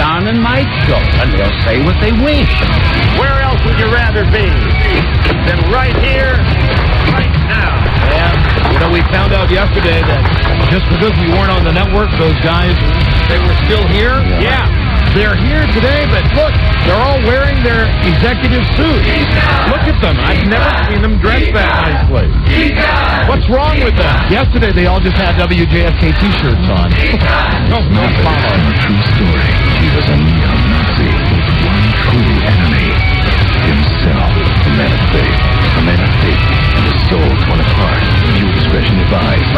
Don and Mike Show, and they'll say what they wish. Where else would you rather be than right here, right now? And, we found out yesterday that just because we weren't on the network, those guys, they were still here. Yeah. They're here today, but look, they're all wearing their executive suits. Look at them. I've never seen them dressed that nicely. What's wrong with them? Yesterday, they all just had WJFK T-shirts on. Not follow. A true story. He was a neo-Nazi with one true enemy. Himself. A man of faith. A man of faith. And his soul torn apart. Viewer discretion advised.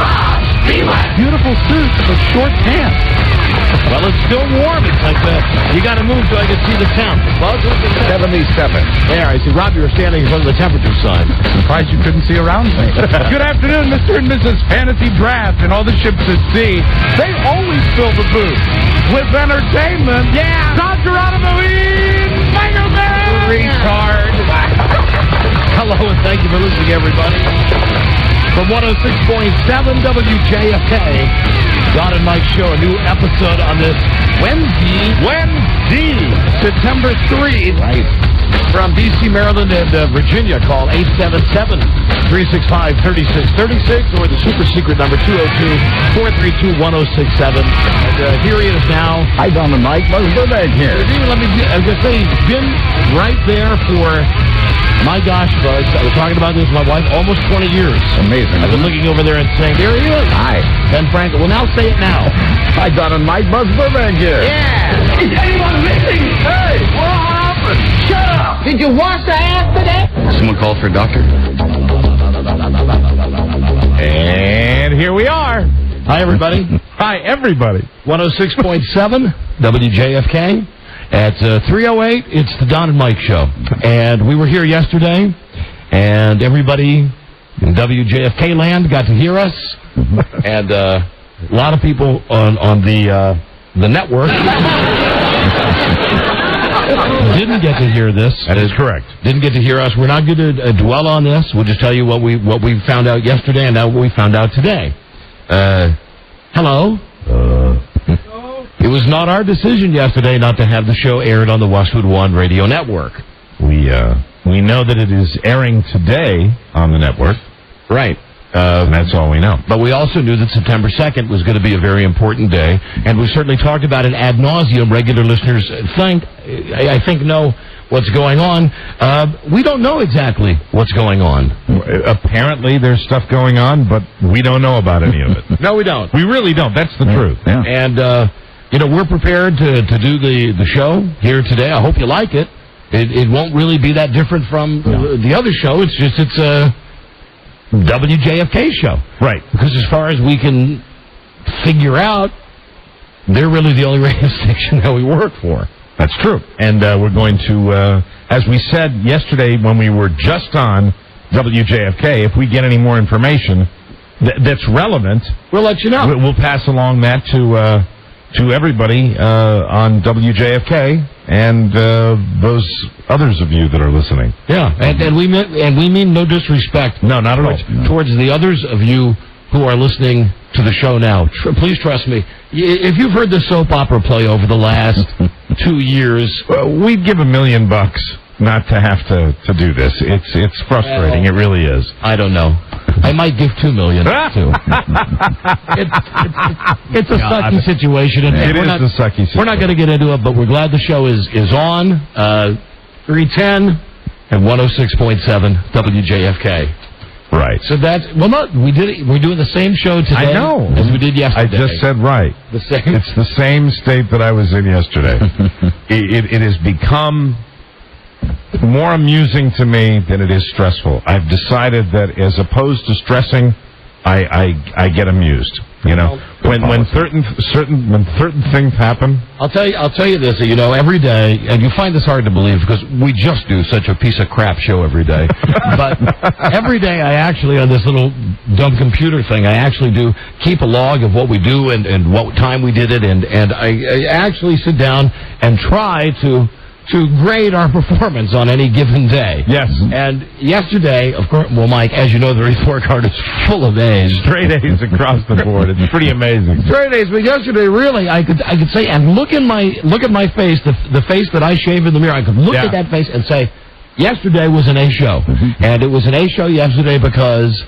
Beautiful suits, but short pants. Well, it's still warm. It's like you got to move so I can see the temp. 77. There, I see. Rob, you were standing in front of the temperature sign. Surprised you couldn't see around me. Good afternoon, Mr. and Mrs. Fantasy Draft and all the ships at sea. They always fill the booth with entertainment. Yeah! Dr. Automoine! Retard. Hello, and thank you for listening, everybody. From 106.7 WJFK, Don and Mike Show, a new episode on this Wednesday, September 3. Right. From D.C., Maryland, and Virginia, call 877-365-3636 or the super secret number 202-432-1067. And here he is now. Hi, Don and Mike. Buzz Burbank here. I was going to say, he's been right there for... My gosh, Buzz, I was talking about this with my wife almost 20 years. Amazing. I've been looking over there and saying, there he is. Hi. Ben Franklin. Well, now say it now. Hi, Don and Mike. Buzz Burbank here. Yeah. Is anyone listening? Hey, what happened? Shut up! Did you wash the ass today? Someone called for a doctor? And here we are. Hi, everybody. Hi, everybody. 106.7 WJFK. At 3:08, it's the Don and Mike Show. And we were here yesterday, and everybody in WJFK land got to hear us. And a lot of people on the network didn't get to hear this. That is correct. Didn't get to hear us. We're not going to dwell on this. We'll just tell you what we found out yesterday and now what we found out today. Hello? It was not our decision yesterday not to have the show aired on the Westwood One radio network. We know that it is airing today on the network. Right. And that's all we know. But we also knew that September 2nd was going to be a very important day, and we certainly talked about it ad nauseum. Regular listeners I think know what's going on. We don't know exactly what's going on. Apparently there's stuff going on, but we don't know about any of it. No, we don't. We really don't. That's the truth. Yeah. And, we're prepared to do the show here today. I hope you like it. It won't really be that different from the other show. It's a WJFK show. Right. Because as far as we can figure out, they're really the only radio station that we work for. That's true. And we're going to, as we said yesterday when we were just on WJFK, if we get any more information that's relevant, we'll let you know. We'll pass along that to everybody on WJFK and those others of you that are listening. Yeah, and we mean no disrespect. No, not at all. Towards the others of you who are listening to the show now. Please trust me. If you've heard the soap opera play over the last 2 years, we'd give $1 million not to have to do this. It's frustrating. It really is. I don't know. I might give $2 million too. It's a sucky situation. And it is a sucky situation. We're not going to get into it, but we're glad the show is on 310 and 106.7 WJFK. Right. So that's we did it. We're doing the same show today. I know. As we did yesterday. I just said right. The same. It's the same state that I was in yesterday. It has become more amusing to me than it is stressful. I've decided that as opposed to stressing, I get amused. You know, when certain things happen. I'll tell you this. Every day, and you find this hard to believe because we just do such a piece of crap show every day. But every day, I actually on this little dumb computer thing, I actually do keep a log of what we do and what time we did it, and I actually sit down and try to to grade our performance on any given day. Yes. And yesterday, of course, well, Mike, as you know, the report card is full of A's. Straight A's across the board. It's pretty amazing. Straight A's, but yesterday, really, I could say, and look at my face, the face that I shave in the mirror. I could look at that face and say, yesterday was an A show, and it was an A show yesterday because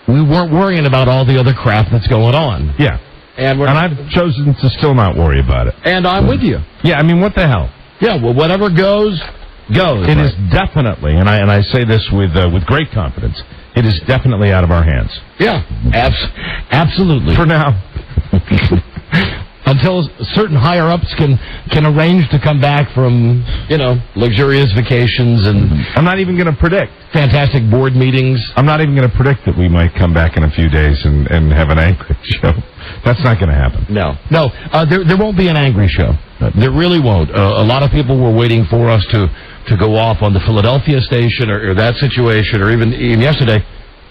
we weren't worrying about all the other crap that's going on. Yeah. And I've chosen to still not worry about it. And I'm with you. Yeah, I mean, what the hell? Yeah, well, whatever goes. It is definitely, and I say this with great confidence, it is definitely out of our hands. Yeah, absolutely. For now. Until certain higher-ups can arrange to come back from, luxurious vacations and... I'm not even going to predict. Fantastic board meetings. I'm not even going to predict that we might come back in a few days and have an angry show. That's not going to happen. No, there won't be an angry show. There really won't. A lot of people were waiting for us to go off on the Philadelphia station or that situation, or even yesterday.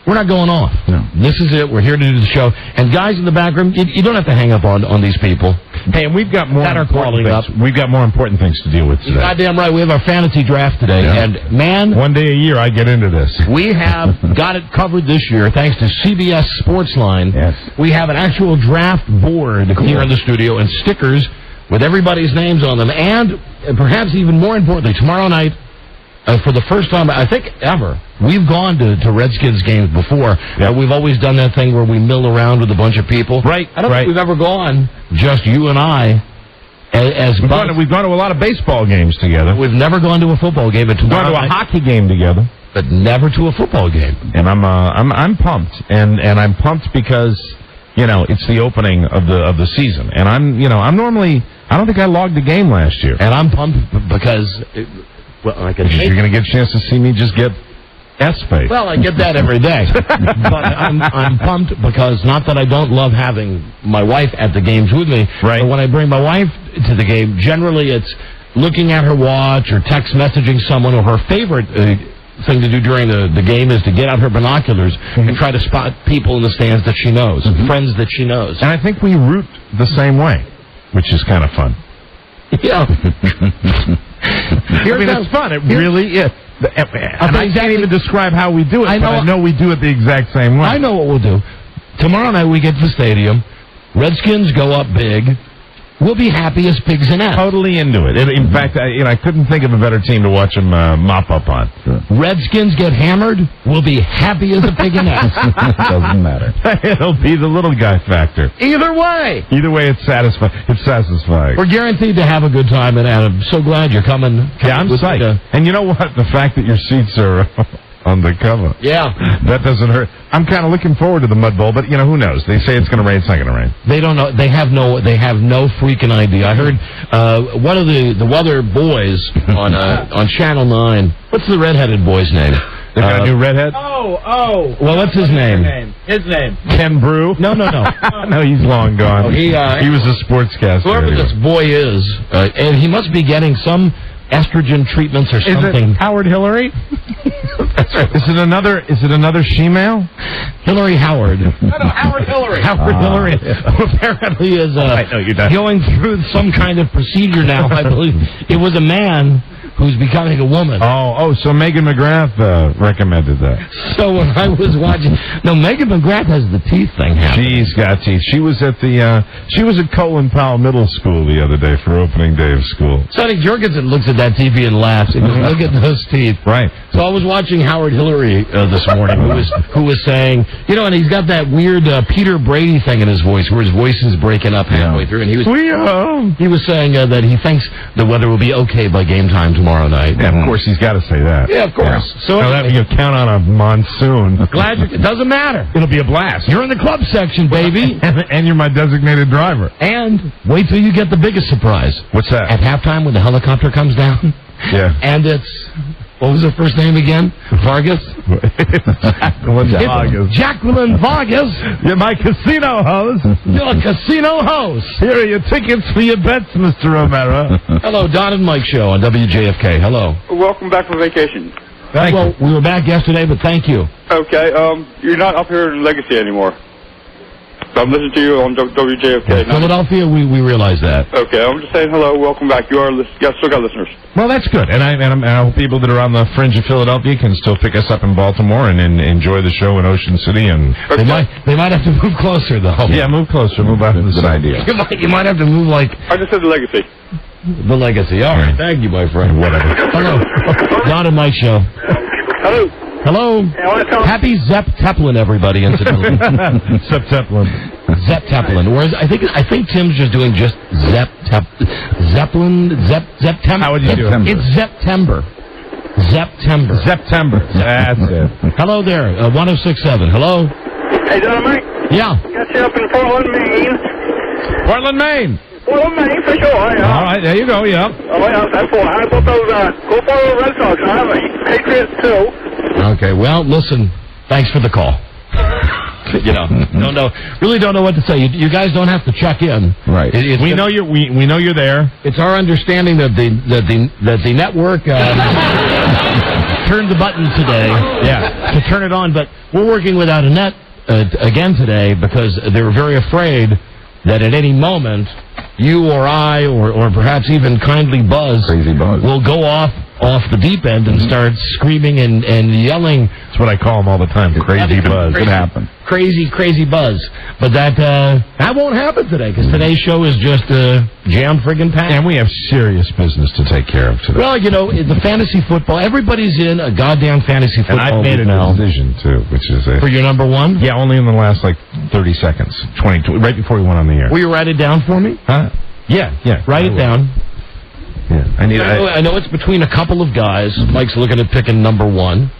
We're not going off. No. This is it. We're here to do the show. And guys in the back room, you don't have to hang up on these people. Hey, and we've got more that are calling up. We've got more important things to deal with today. You're goddamn right. We have our fantasy draft today. Yeah. And, man... one day a year I get into this. We have got it covered this year, thanks to CBS Sportsline. Yes. We have an actual draft board here in the studio and stickers with everybody's names on them. And perhaps even more importantly, tomorrow night, for the first time, I think, ever, we've gone to Redskins games before. Yep. We've always done that thing where we mill around with a bunch of people. Right. I don't think we've ever gone, just you and I, as we've gone to a lot of baseball games together. We've never gone to a football game. But we've gone to a hockey game together. But never to a football game. And I'm pumped. And I'm pumped because, it's the opening of the season. And I'm normally, I don't think I logged a game last year. And I'm pumped because... Well, you're going to get a chance to see me just get S-face. Well, I get that every day. But I'm pumped because, not that I don't love having my wife at the games with me, right. But when I bring my wife to the game, generally it's looking at her watch or text messaging someone, or her favorite thing to do during the game is to get out her binoculars and try to spot people in the stands that she knows, friends that she knows. And I think we root the same way, which is kind of fun. Yeah. It's fun. It really is. And I can't even describe how we do it, but I know we do it the exact same way. I know what we'll do. Tomorrow night we get to the stadium. Redskins go up big. We'll be happy as pigs in ass. Totally into it. In fact, I couldn't think of a better team to watch them mop up on. Sure. Redskins get hammered. We'll be happy as a pig in ass. Doesn't matter. It'll be the little guy factor. Either way, it's satisfying. It's satisfying. We're guaranteed to have a good time, and I'm so glad you're coming. Yeah, I'm psyched. And you know what? The fact that your seats are on the cover. Yeah. That doesn't hurt. I'm kind of looking forward to the Mud Bowl, but, who knows? They say it's going to rain. It's not going to rain. They don't know. They have no freaking idea. I heard one of the weather boys on Channel 9. What's the redheaded boy's name? They got a new redhead? Oh. Well, what's his name? His name. Ken Brew? No. No, he's long gone. Oh, he was a sportscaster. Whoever this boy is, and he must be getting some estrogen treatments or something. Is it Howard Hillary? That's right. Is it another she-male? Hillary Howard. No, Howard Hillary. Howard Hillary apparently is going through some kind of procedure now. I believe it was a man who's becoming a woman. Oh, so Megan McGrath recommended that. So when I was watching, Megan McGrath has the teeth thing happening. She's got teeth. She was at Colin Powell Middle School the other day for opening day of school. Sonny Jurgensen looks at that TV and laughs. He goes, look at those teeth. Right. So I was watching Howard Hillary this morning, who was saying, and he's got that weird Peter Brady thing in his voice, where his voice is breaking up halfway through, and he was saying that he thinks the weather will be okay by game time tomorrow night. Yeah, of course, he's got to say that. Yeah, of course. Yeah. So you count on a monsoon. Glad it doesn't matter. It'll be a blast. You're in the club section, baby. and you're my designated driver. And wait till you get the biggest surprise. What's that? At halftime when the helicopter comes down. Yeah. And it's... What was her first name again? Vargas? Jacqueline Vargas. You're my casino host. You're a casino host. Here are your tickets for your bets, Mr. Romero. Hello, Don and Mike Show on WJFK. Hello. Welcome back from vacation. Thank you. We were back yesterday, but thank you. Okay, you're not up here in Legacy anymore. I'm listening to you on WJFK. Philadelphia, we realize that. Okay, I'm just saying hello, welcome back. You still got listeners. Well, that's good, and I hope people that are on the fringe of Philadelphia can still pick us up in Baltimore and enjoy the show in Ocean City. And they might have to move closer, though. Yeah, move closer, move out to the side. Idea. You might have to move like. I just said the legacy. The legacy. All right, thank you, my friend. Whatever. Hello, Don and Mike show. Hello. Hello. Happy Zeppelin, everybody, incidentally. Zeppelin. Zeppelin. Whereas I think Tim's just doing just Zeppelin. September. How would you do it? It's September. September. That's it. Hello there. 1067. Hello. Hey, Don, Mike. Yeah. Got you up in Portland, Maine. Portland, Maine. Portland, Maine, for sure. Yeah. All right, there you go. Yeah. Oh, yeah, that's what I thought those. Go for the Red Sox. I have a Patriots too. Okay, well, listen, thanks for the call. Really don't know what to say. You guys don't have to check in. Right. We know you're there. It's our understanding that the network turned the button today. Yeah. To turn it on, but we're working without a net again today because they were very afraid that at any moment you or I or perhaps even kindly Crazy Buzz, will go off the deep end and start screaming and yelling. That's what I call him all the time, Crazy Buzz. It happened. Crazy Buzz. But that won't happen today because today's show is just jam friggin' packed. And we have serious business to take care of today. Well, the fantasy football, everybody's in a goddamn fantasy football. And I've made a decision, too, which is for your number one? Yeah, only in the last, 30 seconds. 22, right before we went on the air. Will you write it down for me? Huh? Yeah. Write it down. Yeah. I know it's between a couple of guys. Mike's looking at picking number one.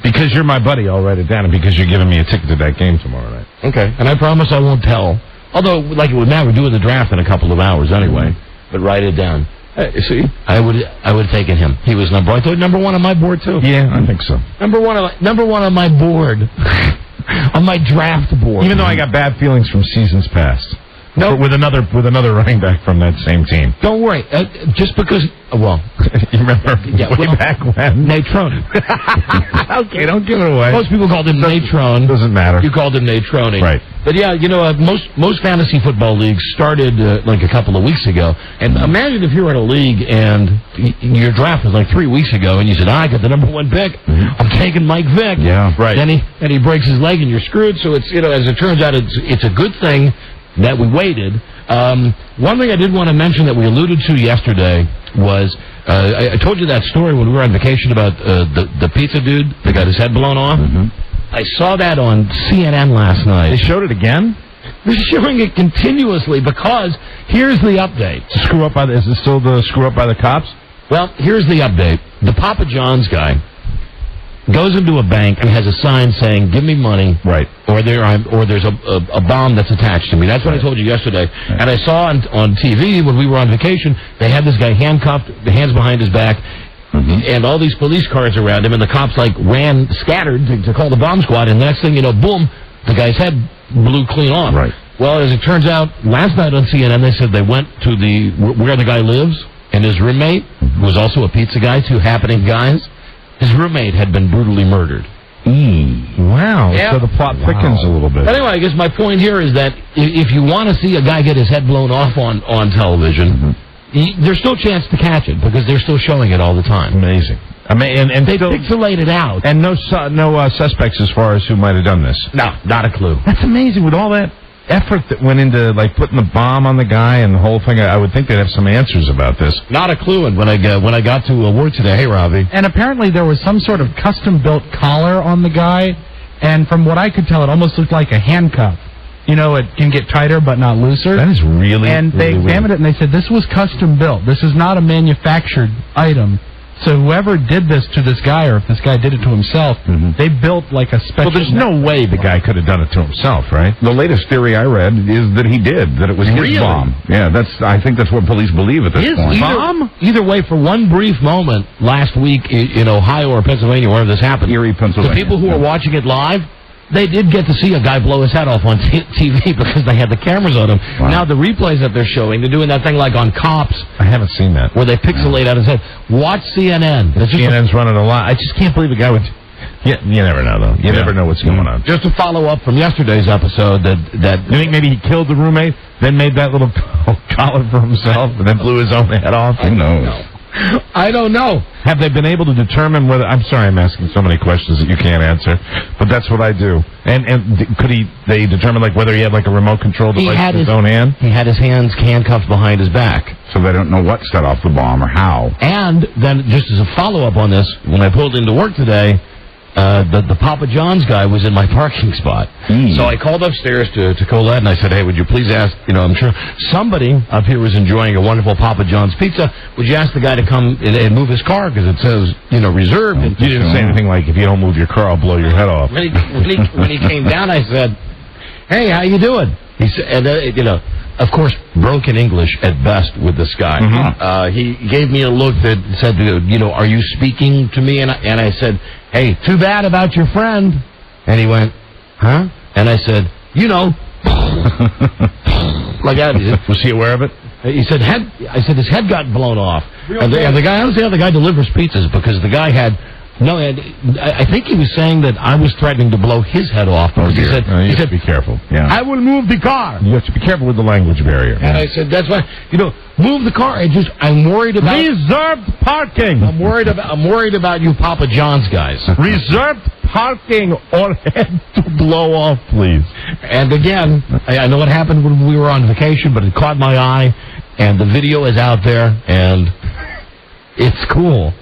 Because you're my buddy, I'll write it down, and because you're giving me a ticket to that game tomorrow night. Okay. And I promise I won't tell. Although, like it would matter, we're doing the draft in a couple of hours anyway. But write it down. Hey, see? I would have taken him. He was number one. I thought number one on my board, too. Yeah, I think so. Number one on my board. On my draft board. Even though I got bad feelings from seasons past. No, with another running back from that same team. Don't worry. Just because, you remember way back when? Natrone. Okay, don't give it away. Most people called him Natrone. Doesn't matter. You called him Natrone. Right. But yeah, most fantasy football leagues started a couple of weeks ago. And imagine if you were in a league and your draft was 3 weeks ago, and you said, I got the number one pick. I'm taking Mike Vick. Yeah, right. Then he breaks his leg and you're screwed. So it's as it turns out, it's a good thing that we waited. One thing I did want to mention that we alluded to yesterday was I told you that story when we were on vacation about the pizza dude that got his head blown off. Mm-hmm. I saw that on CNN last night. They showed it again? They're showing it continuously because here's the update. Is it still the screw up by the cops? Well, here's the update. The Papa John's guy goes into a bank and has a sign saying, give me money, right? Or there's a bomb that's attached to me. That's what I told you yesterday. Right. And I saw on TV when we were on vacation, they had this guy handcuffed, the hands behind his back, and all these police cars around him, and the cops ran scattered to call the bomb squad, and the next thing you know, boom, the guy's head blew clean off. Right. Well, as it turns out, last night on CNN, they said they went to where the guy lives, and his roommate, who was also a pizza guy, two happening guys, his roommate had been brutally murdered. Wow. Yep. So the plot thickens a little bit. But anyway, I guess my point here is that if you want to see a guy get his head blown off on television, there's still a chance to catch it because they're still showing it all the time. Amazing. And they pixelate it out. And no suspects as far as who might have done this. No, not a clue. That's amazing. With all that effort that went into putting the bomb on the guy and the whole thing, I would think they'd have some answers about this. Not a clue. And when I got to work today, hey Robbie. And apparently there was some sort of custom built collar on the guy, and from what I could tell, it almost looked like a handcuff. It can get tighter but not looser. That is really. And they examined it and they said this was custom built. This is not a manufactured item. So whoever did this to this guy, or if this guy did it to himself, they built a special... Well, there's no way the guy could have done it to himself, right? The latest theory I read is that he did, that it was his bomb. Yeah, I think that's what police believe at this point. Bomb? Either way, for one brief moment last week in Ohio or Pennsylvania, wherever this happened, Erie, Pennsylvania. The people who were watching it live, they did get to see a guy blow his head off on TV because they had the cameras on him. Wow. Now the replays that they're showing, they're doing that thing like on Cops. I haven't seen that. Where they pixelate out his head. Watch CNN. CNN's running a lot. I just can't believe a guy would Yeah, you never know, though. You never know what's going on. Just to follow up from yesterday's episode, that You think maybe he killed the roommate, then made that little collar for himself, and then blew his own head off? Who knows? I don't know. Have they been able to determine whether... I'm sorry I'm asking so many questions that you can't answer, but that's what I do. And they determine, like, whether he had, like, a remote control device in his own hand? He had his hands handcuffed behind his back. So they don't know what set off the bomb or how. And then, just as a follow-up on this, when I pulled into work today, the Papa John's guy was in my parking spot. So I called upstairs to Colette, and I said, hey, would you please ask, I'm sure somebody up here was enjoying a wonderful Papa John's pizza. Would you ask the guy to come and move his car, because it says, reserved. You didn't say anything like, if you don't move your car, I'll blow your head off. When he came down, I said, hey, how you doing? He said, of course, broken English at best with this guy. He gave me a look that said, are you speaking to me? And I said, hey, too bad about your friend. And he went, huh? And I said, like that. Was he aware of it? He said, I said, his head got blown off. And the guy, I don't see how the guy delivers pizzas, because the guy had... No, I think he was saying that I was threatening to blow his head off. He said, you have to be careful. Yeah. I will move the car. You have to be careful with the language barrier. And I said, that's why, move the car. I'm worried about... Reserved parking. I'm worried about you Papa John's guys. Reserved parking or head to blow off, please. And again, I know what happened when we were on vacation, but it caught my eye, and the video is out there, and it's cool.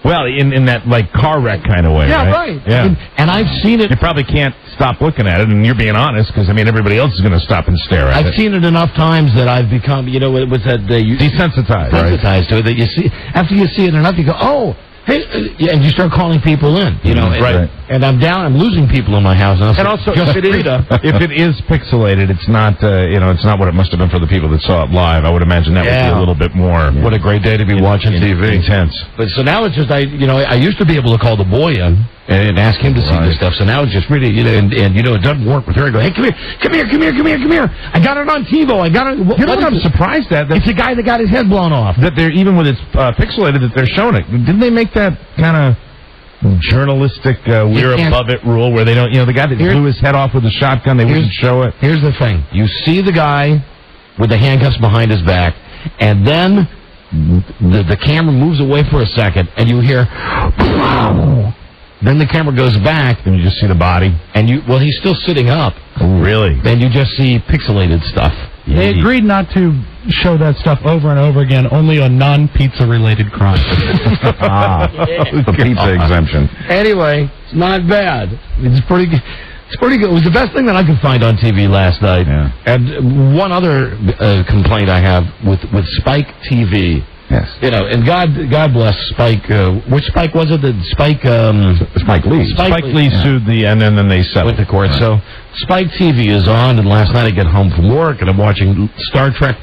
Well, in that, like, car wreck kind of way, right? Yeah. And I've seen it... You probably can't stop looking at it, and you're being honest, because, everybody else is going to stop and stare at it. I've seen it enough times that I've become, what's that... Desensitized, Desensitized to it, that you see... After you see it enough, you go, oh... Hey, and you start calling people in, right. And I'm losing people in my house. And also, if it is pixelated, it's not, it's not what it must have been for the people that saw it live. I would imagine that would be a little bit more. What a great day to be watching TV. Intense. But so now it's just, I used to be able to call the boy in and ask him to see this stuff. So now it's just really, and it doesn't work with her. I go, hey, come here. I got it on TiVo. I got it. What I'm surprised at? It's a guy that got his head blown off. That they're, even when it's pixelated, that they're showing it. Didn't they make that kind of journalistic we're above it rule where they don't, the guy that blew his head off with a shotgun, they wouldn't show it? Here's the thing. You see the guy with the handcuffs behind his back, and then the camera moves away for a second, and you hear... Then the camera goes back, and you just see the body. And he's still sitting up. Oh, really? Then you just see pixelated stuff. They agreed not to show that stuff over and over again, only on non-pizza related crimes. The pizza exemption. Anyway, it's not bad. It's pretty good. It was the best thing that I could find on TV last night. Yeah. And one other complaint I have with Spike TV. Yes. And God bless Spike. Which Spike was it? Spike Lee. Spike Lee sued and then they settled. Went to court. Right. So Spike TV is on, and last night I get home from work and I'm watching Star Trek.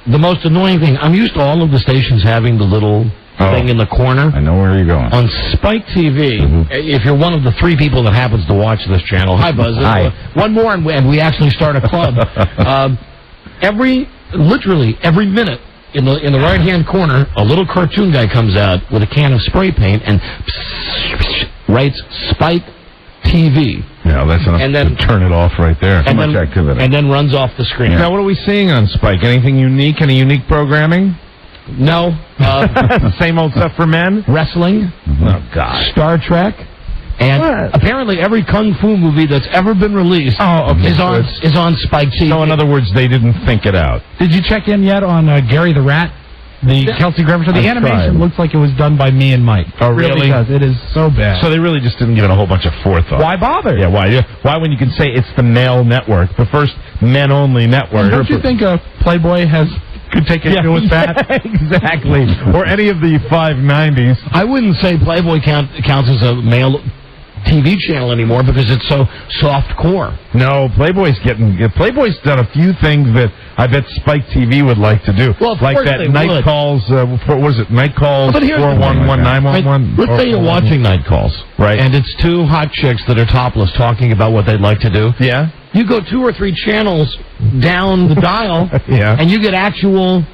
The most annoying thing, I'm used to all of the stations having the little thing in the corner. I know where you're going. On Spike TV, if you're one of the 3 people that happens to watch this channel, hi Buzz. Hi. One more, and we actually start a club. Literally every minute. In the right-hand corner, a little cartoon guy comes out with a can of spray paint and writes Spike TV. Yeah, that's enough to turn it off right there. Too much activity. And then runs off the screen. Yeah. Now, what are we seeing on Spike? Anything unique? Any unique programming? No. Same old stuff for men? Wrestling. Oh, God. Star Trek. And apparently every kung fu movie that's ever been released is on Spike TV. So in other words, they didn't think it out. Did you check in yet on Gary the Rat? The Kelsey Grammer show? The animation looks like it was done by me and Mike. Oh, really? It does. It is so bad. So they really just didn't give it a whole bunch of forethought. Why bother? Yeah, why? Why when you can say it's the male network, the first men-only network? Don't you think Playboy could take issue with that? Exactly. Or any of the 590s. I wouldn't say Playboy counts as a male TV channel anymore because it's so soft core. No, Playboy's done a few things that I bet Spike TV would like to do. Well, of like course that they night would. calls. What is it? Night calls 411-911. Let's say you're watching night calls, right? And it's 2 hot chicks that are topless talking about what they'd like to do. Yeah. You go 2 or 3 channels down the dial, and you get actual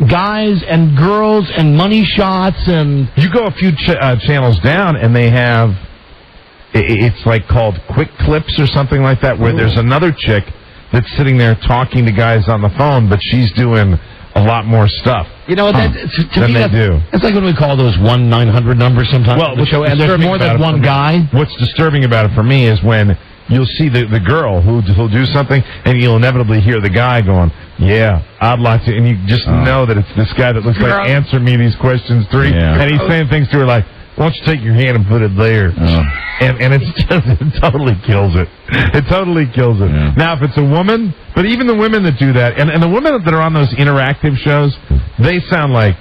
guys and girls and money shots, and you go a few channels down, and they have It's like called Quick Clips or something like that, where there's another chick that's sitting there talking to guys on the phone, but she's doing a lot more stuff. You know, than they do. It's like when we call those 1-900 numbers sometimes. Well, the show, and there's more than one guy. What's disturbing about it for me is when you'll see the girl who'll do something, and you'll inevitably hear the guy going, "Yeah, I'd like to," and you just know that it's this guy that looks like, "Answer me these questions 3," and he's saying things to her like, "Why don't you take your hand and put it there?" And it's just, it totally kills it. It totally kills it. Yeah. Now, if it's a woman, but even the women that do that, and the women that are on those interactive shows, they sound like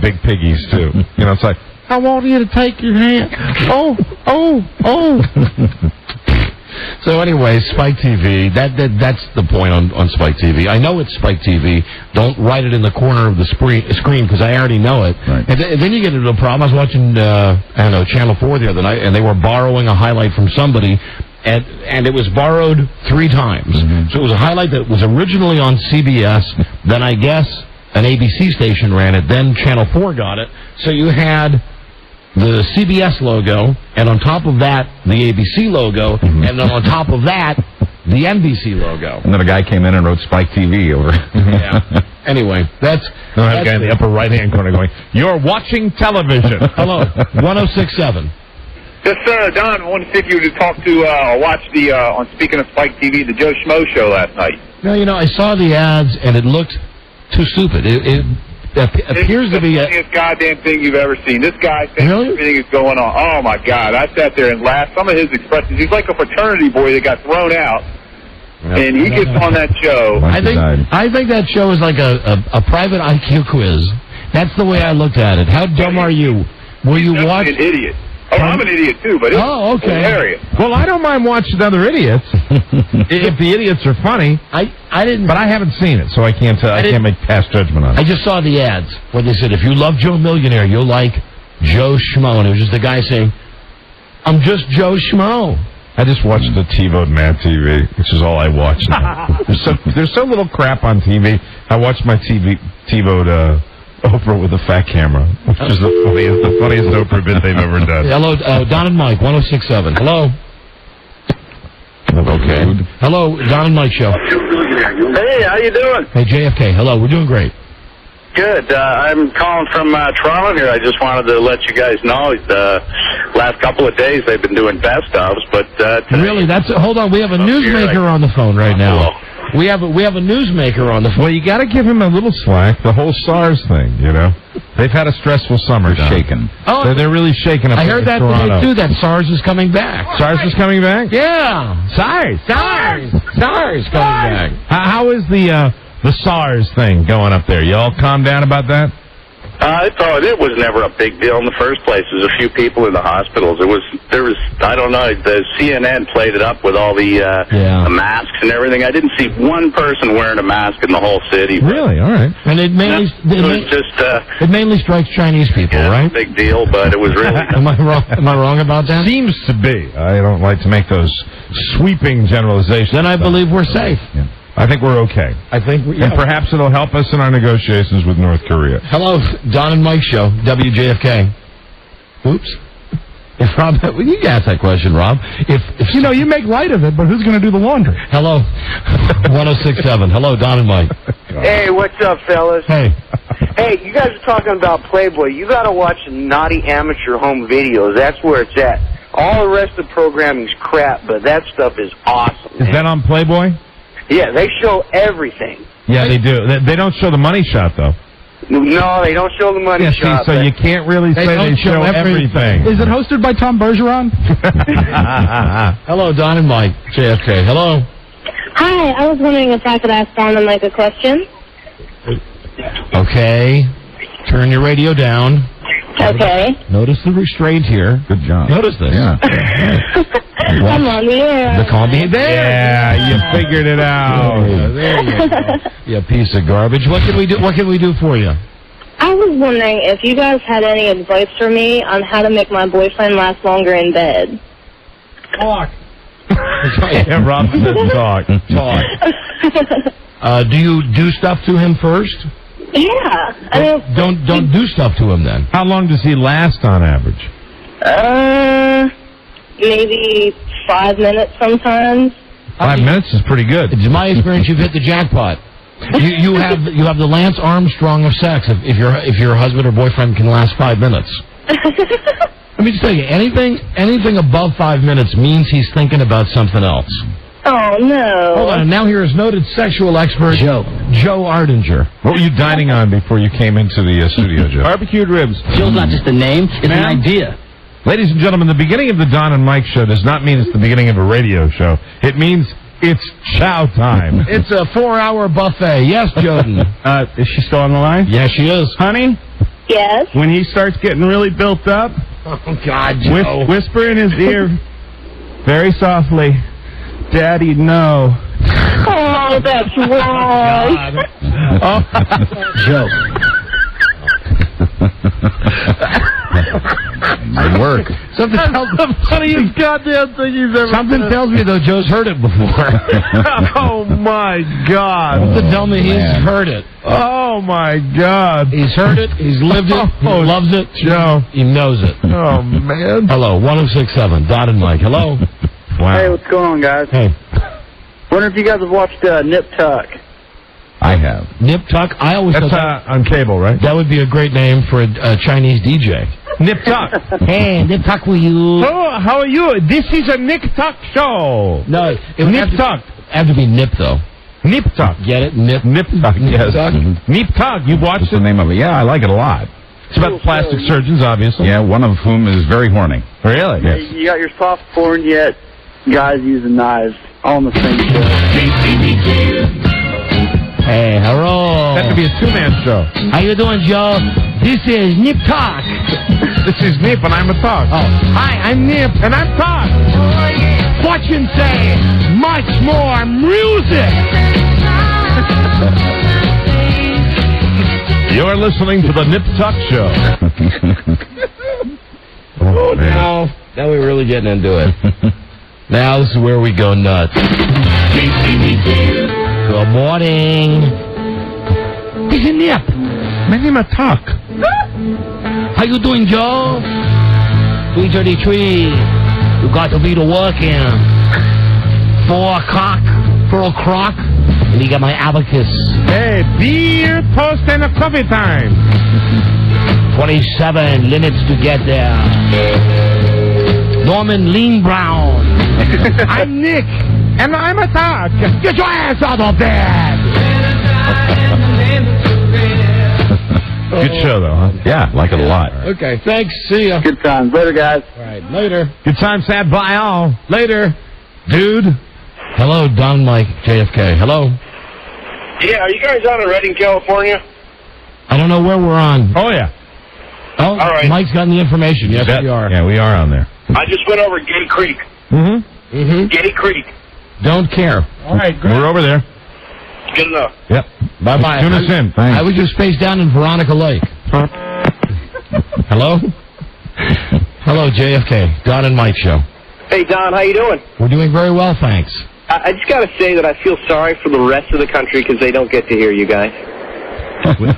big piggies, too. You know, it's like, "I want you to take your hand." Oh. So anyway, Spike TV, that's the point on Spike TV. I know it's Spike TV. Don't write it in the corner of the screen because I already know it. Right. And then you get into a problem. I was watching, Channel 4 the other night, and they were borrowing a highlight from somebody, and it was borrowed 3 times. Mm-hmm. So it was a highlight that was originally on CBS, then I guess an ABC station ran it, then Channel 4 got it. So you had the CBS logo, and on top of that, the ABC logo, and then on top of that, the NBC logo. And then a guy came in and wrote Spike TV over. Yeah. Anyway, that's That guy in the upper right-hand corner going, "You're watching television." Hello, 106.7. Yes, sir. Don, I wanted to see if you would talk to or watch the, on speaking of Spike TV, the Joe Schmo show last night. No, I saw the ads, and it looked too stupid. It appears to be the funniest goddamn thing you've ever seen. This guy thinks everything is going on. Oh, my God. I sat there and laughed. Some of his expressions, he's like a fraternity boy that got thrown out, and he gets on that show. I think that show is like a private IQ quiz. That's the way I looked at it. How dumb are you? Will you watch? An idiot. Oh, I'm an idiot, too, but it's hilarious. Well, I don't mind watching other idiots if the idiots are funny. I didn't, but I haven't seen it, so I can't make past judgment on it. I just saw the ads where they said, if you love Joe Millionaire, you'll like Joe Schmo. And it was just the guy saying, "I'm just Joe Schmo." I just watched the TiVo'd Mad TV, which is all I watch now. There's so little crap on TV. I watch my TiVo'd Oprah with a fat camera, which is the funniest Oprah bit they've ever done. Hello, Don and Mike, 106.7. Hello. Okay. Hello, Don and Mike show. Hey, how you doing? Hey, JFK. Hello, we're doing great. Good. I'm calling from Toronto here. I just wanted to let you guys know the last couple of days they've been doing best ofs, but today, really, hold on. We have a newsmaker on the phone right now. We have a newsmaker on the phone. Well, you got to give him a little slack. The whole SARS thing, they've had a stressful summer. They're shaking. Oh, they're really shaking up. I heard that today too. That SARS is coming back. SARS is coming back. Yeah, SARS coming back. How is the SARS thing going up there? You all calm down about that? I thought it was never a big deal in the first place. There's a few people in the hospitals. I don't know, the CNN played it up with all the masks and everything. I didn't see one person wearing a mask in the whole city. Really? All right. And it mainly strikes Chinese people, right? Big deal, but it was really... Am I wrong about that? Seems to be. I don't like to make those sweeping generalizations. Then I believe we're safe. Yeah. I think we're okay. And perhaps it'll help us in our negotiations with North Korea. Hello, Don and Mike show, WJFK. Oops. Rob, you can ask that question, Rob. If you make light of it, but who's going to do the laundry? Hello, 106.7. Hello, Don and Mike. Hey, what's up, fellas? Hey. Hey, you guys are talking about Playboy. You got to watch Naughty Amateur Home Videos. That's where it's at. All the rest of the programming's crap, but that stuff is awesome. Is that on Playboy? Yeah, they show everything. Yeah, they do. They don't show the money shot, though. No, they don't show the money shot. So you can't really say they show everything. Is it hosted by Tom Bergeron? Hello, Don and Mike, JFK. Hello. Hi, I was wondering if I could ask Don and Mike a question. Okay. Turn your radio down. Okay. Notice the restraint here. Good job. Notice this. Yeah. I'm on the air. The call being there. Yeah, you figured it out. There you go. You piece of garbage. What can we do? What can we do for you? I was wondering if you guys had any advice for me on how to make my boyfriend last longer in bed. Talk. Yeah, Rob said talk. Talk. Do you do stuff to him first? Yeah. I mean, don't do stuff to him then. How long does he last on average? maybe 5 minutes sometimes. 5 minutes is pretty good. It's my experience. You've hit the jackpot. You have the Lance Armstrong of sex. If your husband or boyfriend can last 5 minutes. Let me just tell you, anything above 5 minutes means he's thinking about something else. Oh, no. Hold on. Now here is noted sexual expert Joe Ardinger. What were you dining on before you came into the studio, Joe? Barbecued ribs. Joe's not just a name, it's an idea. Ladies and gentlemen, the beginning of the Don and Mike show does not mean it's the beginning of a radio show. It means it's chow time. It's a 4-hour buffet. Yes, Jordan. Is she still on the line? Yes, she is. Honey, Yes? when he starts getting really built up, Oh, God, Joe. whisper in his ear very softly, Daddy, no. Oh, that's wrong. Joe. Good work. Something tells the funniest goddamn thing he's ever Something tells me, though, Joe's heard it before. Oh, my God. Something tells me he's heard it. Oh, my God. He's heard it. He's lived it. He loves it. Joe. He knows it. Oh, man. Hello, 1067, Don and Mike. Hello. Wow. Hey, what's going on, guys? Hey. Wonder if you guys have watched Nip Tuck. I have. Nip Tuck. I always That's thought on cable, right? that would be a great name for a Chinese DJ. Nip Tuck. Hey, Nip Tuck, will you? Oh, how are you? This is a Nick Tuck show. No, it would Nip Tuck. have to be Nip, though. Nip Tuck. Get it? Nip. Nip Tuck, yes. Tuck. Nip Tuck. You watched What's the it? name of it? Yeah, I like it a lot. It's about plastic surgeons, obviously. Yeah, one of whom is very horny. Really? Yes. You got your soft porn yet? Guys using knives all on the same show. Hey, hello. That could be a two-man show. How you doing, Joe? This is Nip Talk. This is Nip, and I'm a Talk. Oh, hi, I'm Nip. And I'm Talk. Fortune say much more music. You're listening to the Nip Tuck Show. Oh, now we're really getting into it. Now this is where we go nuts. Good morning. This is Nip. My name is Talk. How you doing, Joe? 3:33. You got to be to work in. 4 o'clock. And you got my abacus. Hey, beer, toast, and a coffee time. 27 minutes to get there. Norman Lean Brown. I'm Nick, and I'm a Talk. Get your ass out of bed. Good show, though, huh? Yeah, like it a lot. Okay, thanks. See ya. Good times. Later, guys. All right, later. Good time, sad bye all. Later. Dude. Hello, Don Mike, JFK. Hello. Yeah, are you guys out in Redding, California? I don't know where we're on. Oh, yeah. Oh, All right. Mike's gotten the information. Yes, we are. Yeah, we are on there. I just went over Getty Creek. Mm-hmm. Getty Creek. Don't care. All right, great. We're over there. Good enough. Yep. Bye-bye. Tune us in. I was just spaced down in Veronica Lake. Hello? Hello, JFK. Don and Mike show. Hey, Don, how you doing? We're doing very well, thanks. I just got to say that I feel sorry for the rest of the country because they don't get to hear you guys.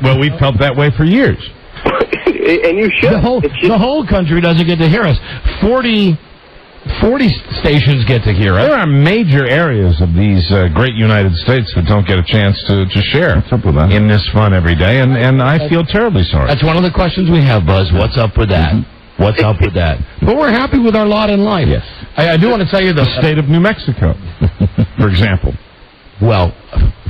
Well, we've felt that way for years. And you should. The whole country doesn't get to hear us. 40 stations get to hear us. There are major areas of these great United States that don't get a chance to share in this fun every day, and I feel terribly sorry. That's one of the questions we have, Buzz. What's up with that? What's up with that? But we're happy with our lot in life. Yes. I do want to tell you The state of New Mexico, for example. Well,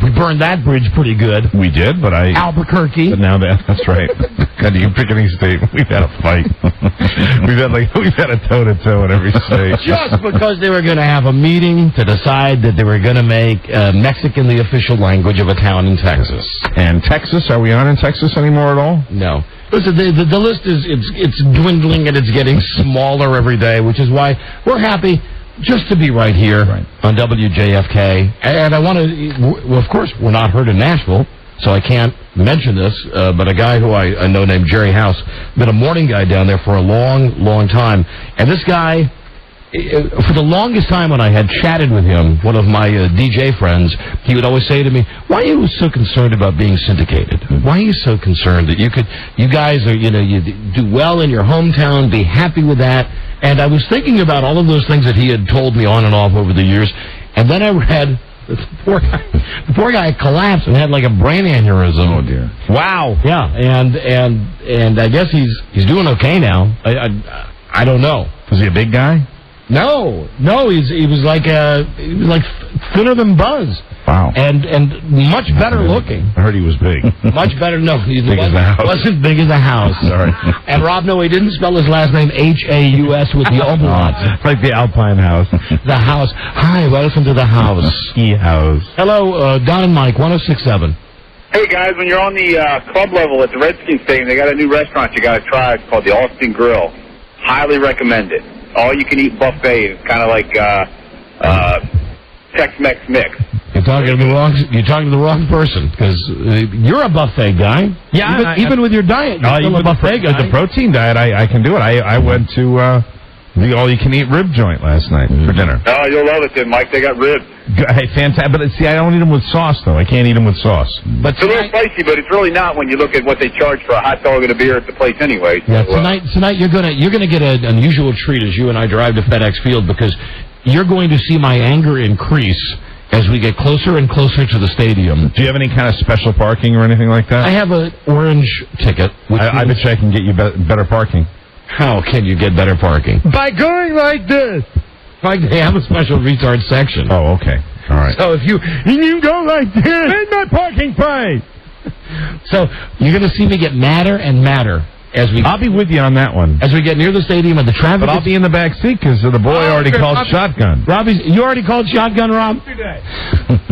we burned that bridge pretty good. We did, but Albuquerque. But now that's right. God, you can pick any state. We've had a fight. we've had a toe-to-toe in every state. Just because they were going to have a meeting to decide that they were going to make Mexican the official language of a town in Texas. And Texas, are we on in Texas anymore at all? No. Listen, the list is it's dwindling and it's getting smaller every day, which is why we're happy just to be right here on WJFK. And I want to, well, of course, we're not heard in Nashville, so I can't mention this, but a guy who I know named Jerry House, been a morning guy down there for a long, long time. And this guy, for the longest time when I had chatted with him, one of my DJ friends, he would always say to me, why are you so concerned about being syndicated? Why are you so concerned that you guys are, you do well in your hometown, be happy with that, And I was thinking about all of those things that he had told me on and off over the years, and then I read the poor guy collapsed and had like a brain aneurysm. Oh dear! Wow. Yeah, and I guess he's doing okay now. I don't know. Was he a big guy? No, he was like thinner than Buzz. Wow. And much better looking. I heard he was big. Much better. No, he big as a house. Wasn't big as a house. Sorry. And Rob, no, he didn't spell his last name Haus with the umlaut. Like the Alpine House. The house. Hi, welcome to the house. Ski house. Hello, Don and Mike, 106.7. Hey, guys, when you're on the club level at the Redskins Stadium, they got a new restaurant you got to try. It's called the Austin Grill. Highly recommend it. All-you-can-eat buffet. It's kind of like Tex-Mex mix. You're talking to the wrong person, because you're a buffet guy. Yeah, even with your diet, you're still a buffet guy. The protein diet, I can do it. I went to the all-you-can-eat rib joint last night for dinner. Oh, you'll love it, then, Mike. They got ribs. Hey, fantastic. But see, I don't eat them with sauce, though. I can't eat them with sauce. But it's a little spicy, but it's really not when you look at what they charge for a hot dog and a beer at the place anyway. Yeah, tonight you're gonna get an unusual treat as you and I drive to FedEx Field, because you're going to see my anger increase as we get closer and closer to the stadium. Do you have any kind of special parking or anything like that? I have an orange ticket. I bet you I can get you better parking. How can you get better parking? By going like this. Like they have a special retard section. Oh, okay. All right. So if you go like this, pay my parking price. So you're going to see me get madder and madder as we. I'll be with you on that one. As we get near the stadium and the traffic. But I'll be in the back seat because the boy already called shotgun. You already called shotgun, Rob?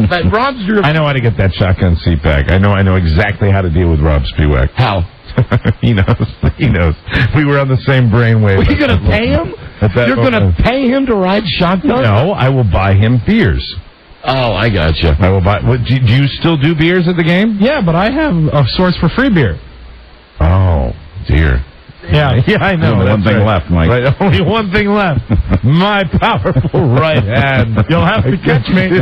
But Rob's your. I know how to get that shotgun seat back. I know exactly how to deal with Rob Spiewak. How? He knows. We were on the same brainwave. Are you going to pay him? You're going to pay him to ride shotgun? No, I will buy him beers. Oh, I got you. I will buy. Do you still do beers at the game? Yeah, but I have a source for free beer. Oh, dear. Yeah, I know. Only one thing left, Mike. Right, only one thing left. My powerful right hand. You'll have to catch me.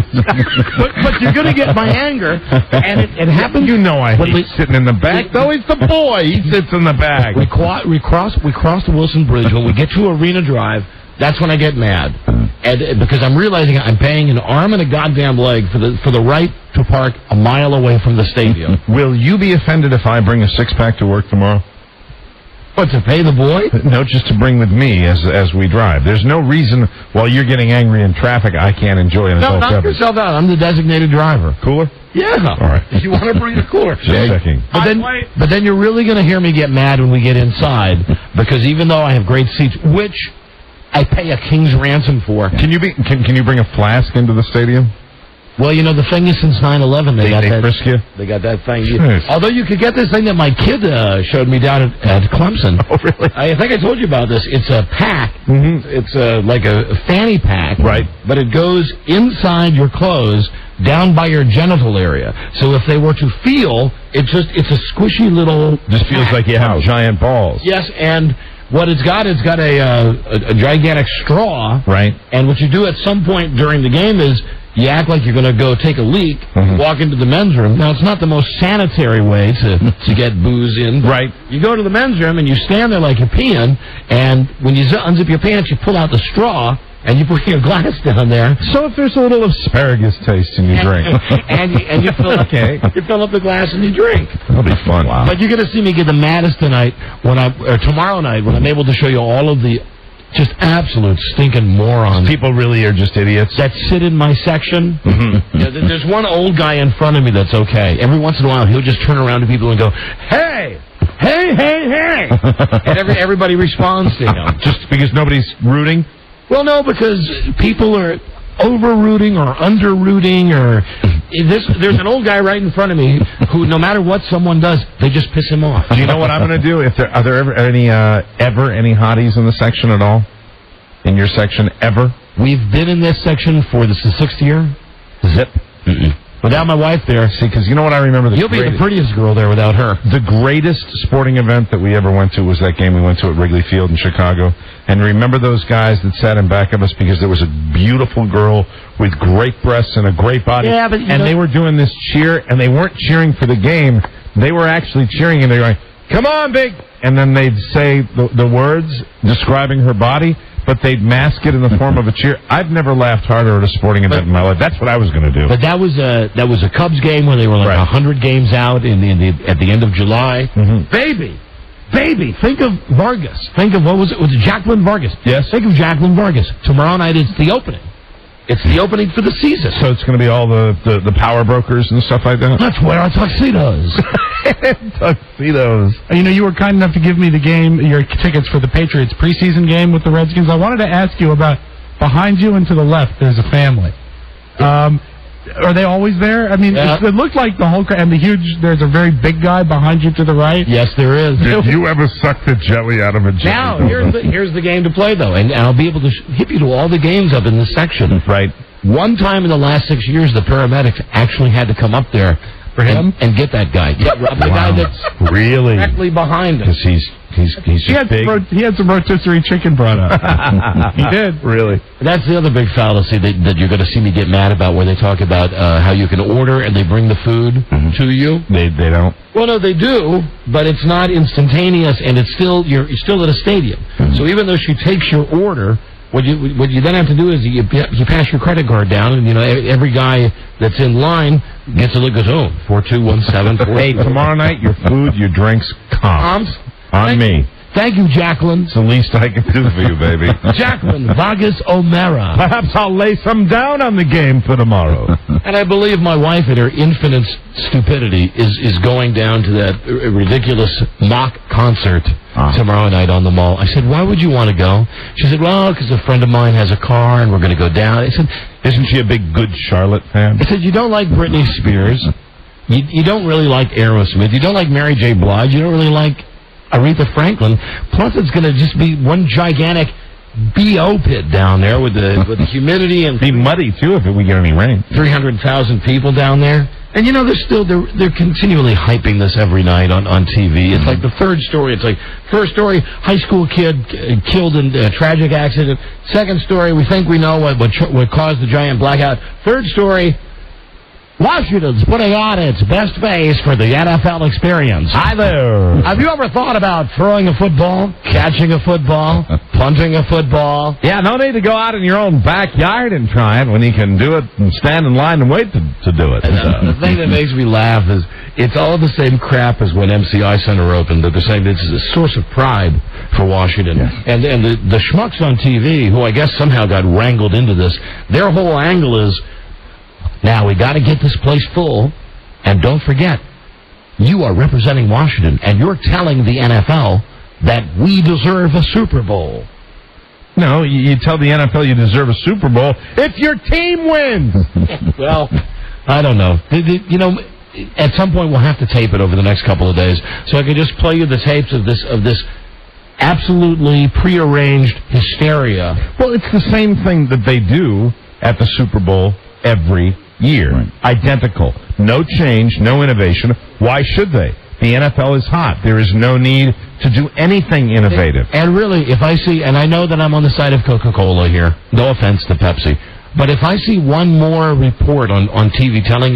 but you're going to get my anger, and it happens. You know I hate sitting in the back, though. He's the boy. He sits in the back. We cross the Wilson Bridge. When we get to Arena Drive, that's when I get mad, and because I'm realizing I'm paying an arm and a goddamn leg for the right to park a mile away from the stadium. Will you be offended if I bring a six-pack to work tomorrow? What, to pay the boy? No, just to bring with me as we drive. There's no reason while you're getting angry in traffic I can't enjoy an adult beverage. Knock yourself out. I'm the designated driver. Cooler? Yeah. All right. You want to bring the cooler? Just checking. But then you're really going to hear me get mad when we get inside, because even though I have great seats, which I pay a king's ransom for. Can you bring a flask into the stadium? Well, the thing is, since 9/11, they got that. Frisk you? They got that thing. Although you could get this thing that my kid showed me down at Clemson. Oh, really? I think I told you about this. It's a pack. Mm-hmm. It's like a fanny pack. Right. But it goes inside your clothes, down by your genital area. So if they were to feel, it's a squishy little. Just feels like you have giant balls. Yes, and. What it's got a gigantic straw. Right. And what you do at some point during the game is you act like you're going to go take a leak, walk into the men's room. Now, it's not the most sanitary way to get booze in. Right. You go to the men's room and you stand there like you're peeing, and when you unzip your pants, you pull out the straw, and you put your glass down there. So if there's a little asparagus taste in your drink. and you fill up the glass and you drink. That'll be fun. Wow. But you're going to see me get the maddest tonight or tomorrow night when I'm able to show you all of the just absolute stinking morons. People really are just idiots. That sit in my section. Mm-hmm. There's one old guy in front of me that's okay. Every once in a while, he'll just turn around to people and go, "Hey! Hey, hey, hey!" And everybody responds to him. Just because nobody's rooting? Well, no, because people are over-rooting or under-rooting, or there's an old guy right in front of me who, no matter what someone does, they just piss him off. Do you know what I'm going to do? Are there ever any hotties in the section at all? In your section, ever? We've been in this section for the 6th year. Zip. Mm-mm. Without my wife there. See, because you know what I remember? You'll be the prettiest girl there without her. The greatest sporting event that we ever went to was that game we went to at Wrigley Field in Chicago. And remember those guys that sat in back of us because there was a beautiful girl with great breasts and a great body. Yeah, but they were doing this cheer, and they weren't cheering for the game. They were actually cheering, and they were going, "Come on, big!" And then they'd say the words describing her body. but they'd mask it in the form of a cheer. I've never laughed harder at a sporting event in my life. That's what I was going to do. But that was a Cubs game where they were like 100 games out at the end of July. Mm-hmm. Baby, think of Vargas. Think of, what was it? Was it Jacqueline Vargas? Yes. Think of Jacqueline Vargas. Tomorrow night it's the opening. It's the opening for the season. So it's going to be all the power brokers and stuff like that? Let's wear our tuxedos. Tuxedos. You know, you were kind enough to give me your tickets for the Patriots preseason game with the Redskins. I wanted to ask you about, behind you and to the left, there's a family. Are they always there? I mean, it looked like the whole... And there's a very big guy behind you to the right. Yes, there is. Did you ever suck the jelly out of a jelly? Now, here's the game to play, though. And I'll be able to hip you to all the games up in this section. Right. One time in the last 6 years, the paramedics actually had to come up there for him and get that guy. Yeah, the guy that's really directly behind him. Because he's big. He had some rotisserie chicken brought up. He did. Really. That's the other big fallacy that you're going to see me get mad about, where they talk about how you can order and they bring the food to you. They don't. Well, no, they do, but it's not instantaneous, and you're still at a stadium. So even though she takes your order, what you then have to do is you pass your credit card down, and every guy that's in line gets a look. Goes, 4217. Hey, tomorrow night your food, your drinks, comps on me. Thank you, Jacqueline. It's the least I can do for you, baby. Jacqueline Vargas O'Mara. Perhaps I'll lay some down on the game for tomorrow. And I believe my wife, in her infinite stupidity, is going down to that ridiculous mock concert tomorrow night on the Mall. I said, why would you want to go? She said, well, because a friend of mine has a car and we're going to go down. I said, isn't she a big Good Charlotte fan? I said, you don't like Britney Spears. You don't really like Aerosmith. You don't like Mary J. Blige. You don't really like Aretha Franklin. Plus, it's going to just be one gigantic B.O. pit down there with the humidity and... Be muddy, too, if we get any rain. 300,000 people down there. And, they're continually hyping this every night on TV. It's like the third story. It's like, first story, high school kid killed in a tragic accident. Second story, we think we know what caused the giant blackout. Third story... Washington's putting on its best face for the NFL experience. Hi there. Have you ever thought about throwing a football, catching a football, punting a football? Yeah, no need to go out in your own backyard and try it when you can do it and stand in line and wait to do it. The thing that makes me laugh is it's all the same crap as when MCI Center opened, but they're saying this is a source of pride for Washington. Yes. And the schmucks on TV, who I guess somehow got wrangled into this, their whole angle is, now, we got to get this place full, and don't forget, you are representing Washington, and you're telling the NFL that we deserve a Super Bowl. No, you tell the NFL you deserve a Super Bowl if your team wins. Well, I don't know. At some point we'll have to tape it over the next couple of days, so I can just play you the tapes of this absolutely prearranged hysteria. Well, it's the same thing that they do at the Super Bowl every year. Right. Identical. No change, no innovation. Why should they? The NFL is hot. There is no need to do anything innovative. And really, if I see, and I know that I'm on the side of Coca-Cola here, no offense to Pepsi, but if I see one more report on TV telling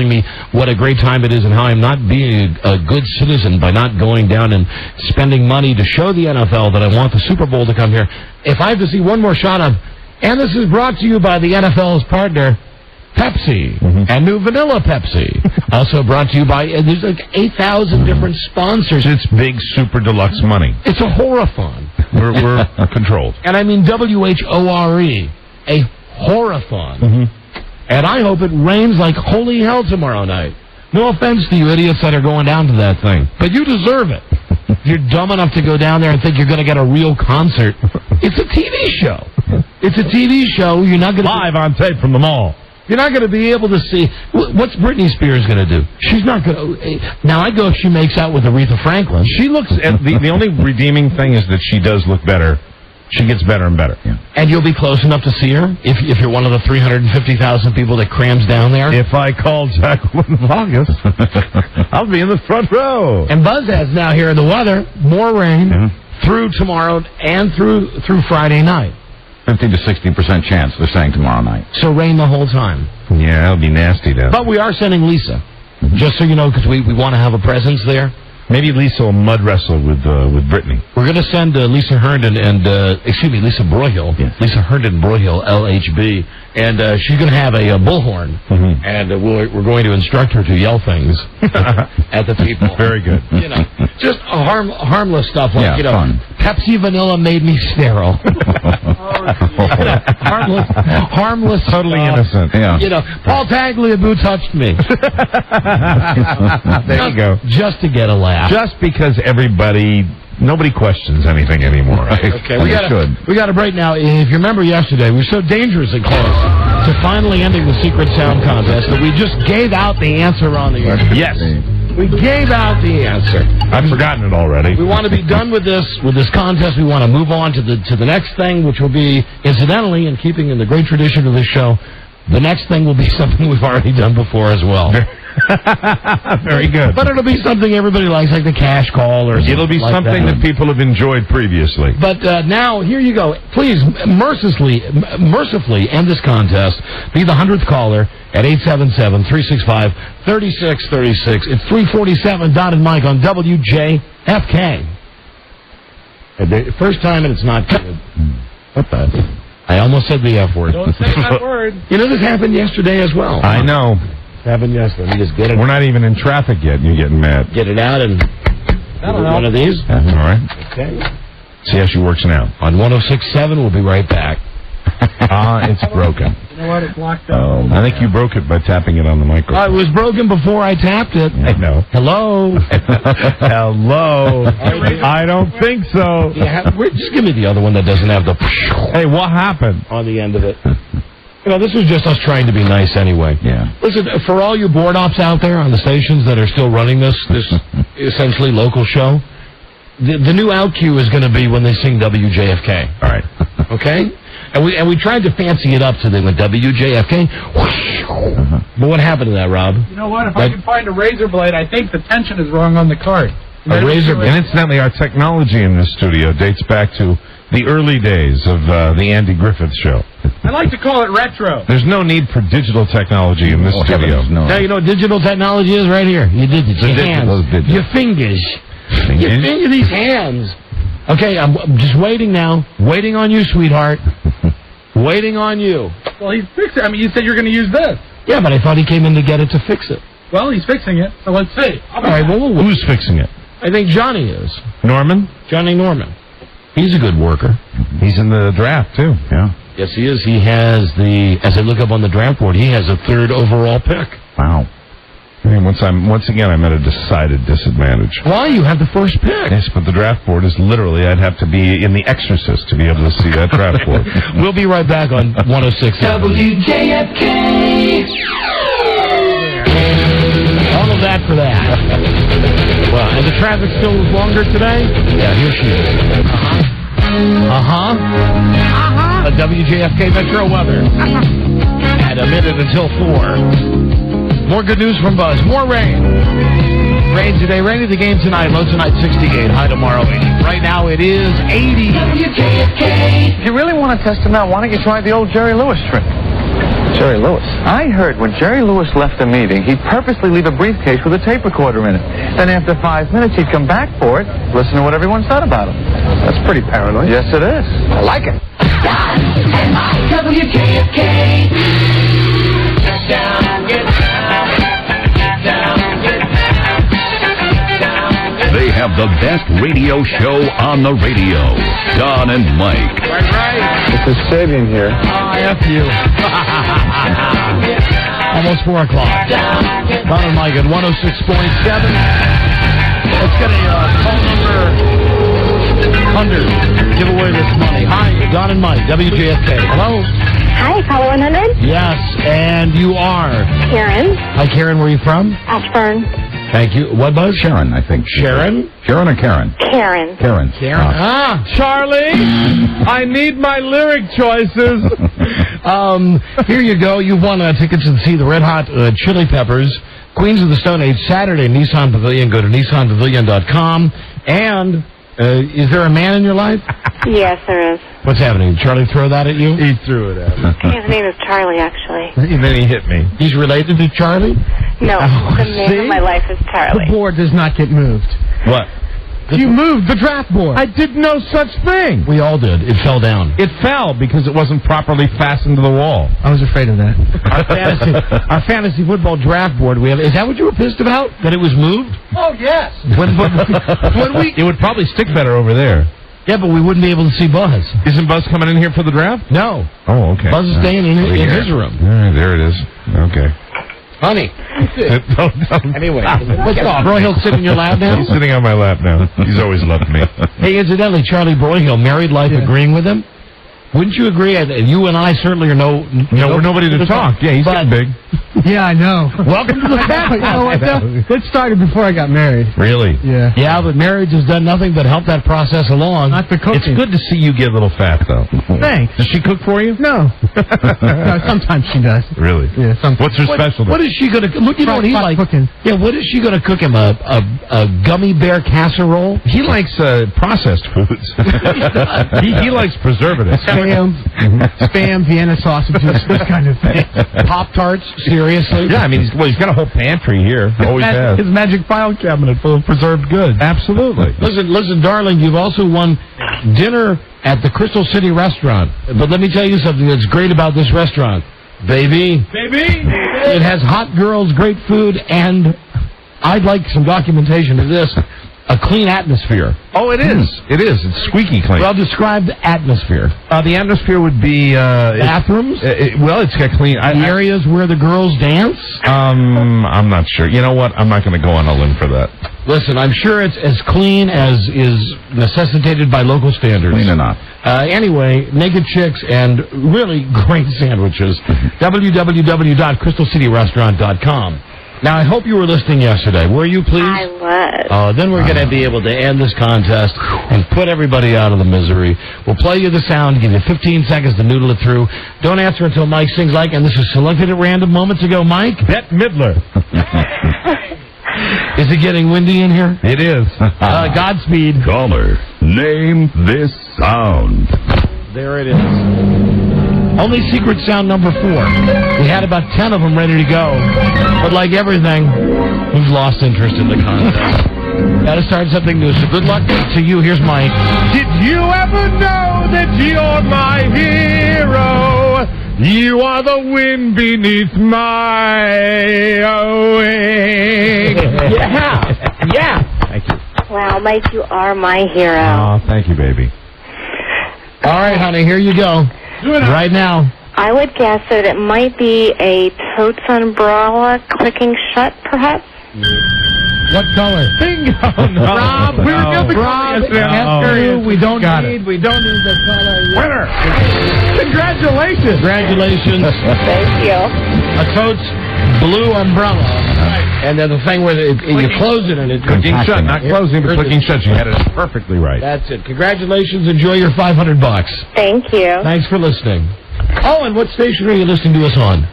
me what a great time it is and how I'm not being a good citizen by not going down and spending money to show the NFL that I want the Super Bowl to come here, if I have to see one more shot of, and this is brought to you by the NFL's partner, Pepsi, and new vanilla Pepsi. Also brought to you by, there's like 8,000 different sponsors. It's big, super deluxe money. It's a horathon. We're controlled. And I mean W-H-O-R-E, a horathon. And I hope it rains like holy hell tomorrow night. No offense to you idiots that are going down to that thing, but you deserve it. You're dumb enough to go down there and think you're going to get a real concert. It's a TV show. It's a TV show. You're not going to... Live on tape from the mall. You're not going to be able to see... What's Britney Spears going to do? She's not going to... Now, I go if she makes out with Aretha Franklin. She looks... The only redeeming thing is that she does look better. She gets better and better. Yeah. And you'll be close enough to see her if you're one of the 350,000 people that crams down there? If I call Jacqueline Vargas, I'll be in the front row. And Buzz has now here the weather, more rain through tomorrow and through Friday night. 50 to 60% chance, they're saying, tomorrow night. So rain the whole time. Yeah, that'll be nasty, though. But we are sending Lisa, just so you know, because we want to have a presence there. Maybe Lisa will mud wrestle with Brittany. We're going to send Lisa Herndon and, Lisa Broyhill. Yes. Lisa Herndon Broyhill, LHB. And she's going to have a bullhorn. Mm-hmm. And we're going to instruct her to yell things at the people. Very good. You know, just harmless stuff like, fun. Pepsi Vanilla made me sterile. harmless totally stuff. Innocent. Yeah. You know, Paul Tagliabue touched me. There you go. Just to get a laugh. Just because nobody questions anything anymore, right? Okay, we got a break now. If you remember yesterday, we were so dangerously close to finally ending the secret sound contest that we just gave out the answer on the air. Yes. We gave out the answer. I've forgotten it already. We want to be done with this contest. We want to move on to the next thing, which will be, incidentally, in keeping in the great tradition of this show, the next thing will be something we've already done before as well. Very good. But it'll be something everybody likes, like the cash call or something. It'll be something that people have enjoyed previously. But now, here you go. Please, mercifully end this contest. Be the 100th caller at 877-365-3636. It's 347 Don and Mike on WJFK. The first time, and it's not good. What the? I almost said the F word. Don't say that word. You know, this happened yesterday as well. I know. Happened yesterday. Let me just get it. We're not even in traffic yet, and you're getting mad. Get it out and one of these. All right. Okay. See how she works now. On 106.7, we'll be right back. It's broken. You know what? It's locked up. Oh, I think you broke it by tapping it on the microphone. It was broken before I tapped it. I know. Hello. Hello. I don't think so. Just give me the other one that doesn't have the... Hey, what happened? On the end of it. You know, this was just us trying to be nice anyway. Yeah. Listen, for all you board ops out there on the stations that are still running this essentially local show, the new out cue is going to be when they sing WJFK. All right. Okay? And we tried to fancy it up so they went WJFK. But what happened to that, Rob? You know what? If I can find a razor blade, I think the tension is wrong on the card. A razor blade. And incidentally, our technology in this studio dates back to the early days of the Andy Griffith Show. I like to call it retro. There's no need for digital technology in this studio. No. Now, you know what digital technology is right here? You did it. Your hands. Your fingers. Your finger, these hands. Okay, I'm just waiting now. Waiting on you, sweetheart. Waiting on you. Well, he's fixing it. I mean, you said you're going to use this. Yeah, but I thought he came in to get it to fix it. Well, he's fixing it, so let's see. All right, well, who's fixing it? I think Johnny is. Norman? Johnny Norman. He's a good worker. He's in the draft, too. Yeah. Yes, he is. He has as I look up on the draft board, he has a 3rd overall pick. Wow. I mean, once again, I'm at a decided disadvantage. Why? You have the first pick. Yes, but the draft board is literally, I'd have to be in The Exorcist to be able to see that draft board. We'll be right back on 106. WJFK. All of that for that. Well, and the traffic still is longer today? Yeah, here she is. A WJFK Metro weather. At a minute until 4. More good news from Buzz. More rain. Rain today. Rainy the game tonight. Low tonight 68. High tomorrow 80. Right now it is 80. WJFK. If you really want to test him out, why don't you try the old Jerry Lewis trick? Jerry Lewis? I heard when Jerry Lewis left a meeting, he'd purposely leave a briefcase with a tape recorder in it. Then after 5 minutes, he'd come back for it, listen to what everyone said about him. That's pretty paranoid. Yes, it is. I like it. WJFK. Touchdown, get down, get down. They have the best radio show on the radio. Don and Mike. Right. It's a Sabian here. F you. Almost 4 o'clock. Don and Mike at 106.7. Let's get a call number 100. Give away this money. Hi, Don and Mike, WJFK. Hello? Hi, caller 100? Yes, and you are? Karen. Hi, Karen. Where are you from? Ashburn. Thank you. What, Buzz? Sharon, I think. Sharon? Sharon or Karen? Karen. Karen. Karen. Charlie, I need my lyric choices. Here you go. You've won tickets to see the Red Hot Chili Peppers, Queens of the Stone Age, Saturday, Nissan Pavilion. Go to nissanpavilion.com. And is there a man in your life? Yes, there is. What's happening? Charlie throw that at you? He threw it at me. His name is Charlie, actually. And then he hit me. He's related to Charlie? No, the name of my life is Charlie. The board does not get moved. What? You moved the draft board. I did no such thing. We all did. It fell down. It fell because it wasn't properly fastened to the wall. I was afraid of that. Our fantasy football draft board. Is that what you were pissed about? That it was moved? Oh, yes. It would probably stick better over there. Yeah, but we wouldn't be able to see Buzz. Isn't Buzz coming in here for the draft? No. Oh, okay. Buzz is staying in his room. All right, there it is. Okay. Honey. Anyway, what's up? Broyhill's sitting in your lap now? He's sitting on my lap now. He's always loved me. Hey, incidentally, Charlie Broyhill, married life agreeing with him? Wouldn't you agree? You and I certainly are we're nobody to talk. Yeah, he's getting big. Yeah, I know. Welcome to the family. You know what, though? It started before I got married. Really? Yeah. Yeah, but marriage has done nothing but help that process along. Not the cooking. It's good to see you get a little fat, though. Thanks. Does she cook for you? No. No, sometimes she does. Really? Yeah, sometimes. What's her specialty? What is she going to look? You know what he likes? Cooking. Yeah, what is she going to cook him? A gummy bear casserole? He likes processed foods. he likes preservatives. Spam, Vienna sausages, this kind of thing. Pop-Tarts? Seriously? Yeah, I mean, he's got a whole pantry here. Always has. His magic file cabinet full of preserved goods. Absolutely. Listen, darling, you've also won dinner at the Crystal City restaurant. But let me tell you something that's great about this restaurant. Baby. It has hot girls, great food, and I'd like some documentation of this. A clean atmosphere. Oh, it is. It is. It's squeaky clean. Well, describe the atmosphere. The atmosphere would be... bathrooms? It's got clean... The areas where the girls dance? I'm not sure. You know what? I'm not going to go on a limb for that. Listen, I'm sure it's as clean as is necessitated by local standards. Clean enough. Anyway, naked chicks and really great sandwiches. www.crystalcityrestaurant.com. Now, I hope you were listening yesterday. Were you, please? I was. Then we're going to be able to end this contest and put everybody out of the misery. We'll play you the sound, give you 15 seconds to noodle it through. Don't answer until Mike sings like, and this was selected at random moments ago. Mike? Bette Midler. Is it getting windy in here? It is. Godspeed. Caller, name this sound. There it is. Only secret sound number 4. We had about 10 of them ready to go. But like everything, we've lost interest in the contest. Got to start something new. So good luck to you. Here's Mike. Did you ever know that you're my hero? You are the wind beneath my wing. Yeah. Thank you. Wow, Mike, you are my hero. Oh, thank you, baby. All right, honey, here you go. Do it right now. I would guess that it might be a totes umbrella clicking shut, perhaps. What color? Bingo! Rob, we were good to Rob, we don't need the color. Winner! Congratulations! Congratulations. Thank you. A totes blue umbrella. And then the thing where you close it and it's clicking shut, not closing, but clicking shut. You had it perfectly right. That's it. Congratulations. Enjoy your $500. Thank you. Thanks for listening. Oh, and what station are you listening to us on?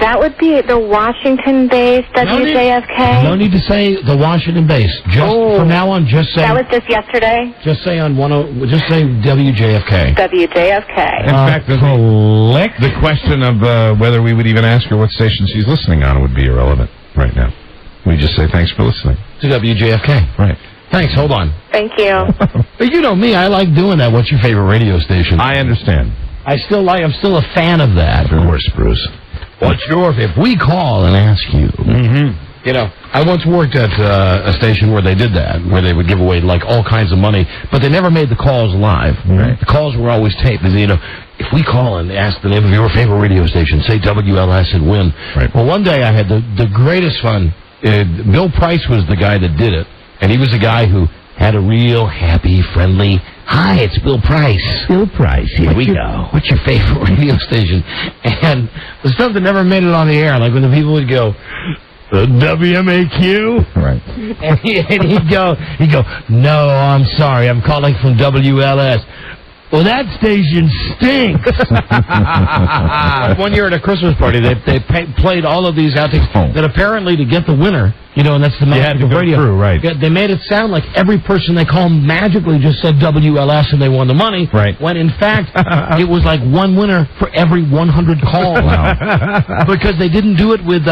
That would be the Washington-based WJFK. No need to say the Washington-based. Just from now on, just say. That was just yesterday. Just say Just say WJFK. WJFK. In fact, the question of whether we would even ask her what station she's listening on would be irrelevant right now. We just say thanks for listening to WJFK. Right. Thanks. Hold on. Thank you. But you know me. I like doing that. What's your favorite radio station? I understand. I'm still a fan of that. Of course, Bruce. What's your? If we call and ask you, you know, I once worked at a station where they did that, where they would give away like all kinds of money, but they never made the calls live. Right? The calls were always taped. You know, if we call and ask the name of your favorite radio station, say WLS and win. Right. Well, one day I had the greatest fun. Bill Price was the guy that did it, and he was a guy who had a real happy, friendly, hi, it's Bill Price. Bill Price, here we go. What's your favorite radio station? And the stuff that never made it on the air, like when the people would go, WMAQ? Right. And he'd go, no, I'm sorry, I'm calling from WLS. well, that station stinks. One year at a Christmas party, they played all of these outtakes that apparently to get the winner, and that's the magic of radio. Through, right. They made it sound like every person they called magically just said WLS and they won the money. Right. When in fact, it was like one winner for every 100 calls. Wow. Because they didn't do it with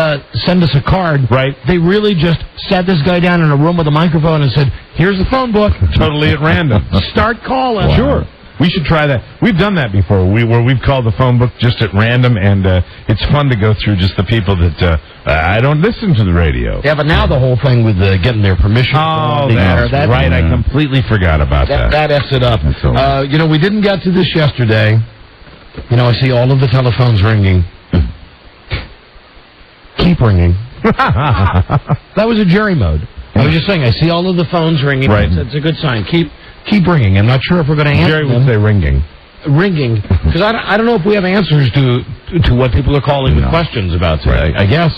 send us a card. Right. They really just sat this guy down in a room with a microphone and said, here's the phone book. Totally at random. Start calling. Wow. Sure. We should try that. We've done that before, where we've called the phone book just at random, and it's fun to go through just the people that I don't listen to the radio. Yeah, but now the whole thing with getting their permission. Oh, that's right. I completely forgot about that. That F's it up. We didn't get to this yesterday. I see all of the telephones ringing. Keep ringing. That was a Jerry mode. I was just saying, I see all of the phones ringing. Right. It's a good sign. Keep ringing. I'm not sure if we're going to answer Jerry them. would say ringing. Ringing. Because I don't know if we have answers to what people are calling with questions about today. I guess.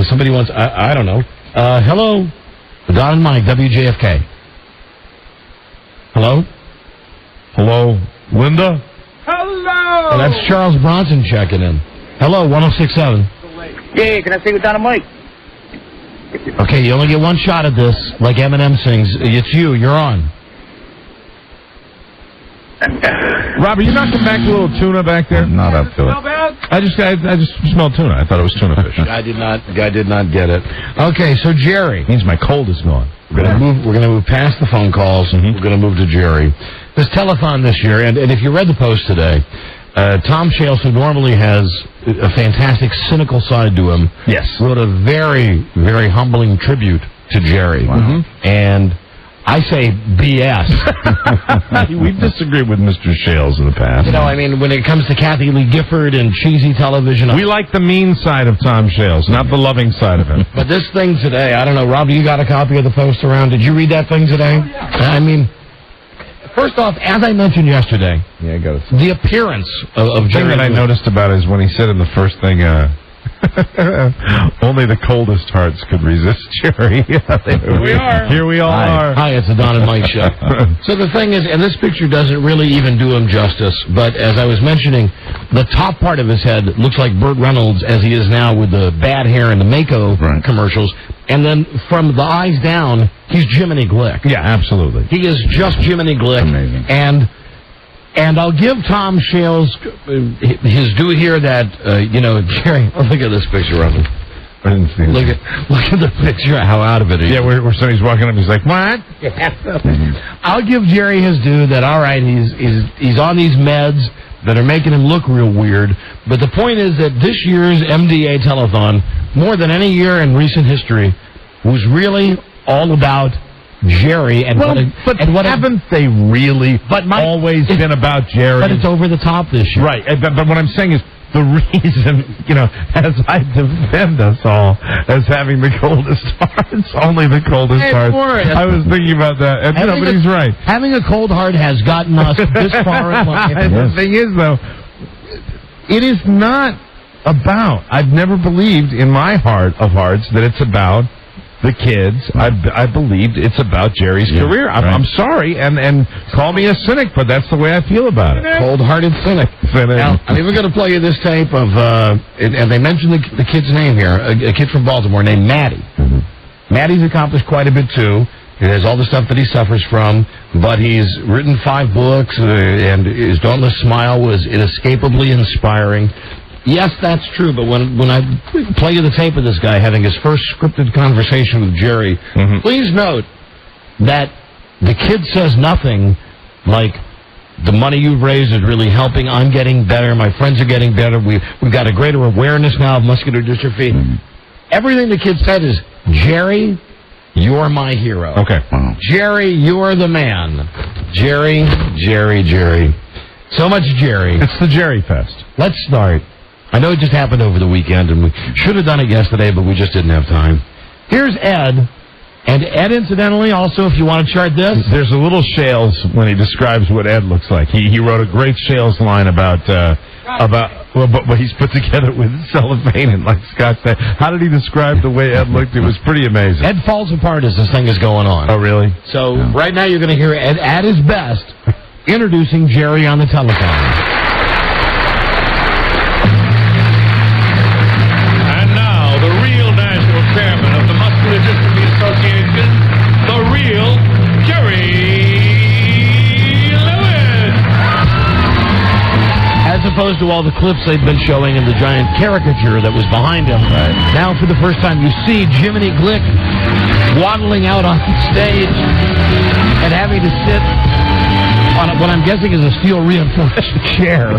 Somebody wants... I don't know. Hello? Don and Mike, WJFK. Hello? Hello? Linda? Hello! Oh, that's Charles Bronson checking in. Hello, 106.7. Yeah, can I speak with Don and Mike? Okay, you only get one shot at this. Like Eminem sings, it's you. You're on. Robert, you knocking back a little tuna back there? I'm not up to it. I just smelled tuna. I thought it was tuna fish. Guy did not get it. Okay, so Jerry. Means my cold is gone. We're gonna move past the phone calls. Mm-hmm. We're gonna move to Jerry. This telethon this year, and if you read the post today, Tom Shales, who normally has a fantastic cynical side to him, yes, wrote a very, very humbling tribute to Jerry. Wow. Mm-hmm. And I say BS. We've disagreed with Mr. Shales in the past. When it comes to Kathy Lee Gifford and cheesy television. We like the mean side of Tom Shales, not the loving side of him. But this thing today, I don't know, Rob, you got a copy of the post around? Did you read that thing today? Oh, yeah. First off, as I mentioned yesterday, yeah, I got it. The appearance of Jerry. The thing that I noticed about it is when he said in the first thing, only the coldest hearts could resist Jerry. Here we all are. Hi, it's the Don and Mike show. So the thing is, and this picture doesn't really even do him justice, but as I was mentioning, the top part of his head looks like Burt Reynolds as he is now with the bad hair and the Mako commercials. And then from the eyes down, he's Jiminy Glick. Yeah, absolutely. He is just Jiminy Glick. Amazing. And I'll give Tom Shales his due here that, Jerry, look at this picture of him. I didn't see Look at the picture, how out of it he is. Yeah, where somebody's walking up, he's like, what? I'll give Jerry his due that, all right, he's on these meds that are making him look real weird. But the point is that this year's MDA Telethon, more than any year in recent history, was really all about Jerry and haven't they really always been about Jerry? But it's over the top this year. Right, but what I'm saying is the reason, as I defend us all as having the coldest hearts, only the coldest hearts. I was thinking about that, and but he's right. Having a cold heart has gotten us this far in life. The thing is, though, it is not about, I've never believed in my heart of hearts that it's about the kids. I believed it's about Jerry's career. I'm sorry, and call me a cynic, but that's the way I feel about it. Cold-hearted cynic. Now, I'm even going to play you this tape of, and they mentioned the kid's name here, a kid from Baltimore named Maddie. Mm-hmm. Maddie's accomplished quite a bit, too. He has all the stuff that he suffers from, but he's written 5 books, and his Dauntless Smile was inescapably inspiring. Yes, that's true, but when I play you the tape of this guy having his first scripted conversation with Jerry, please note that the kid says nothing like, the money you've raised is really helping, I'm getting better, my friends are getting better, we've got a greater awareness now of muscular dystrophy. Everything the kid said is, Jerry, you're my hero. Okay. Wow. Jerry, you're the man. Jerry. So much Jerry. It's the Jerry Fest. Let's start. I know it just happened over the weekend, and we should have done it yesterday, but we just didn't have time. Here's Ed. And Ed, incidentally, also, if you want to chart this. There's a little Shales when he describes what Ed looks like. He wrote a great Shales line about what he's put together with cellophane and, like Scott said. How did he describe the way Ed looked? It was pretty amazing. Ed falls apart as this thing is going on. Oh, really? So right now you're going to hear Ed at his best introducing Jerry on the Telethon. And now, the real national chairman of the Muscular Dystrophy Association, the real Jerry Lewis. As opposed to all the clips they've been showing in the giant caricature that was behind him. Right. Now, for the first time, you see Jiminy Glick waddling out on stage and having to sit on what I'm guessing is a steel reinforced chair.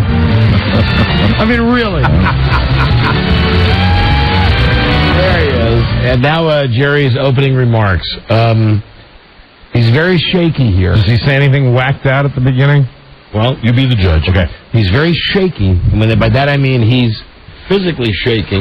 I mean, really. There he is. And now Jerry's opening remarks. He's very shaky here. Does he say anything whacked out at the beginning? Well, you be the judge. Okay. He's very shaky. By that I mean he's physically shaking.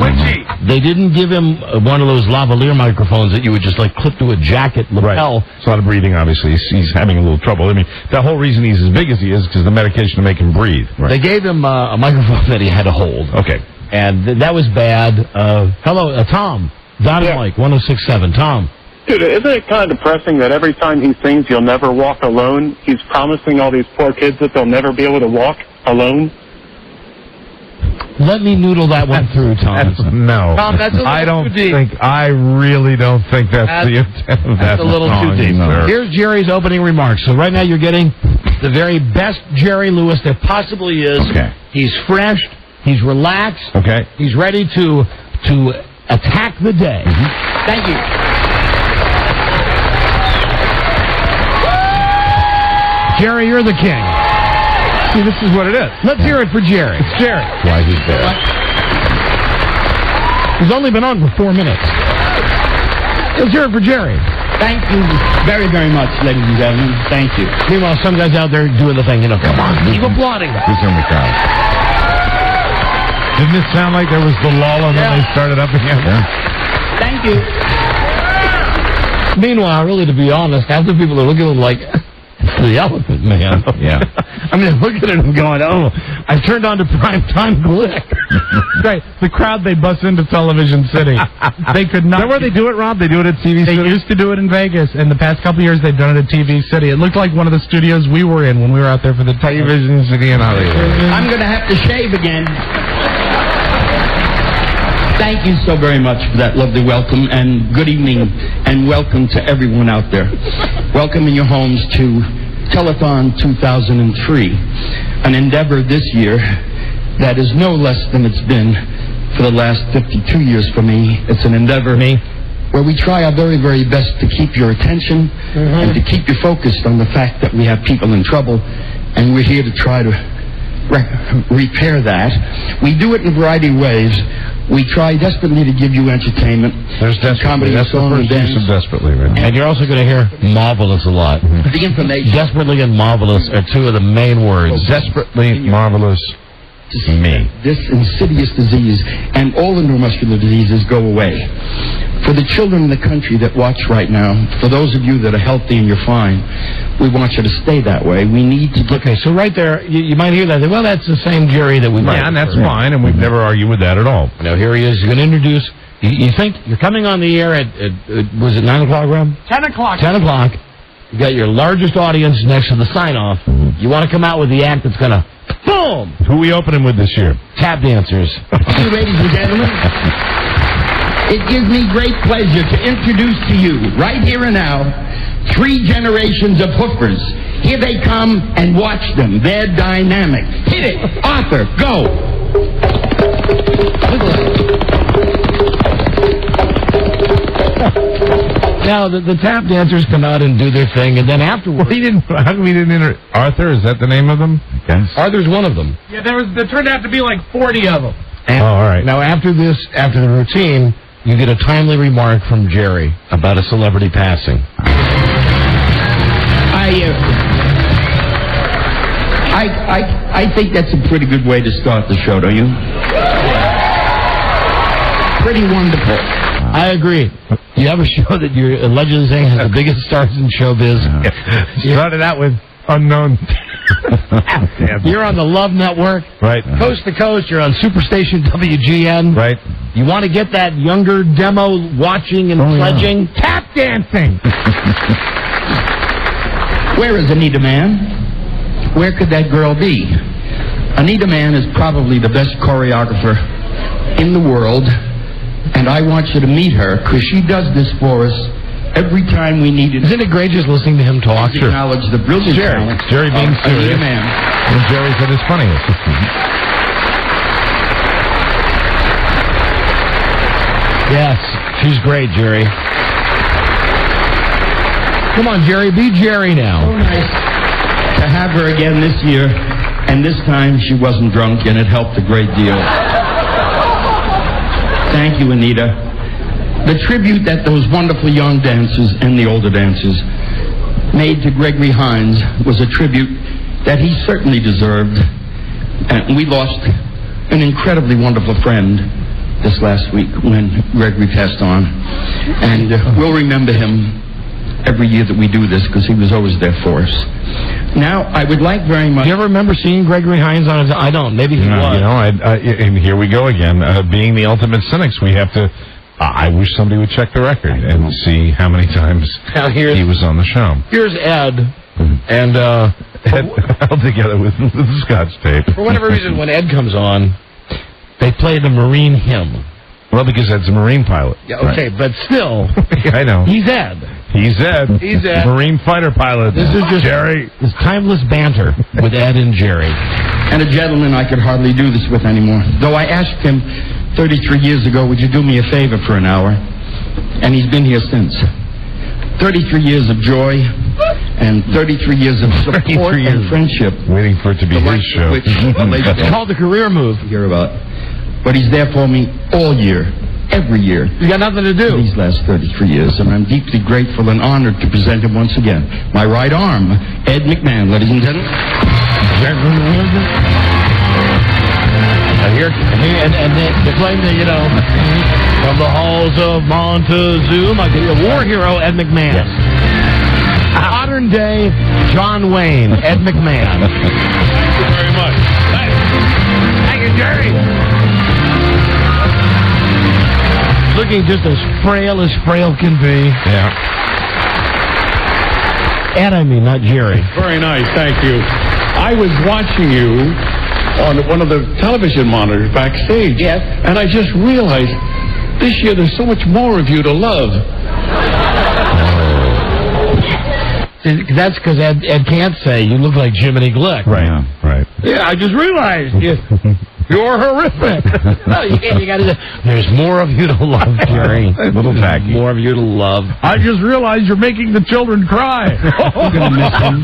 They didn't give him one of those lavalier microphones that you would just clip to a jacket lapel. Right. It's a lot of breathing, obviously. He's having a little trouble. I mean, the whole reason he's as big as he is because the medication to make him breathe. Right. They gave him a microphone that he had to hold. Okay. And that was bad. Hello, Tom. Don and Mike, 106.7. Tom. Dude, isn't it kind of depressing that every time he sings You'll Never Walk Alone, he's promising all these poor kids that they'll never be able to walk alone? Let me noodle that one through, Tom. No. Tom, that's a little too deep. I really don't think that's the intent of that. That's a little song, too deep. sir. Here's Jerry's opening remarks. So right now you're getting the very best Jerry Lewis there possibly is. Okay. He's fresh. He's relaxed. Okay. He's ready to attack the day. Mm-hmm. Thank you. Jerry, you're the king. See, this is what it is. Let's hear it for Jerry. It's Jerry. Why he's there. He's only been on for 4 minutes. Let's hear it for Jerry. Thank you very, very much, ladies and gentlemen. Thank you. Meanwhile, some guys out there doing the thing, come on, keep applauding. Who's in the crowd? Didn't it sound like there was the lull and then they started up again? Yeah. Thank you. Meanwhile, really, to be honest, half the people are looking at him like, the Elephant Man. Yeah. I mean, looking at him going, I turned on to primetime Glick. Right. The crowd they bust into Television City. They could not. Is that where they do it, Rob? They do it at TV City? They used to do it in Vegas. In the past couple of years, they've done it at TV City. It looked like one of the studios we were in when we were out there for the Television City in Hollywood. I'm going to have to shave again. Thank you so very much for that lovely welcome, and good evening, and welcome to everyone out there. Welcome in your homes to Telethon 2003, an endeavor this year that is no less than it's been for the last 52 years for me. It's an endeavor where we try our very, very best to keep your attention and to keep you focused on the fact that we have people in trouble, and we're here to try to repair that. We do it in a variety of ways. We try desperately to give you entertainment. There's desperately. That's the first use of desperately, right? And you're also going to hear marvelous a lot. The information. Desperately and marvelous are two of the main words. Desperately marvelous. Me. This insidious disease and all the neuromuscular diseases go away. For the children in the country that watch right now, for those of you that are healthy and you're fine, we want you to stay that way. We need to get... Okay, so right there, you might hear that. Well, that's the same Jerry that we... Yeah, and that's fine, and we've never argued with that at all. Now, here he is. He's going to introduce... You think you're coming on the air at was it 9 o'clock, Rob? 10 o'clock. 10 o'clock. You got your largest audience next to the sign-off. You want to come out with the act that's going to... Boom! Who are we opening with this year? Tap dancers. Okay, ladies and gentlemen, it gives me great pleasure to introduce to you, right here and now, 3 generations of hoofers. Here they come, and watch them. They're dynamic. Hit it! Arthur, go! Now, the tap dancers come out and do their thing, and then afterwards... How come we didn't enter... Arthur, is that the name of them? Yes. Arthur's one of them. Yeah, there turned out to be like 40 of them. And all right. Now, after the routine, you get a timely remark from Jerry about a celebrity passing. I think that's a pretty good way to start the show, don't you? Pretty wonderful. I agree. You have a show that you're allegedly saying has the biggest stars in showbiz. You started out with unknown. You're on the Love Network. Right. Coast to coast, you're on Superstation WGN. Right. You want to get that younger demo watching and pledging? Yeah. Tap dancing. Where is Anita, man? where could that girl be? Anita Mann is probably the best choreographer in the world, and I want you to meet her because she does this for us every time we need it. Isn't it great just listening to him talk? To acknowledge the brilliant talent Jerry being of Anita serious. Mann. And Jerry's at his funniest. Yes, she's great, Jerry. Come on, Jerry, be Jerry now. So nice to have her again this year, and this time she wasn't drunk, and it helped a great deal. Thank you, Anita. The tribute that those wonderful young dancers and the older dancers made to Gregory Hines was a tribute that he certainly deserved, and we lost an incredibly wonderful friend this last week when Gregory passed on, and we'll remember him every year that we do this because he was always there for us. Now, I would like very much... Do you ever remember seeing Gregory Hines on his... I don't. Maybe he was. You know, and here we go again. Being the ultimate cynics, we have to... I wish somebody would check the record and see how many times he was on the show. Here's Ed, and Ed held together with the Scotch tape. for whatever reason, when Ed comes on, they play the Marine hymn. Well, because Ed's a Marine pilot. Yeah, okay, but still, I know. he's Ed. He's Ed. He's Ed. Marine fighter pilot. This is just Jerry. This timeless banter with Ed and Jerry. And a gentleman I could hardly do this with anymore. Though I asked him 33 years ago, would you do me a favor for an hour? And he's been here since. 33 years of joy and 33 years of support and friendship. Waiting for it to be his show. It's called the career move. Hear about. But he's there for me all year, every year. You got nothing to do. These last 33 years, and I'm deeply grateful and honored to present him once again. My right arm, Ed McMahon, ladies and gentlemen. And they claim that, you know, from the halls of Montezuma, a war hero, Ed McMahon. Yes. Modern day John Wayne, Ed McMahon. Thank you very much. Thank you, Jerry. Looking just as frail can be. Yeah. Ed, I mean, not Jerry. Very nice, thank you. I was watching you on one of the television monitors backstage. Yes. And I just realized this year there's so much more of you to love. That's because Ed can't say you look like Jiminy Glick. Right. Yeah, right. Yeah, I just realized you're horrific. No, you can't. You got to. There's more of you to love, Jerry. A little tacky. More of you to love. I just realized you're making the children cry. I'm going to miss him.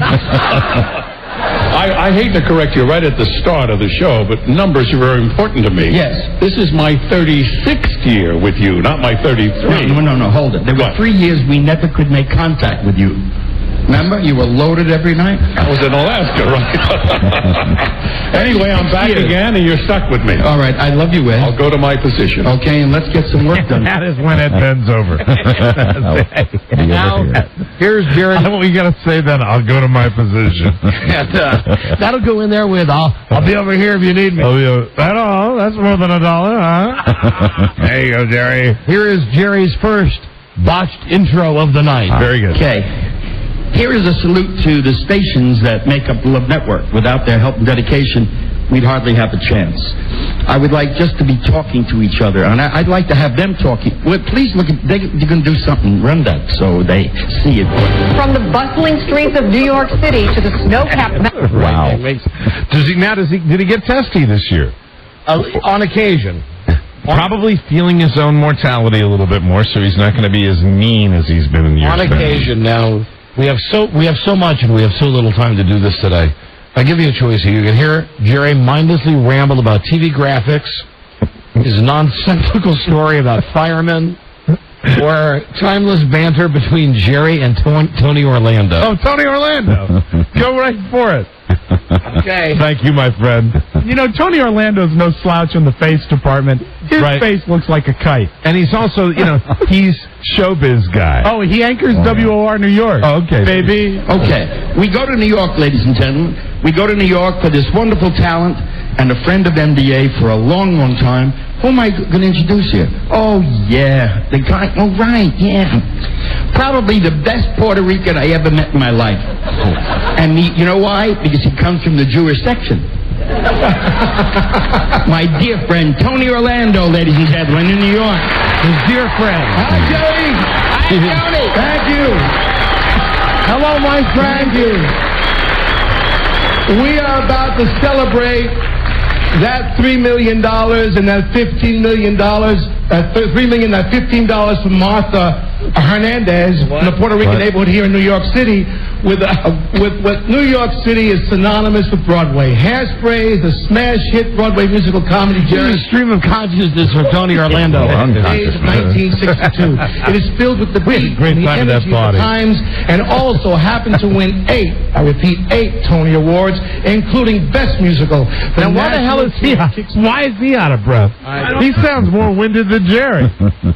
I hate to correct you right at the start of the show, but numbers are very important to me. Yes. This is my 36th year with you, not my 33. No, hold it. There were 3 years we never could make contact with you. Remember? You were loaded every night? I was in Alaska, right? Anyway, I'm back again, and you're stuck with me. All right, I love you, Ed. I'll go to my position. Okay, and let's get some work done. That is when it bends over. Now, here's Jerry. We got to say that. I'll go to my position. And, that'll go in there with I'll be over here if you need me. That's more than $1, huh? There you go, Jerry. Here is Jerry's first botched intro of the night. Very good. Okay. Here is a salute to the stations that make up the Love Network. Without their help and dedication, we'd hardly have a chance. I would like just to be talking to each other, and I'd like to have them talking. Well, please look at, they're going to do something. Run that so they see it. From the bustling streets of New York City to the snow-capped mountains. Wow. Did he get testy this year? On occasion. Probably feeling his own mortality a little bit more, so he's not going to be as mean as he's been in years On occasion. Now, we have so much and we have so little time to do this today. I'll give you a choice here. You can hear Jerry mindlessly ramble about TV graphics, his nonsensical story about firemen, or timeless banter between Jerry and Tony Orlando. Oh, Tony Orlando. Go right for it. Okay. Thank you, my friend. You know, Tony Orlando's no slouch in the face department. His face looks like a kite. And he's also, he's showbiz guy. Oh, he anchors WOR New York. Oh, okay. Baby. Okay. We go to New York, ladies and gentlemen. We go to New York for this wonderful talent and a friend of MDA for a long, long time. Who am I going to introduce here? Oh, yeah. The guy. Oh, right. Yeah. Probably the best Puerto Rican I ever met in my life. And you know why? Because he comes from the Jewish section. My dear friend, Tony Orlando, ladies and gentlemen, in New York. His dear friend. Hi, Jerry. Hi, Tony. Thank you. Hello, my friend. We are about to celebrate that $3 million and that $15 million, $3 million, that $15 from Martha Hernandez from the Puerto Rican neighborhood here in New York City, with what New York City is synonymous with Broadway. Hairspray is a smash hit Broadway musical comedy. Jerry, stream of consciousness for Tony Orlando. Days of 1962. It is filled with the beat and the energy of the times, and also happened to win 8, I repeat, 8 Tony Awards, including Best Musical. Now, why the hell is he? Why is he out of breath? He sounds more winded than Jerry.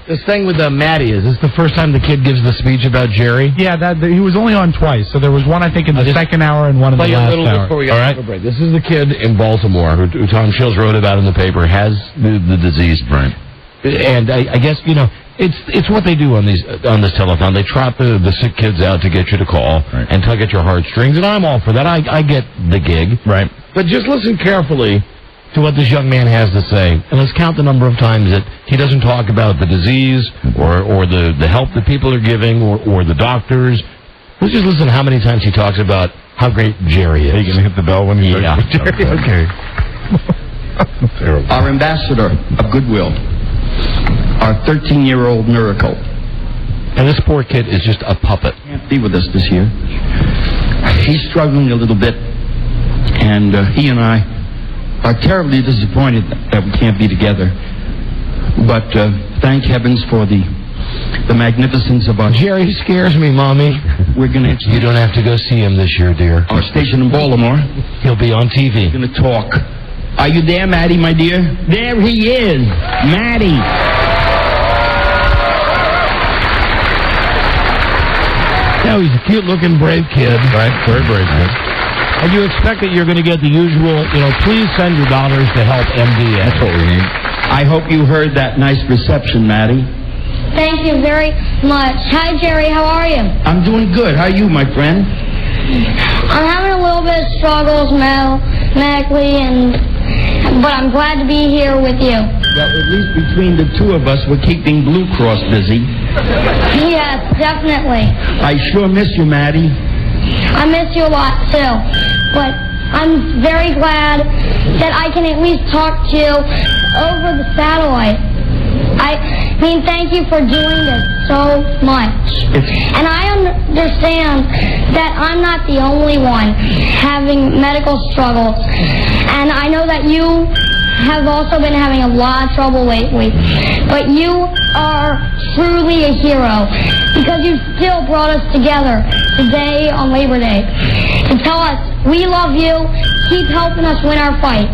This thing with Maddie, is this the first time the kid gives the speech about Jerry? Yeah, he was only on twice. So there was one, I think, in the second hour and one in the last hour. Play a little before we go to break. This is the kid in Baltimore who Tom Shields wrote about in the paper, has the disease. Right. And I guess, it's what they do on this telethon. They trot the sick kids out to get you to call and tug at your heartstrings, and I'm all for that. I get the gig. Right. But just listen carefully to what this young man has to say, and let's count the number of times that he doesn't talk about the disease or the help that people are giving or the doctors. Let's just listen to how many times he talks about how great Jerry is. Are you going to hit the bell when you Okay. Our ambassador of goodwill, our 13-year-old miracle. And this poor kid is just a puppet. Can't be with us this year. He's struggling a little bit, and he and I are terribly disappointed that we can't be together. But thank heavens for the magnificence of our... Jerry scares me, Mommy. We're going to... You don't have to go see him this year, dear. Our station in Baltimore. He'll be on TV. We're going to talk. Are you there, Maddie, my dear? There he is. Maddie. No, he's a cute-looking, brave kid. Right, very brave kid. And you expect that you're going to get the usual, please send your dollars to help MDA. That's what we need. I hope you heard that nice reception, Maddie. Thank you very much. Hi, Jerry. How are you? I'm doing good. How are you, my friend? I'm having a little bit of struggles medically, but I'm glad to be here with you. Well, at least between the two of us, we're keeping Blue Cross busy. Yes, definitely. I sure miss you, Maddie. I miss you a lot, too. But I'm very glad that I can at least talk to you over the satellite. I mean, thank you for doing this so much. And I understand that I'm not the only one having medical struggles. And I know that you have also been having a lot of trouble lately. But you are truly a hero because you still brought us together today on Labor Day to tell us we love you. Keep helping us win our fight.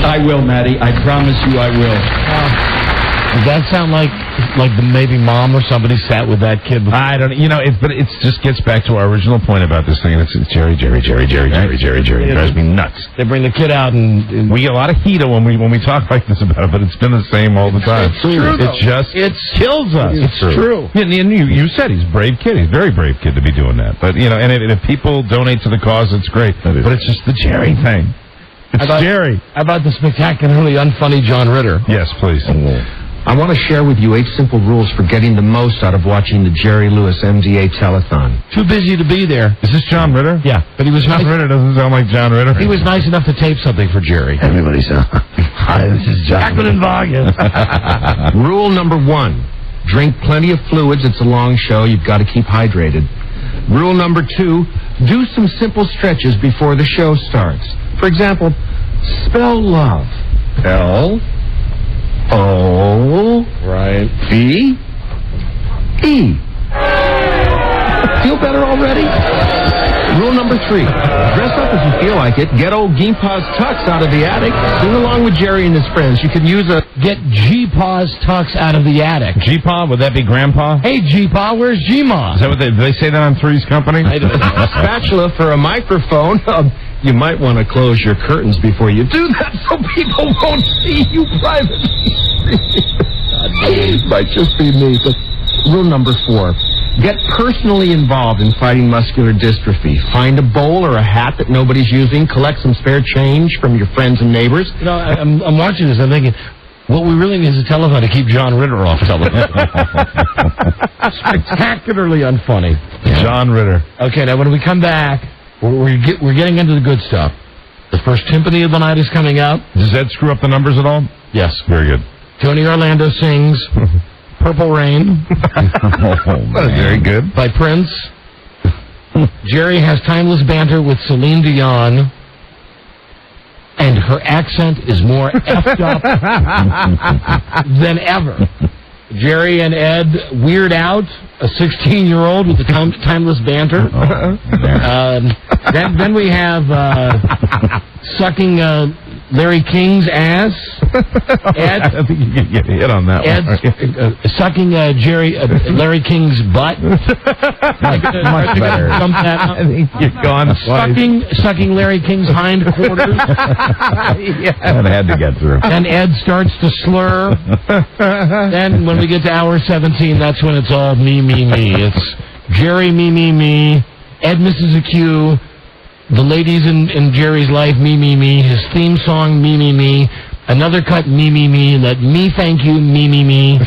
I will, Maddie. I promise you I will. Does that sound like the maybe mom or somebody sat with that kid before? I don't, but it just gets back to our original point about this thing, and it's Jerry. It drives me nuts. They bring the kid out, and we get a lot of heat when we talk like this about it, but it's been the same all the time. It's true. It kills us. It's true. Yeah, and you said he's a brave kid. He's a very brave kid to be doing that. But and if people donate to the cause, it's great. But it's just the Jerry thing. It's Jerry. How about the spectacularly unfunny John Ritter? Yes, please. I want to share with you 8 simple rules for getting the most out of watching the Jerry Lewis MDA Telethon. Too busy to be there. Is this John Ritter? Yeah, but he was John nice. Ritter doesn't sound like John Ritter. He was nice enough to tape something for Jerry. Everybody sounds. Hi, this is John. Jacqueline Vargas. Rule number 1. Drink plenty of fluids. It's a long show. You've got to keep hydrated. Rule number 2. Do some simple stretches before the show starts. For example, spell love. L-O-V-E. Feel better already? Rule number 3. Dress up if you feel like it. Get old Geepa's tux out of the attic. Sing along with Jerry and his friends. You could use a... Get G-Pa's tux out of the attic. G-Pa? Would that be Grandpa? Hey, G-Pa, where's G-Ma? Is that what do they say that on Three's Company? Spatula for a microphone. You might want to close your curtains before you do that so people won't see you privately. Might just be me, but rule number 4. Get personally involved in fighting muscular dystrophy. Find a bowl or a hat that nobody's using. Collect some spare change from your friends and neighbors. You know, I'm watching this. I'm thinking, what we really need is a telethon to keep John Ritter off television. Spectacularly unfunny. John Ritter. Okay, now when we come back, we're getting into the good stuff. The first timpani of the night is coming out. Does that screw up the numbers at all? Yes. Very good. Tony Orlando sings Purple Rain. Very good. By Prince. Jerry has timeless banter with Celine Dion. And her accent is more effed up than ever. Jerry and Ed weird out a 16-year-old with the timeless banter. Then we have sucking Larry King's ass. Ed, I think you can get hit on that Ed's, one. Sucking Larry King's butt. Much better. I think you've gone Sucking Larry King's hindquarters. That had to get through. Then Ed starts to slur. Then when we get to hour 17, that's when it's all me. It's Jerry, me. Ed misses a cue. The ladies in Jerry's life, me. His theme song, me. Another cut, me. Let me thank you, me.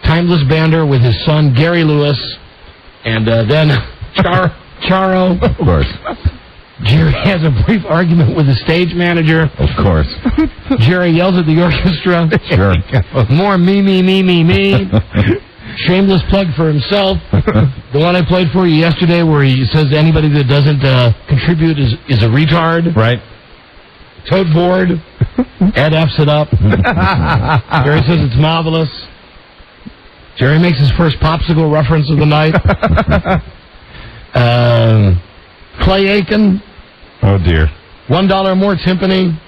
Timeless banter with his son, Gary Lewis. And then Charo. Of course. Jerry has a brief argument with the stage manager. Of course. Jerry yells at the orchestra. Sure. More me. Shameless plug for himself. The one I played for you yesterday where he says anybody that doesn't contribute is a retard. Right. Toad board. Ed F's it up. Jerry says it's marvelous. Jerry makes his first popsicle reference of the night. Clay Aiken. Oh, dear. $1 more timpani.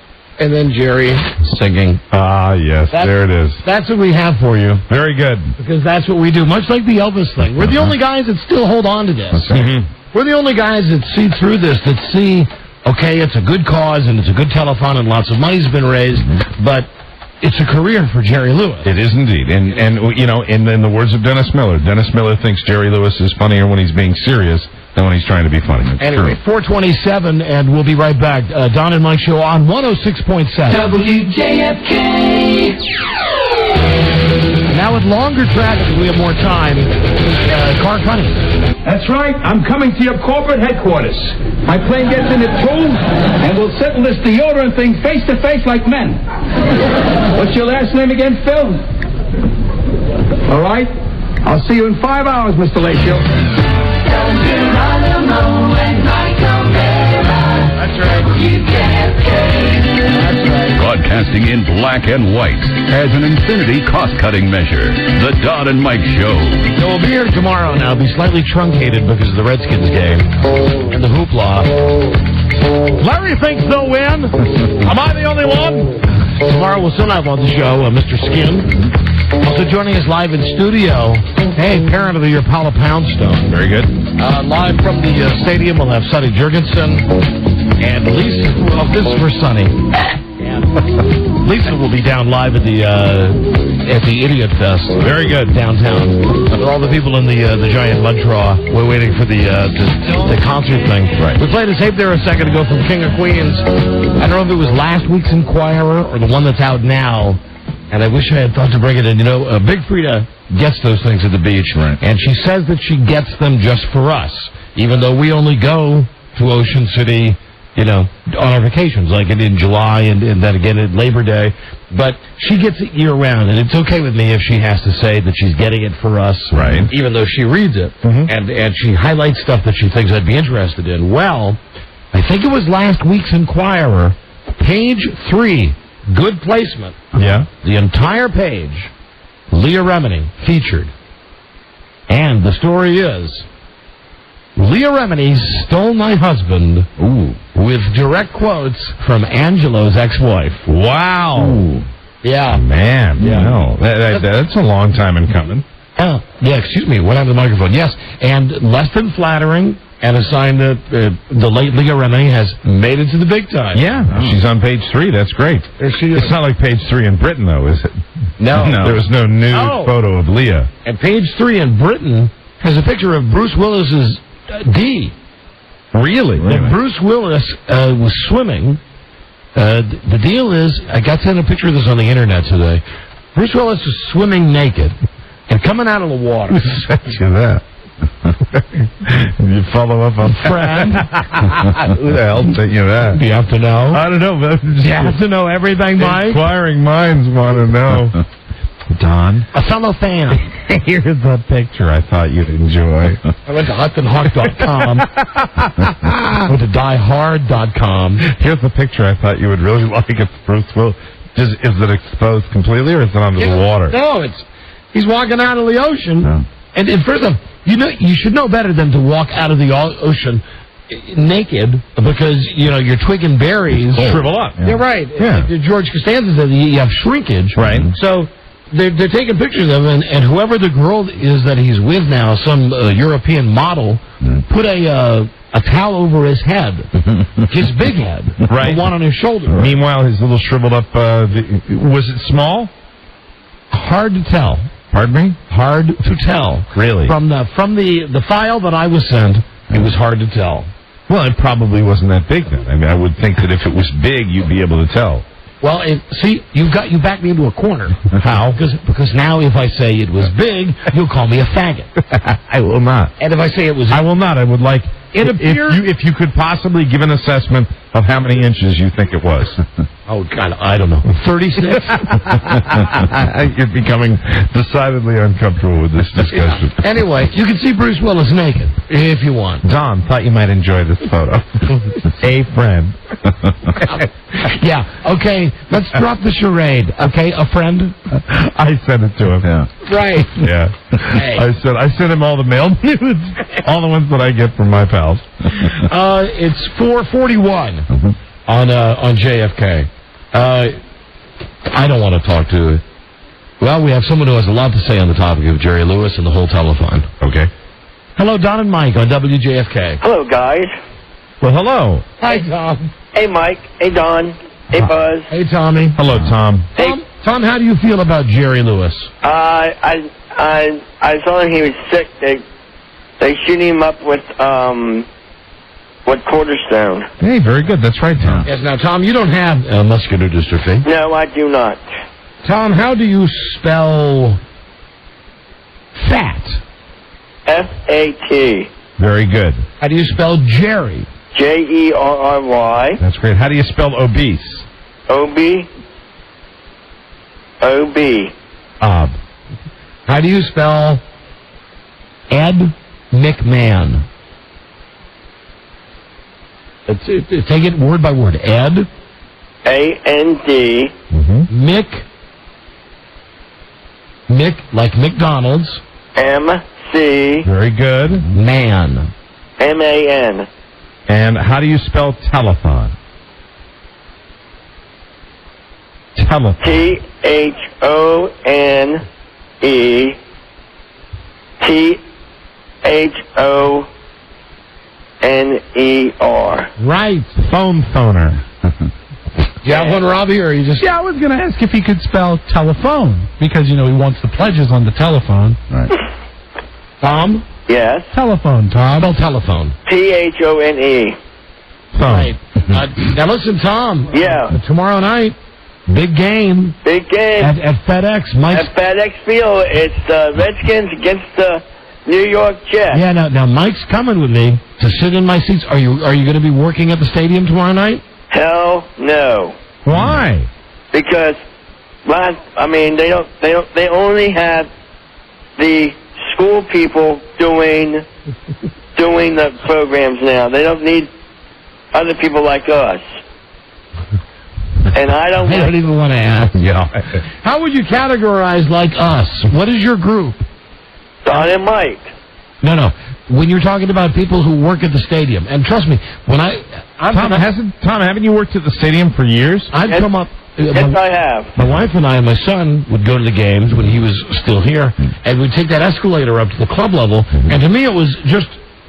And then Jerry singing. Ah, yes, there it is. That's what we have for you. Very good. Because that's what we do. Much like the Elvis thing. We're the only guys that still hold on to this. We're the only guys that see through this, that see, okay, it's a good cause and it's a good telethon and lots of money's been raised, but it's a career for Jerry Lewis. It is indeed. And you know, in the words of Dennis Miller thinks Jerry Lewis is funnier when he's being serious than when he's trying to be funny. It's anyway, true. 4:27, and we'll be right back. Don and Mike Show on 106.7. WJFK. Now with longer tracks, we have more time. Car Funny. That's right. I'm coming to your corporate headquarters. My plane gets in at 2, and we'll settle this deodorant thing face to face like men. What's your last name again, Phil? All right. I'll see you in 5 hours, Mr. Lacio. That's right. That's right. Broadcasting in black and white as an infinity cost-cutting measure. The Don and Mike Show. So we'll be here tomorrow now. Be slightly truncated because of the Redskins game and the hoopla. Larry thinks they'll win. Am I the only one? Tomorrow we'll still have on the show Mr. Skin. Also joining us live in studio, hey, parent of the year, Paula Poundstone. Very good. Live from the stadium, we'll have Sonny Jurgensen and Lisa. Well, this is for Sonny. And Lisa will be down live at the Idiot Fest. Very good. Downtown. With all the people in the giant mud trough. We're waiting for the concert thing. Right. We played a tape there a second ago from King of Queens. I don't know if it was last week's Inquirer or the one that's out now. And I wish I had thought to bring it in. You know, Big Frida gets those things at the beach. Right. And she says that she gets them just for us, even though we only go to Ocean City, you know, on our vacations, like in July and then again at Labor Day. But she gets it year-round, and it's okay with me if she has to say that she's getting it for us, right? Even though she reads it, and she highlights stuff that she thinks I'd be interested in. Well, I think it was last week's Inquirer, page 3. Good placement. Yeah. The entire page, Leah Remini featured. And the story is, Leah Remini stole my husband. Ooh. With direct quotes from Angelo's ex-wife. Wow. Ooh. Yeah. Man, yeah. No. That's a long time in coming. Yeah, excuse me. What happened to the microphone? Yes. And less than flattering. And a sign that the late Leah Remini has made it to the big time. Yeah, she's on page 3. That's great. There she is. It's not like page 3 in Britain, though, is it? No. There was no nude Oh. photo of Leah. And page 3 in Britain has a picture of Bruce Willis's D. Really? That Bruce Willis was swimming. The deal is, I got sent a picture of this on the internet today. Bruce Willis is swimming naked and coming out of the water. Who sent you that? You follow up on friend. Who the hell sent you that? Do you have to know? I don't know, but Do you have to know everything, Mike? Inquiring minds want to know. Don? A fellow fan. Here's a picture I thought you'd enjoy. I went to HudsonHawk.com. went to DieHard.com. Here's the picture I thought you would really like. It's Bruce Willis. Is it exposed completely, or is it under the water? No, he's walking out of the ocean. No. And first off, you should know better than to walk out of the ocean naked because, you're twigging berries. Shrivel up. Yeah, right. Yeah. George Costanza said you have shrinkage. Right. So they're taking pictures of him, and whoever the girl is that he's with now, some European model, put a towel over his head, his big head, right, the one on his shoulder. Meanwhile, his little shriveled up. Was it small? Hard to tell. Pardon me? Hard to tell. Really? From the file that I was sent, it was hard to tell. Well, it probably wasn't that big then. I mean, I would think that if it was big, you'd be able to tell. Well, you backed me into a corner. How? Because now if I say it was big, you'll call me a faggot. I will not. And if I say it was... I will not. I would like... It appears... If you could possibly give an assessment of how many inches you think it was. Oh, God, I don't know. 36? You're becoming decidedly uncomfortable with this discussion. Yeah. Anyway, you can see Bruce Willis naked, if you want. Don, thought you might enjoy this photo. A friend. Yeah, okay, let's drop the charade, okay? A friend? I sent it to him. Yeah. Right. Yeah. Hey. I sent him all the mail nudes, all the ones that I get from my pals. It's 4:41 on JFK. I don't want to talk to... Well, we have someone who has a lot to say on the topic of Jerry Lewis and the whole telethon. Okay. Hello, Don and Mike on WJFK. Hello, guys. Well, hello. Hi, Tom. Hey, Mike. Hey, Don. Hey, Buzz. Hey, Tommy. Hello, Tom. Tom, how do you feel about Jerry Lewis? I saw he was sick. They shoot him up with cortisone. Hey, very good. That's right, Tom. Yes, now, Tom, you don't have muscular dystrophy. No, I do not. Tom, how do you spell fat? F-A-T. Very good. How do you spell Jerry? J-E-R-R-Y. That's great. How do you spell obese? O-B. O-B. How do you spell Ed McMahon? Take it word by word. Ed. A-N-D. Mick, like McDonald's. M-C. Very good. Man. M-A-N. And how do you spell telethon? Telethon. T-H-O-N-E-T-H-O-N-E-R. Right. Phone phoner. You have one, Robbie, or you just... Yeah, I was going to ask if he could spell telephone, because, he wants the pledges on the telephone. Right. Tom? Yes? Telephone, Tom. Spell telephone. T-H-O-N-E. Phone. Right. Now listen, Tom. Yeah. Tomorrow night, big game. Big game. At FedEx. Mike's... At FedEx Field, it's the Redskins against the New York Jets. Yeah, now Mike's coming with me to sit in my seats. Are you going to be working at the stadium tomorrow night? Hell no. Why? Because they only have the school people doing the programs now. They don't need other people like us. And I don't even want to ask. Yeah. How would you categorize like us? What is your group? Don and Mike. No. When you're talking about people who work at the stadium, and trust me, Tom, haven't you worked at the stadium for years? I'd come up. Yes, I have. My wife and I and my son would go to the games when he was still here, and we'd take that escalator up to the club level. And to me, it was just,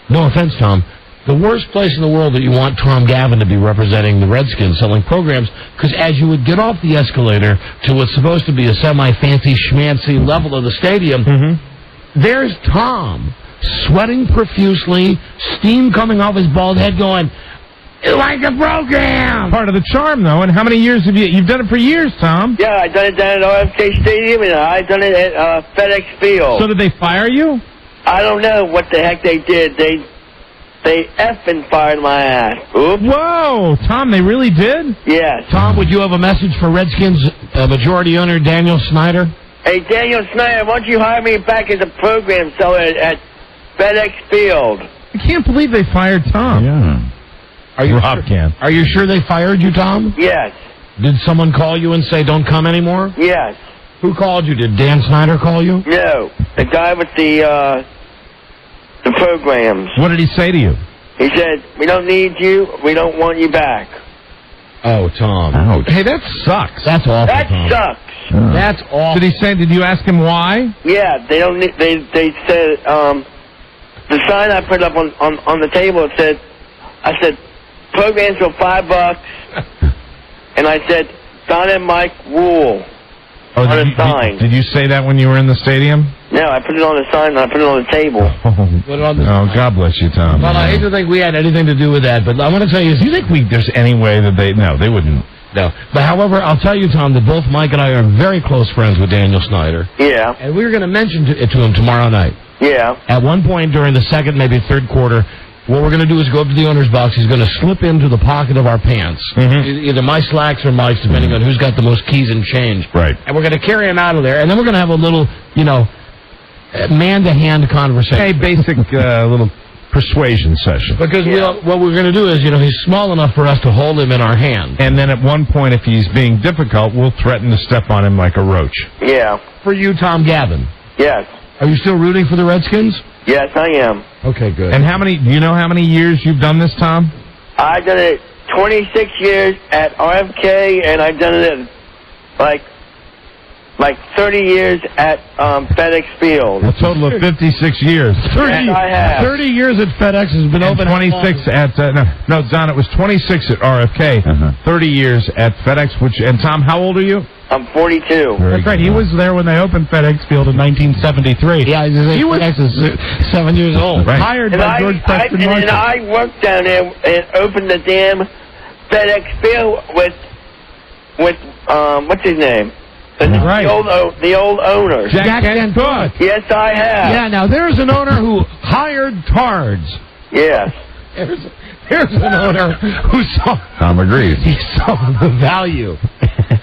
no offense, Tom, the worst place in the world that you want Tom Gavin to be representing the Redskins selling programs, because as you would get off the escalator to what's supposed to be a semi-fancy schmancy level of the stadium, there's Tom sweating profusely, steam coming off his bald head going, like a program! Part of the charm, though. And how many years have you've done it for years, Tom? Yeah, I done it down at RFK Stadium, and I done it at FedEx Field. So did they fire you? I don't know what the heck they did. They effing fired my ass. Oops. Whoa, Tom, they really did? Yes. Tom, would you have a message for Redskins majority owner Daniel Snyder? Hey, Daniel Snyder, why don't you hire me back as a program seller at FedEx Field? I can't believe they fired Tom. Yeah. Are you sure they fired you, Tom? Yes. Did someone call you and say don't come anymore? Yes. Who called you? Did Dan Snyder call you? No. The guy with the programs. What did he say to you? He said, we don't need you. We don't want you back. Oh, Tom. Ouch. Hey, that sucks. That's awful, That Tom. sucks. That's awful. Did you ask him why? Yeah, they don't need, they said, the sign I put up on the table, I said, programs for $5, and I said, Don and Mike rule on a sign. Did you say that when you were in the stadium? No, I put it on the sign and I put it on the table. God bless you, Tom. Well, I hate to think we had anything to do with that, but I want to tell you, Do you think there's any way that they wouldn't. No. But however, I'll tell you, Tom, that both Mike and I are very close friends with Daniel Snyder. Yeah. And we're going to mention it to him tomorrow night. Yeah. At one point during the second, maybe third quarter, what we're going to do is go up to the owner's box. He's going to slip into the pocket of our pants. Either my slacks or Mike's, depending on who's got the most keys and change. Right. And we're going to carry him out of there, and then we're going to have a little, man-to-hand conversation. Hey, basic little persuasion session. Because what we're going to do is, he's small enough for us to hold him in our hand. And then at one point, if he's being difficult, we'll threaten to step on him like a roach. Yeah. For you, Tom Gavin. Yes. Are you still rooting for the Redskins? Yes, I am. Okay, good. And do you know how many years you've done this, Tom? I've done it 26 years at RFK, and I've done it like 30 years at FedEx Field. A total of 56 years. 30 years at FedEx has been open. 26 at no, Don. It was 26 at RFK. 30 years at FedEx. And Tom, how old are you? I'm 42. That's right. He was there when they opened FedEx Field in 1973. Yeah, he was FedEx is 7 years old. Right. Hired by George Preston Marshall. And I worked down there and opened the damn FedEx Field with what's his name? Right. The old owner. Jack Kent Cook. Yes, I have. Yeah, now there's an owner who hired tards. Yes. Here's an owner who saw... Tom agrees. He saw the value.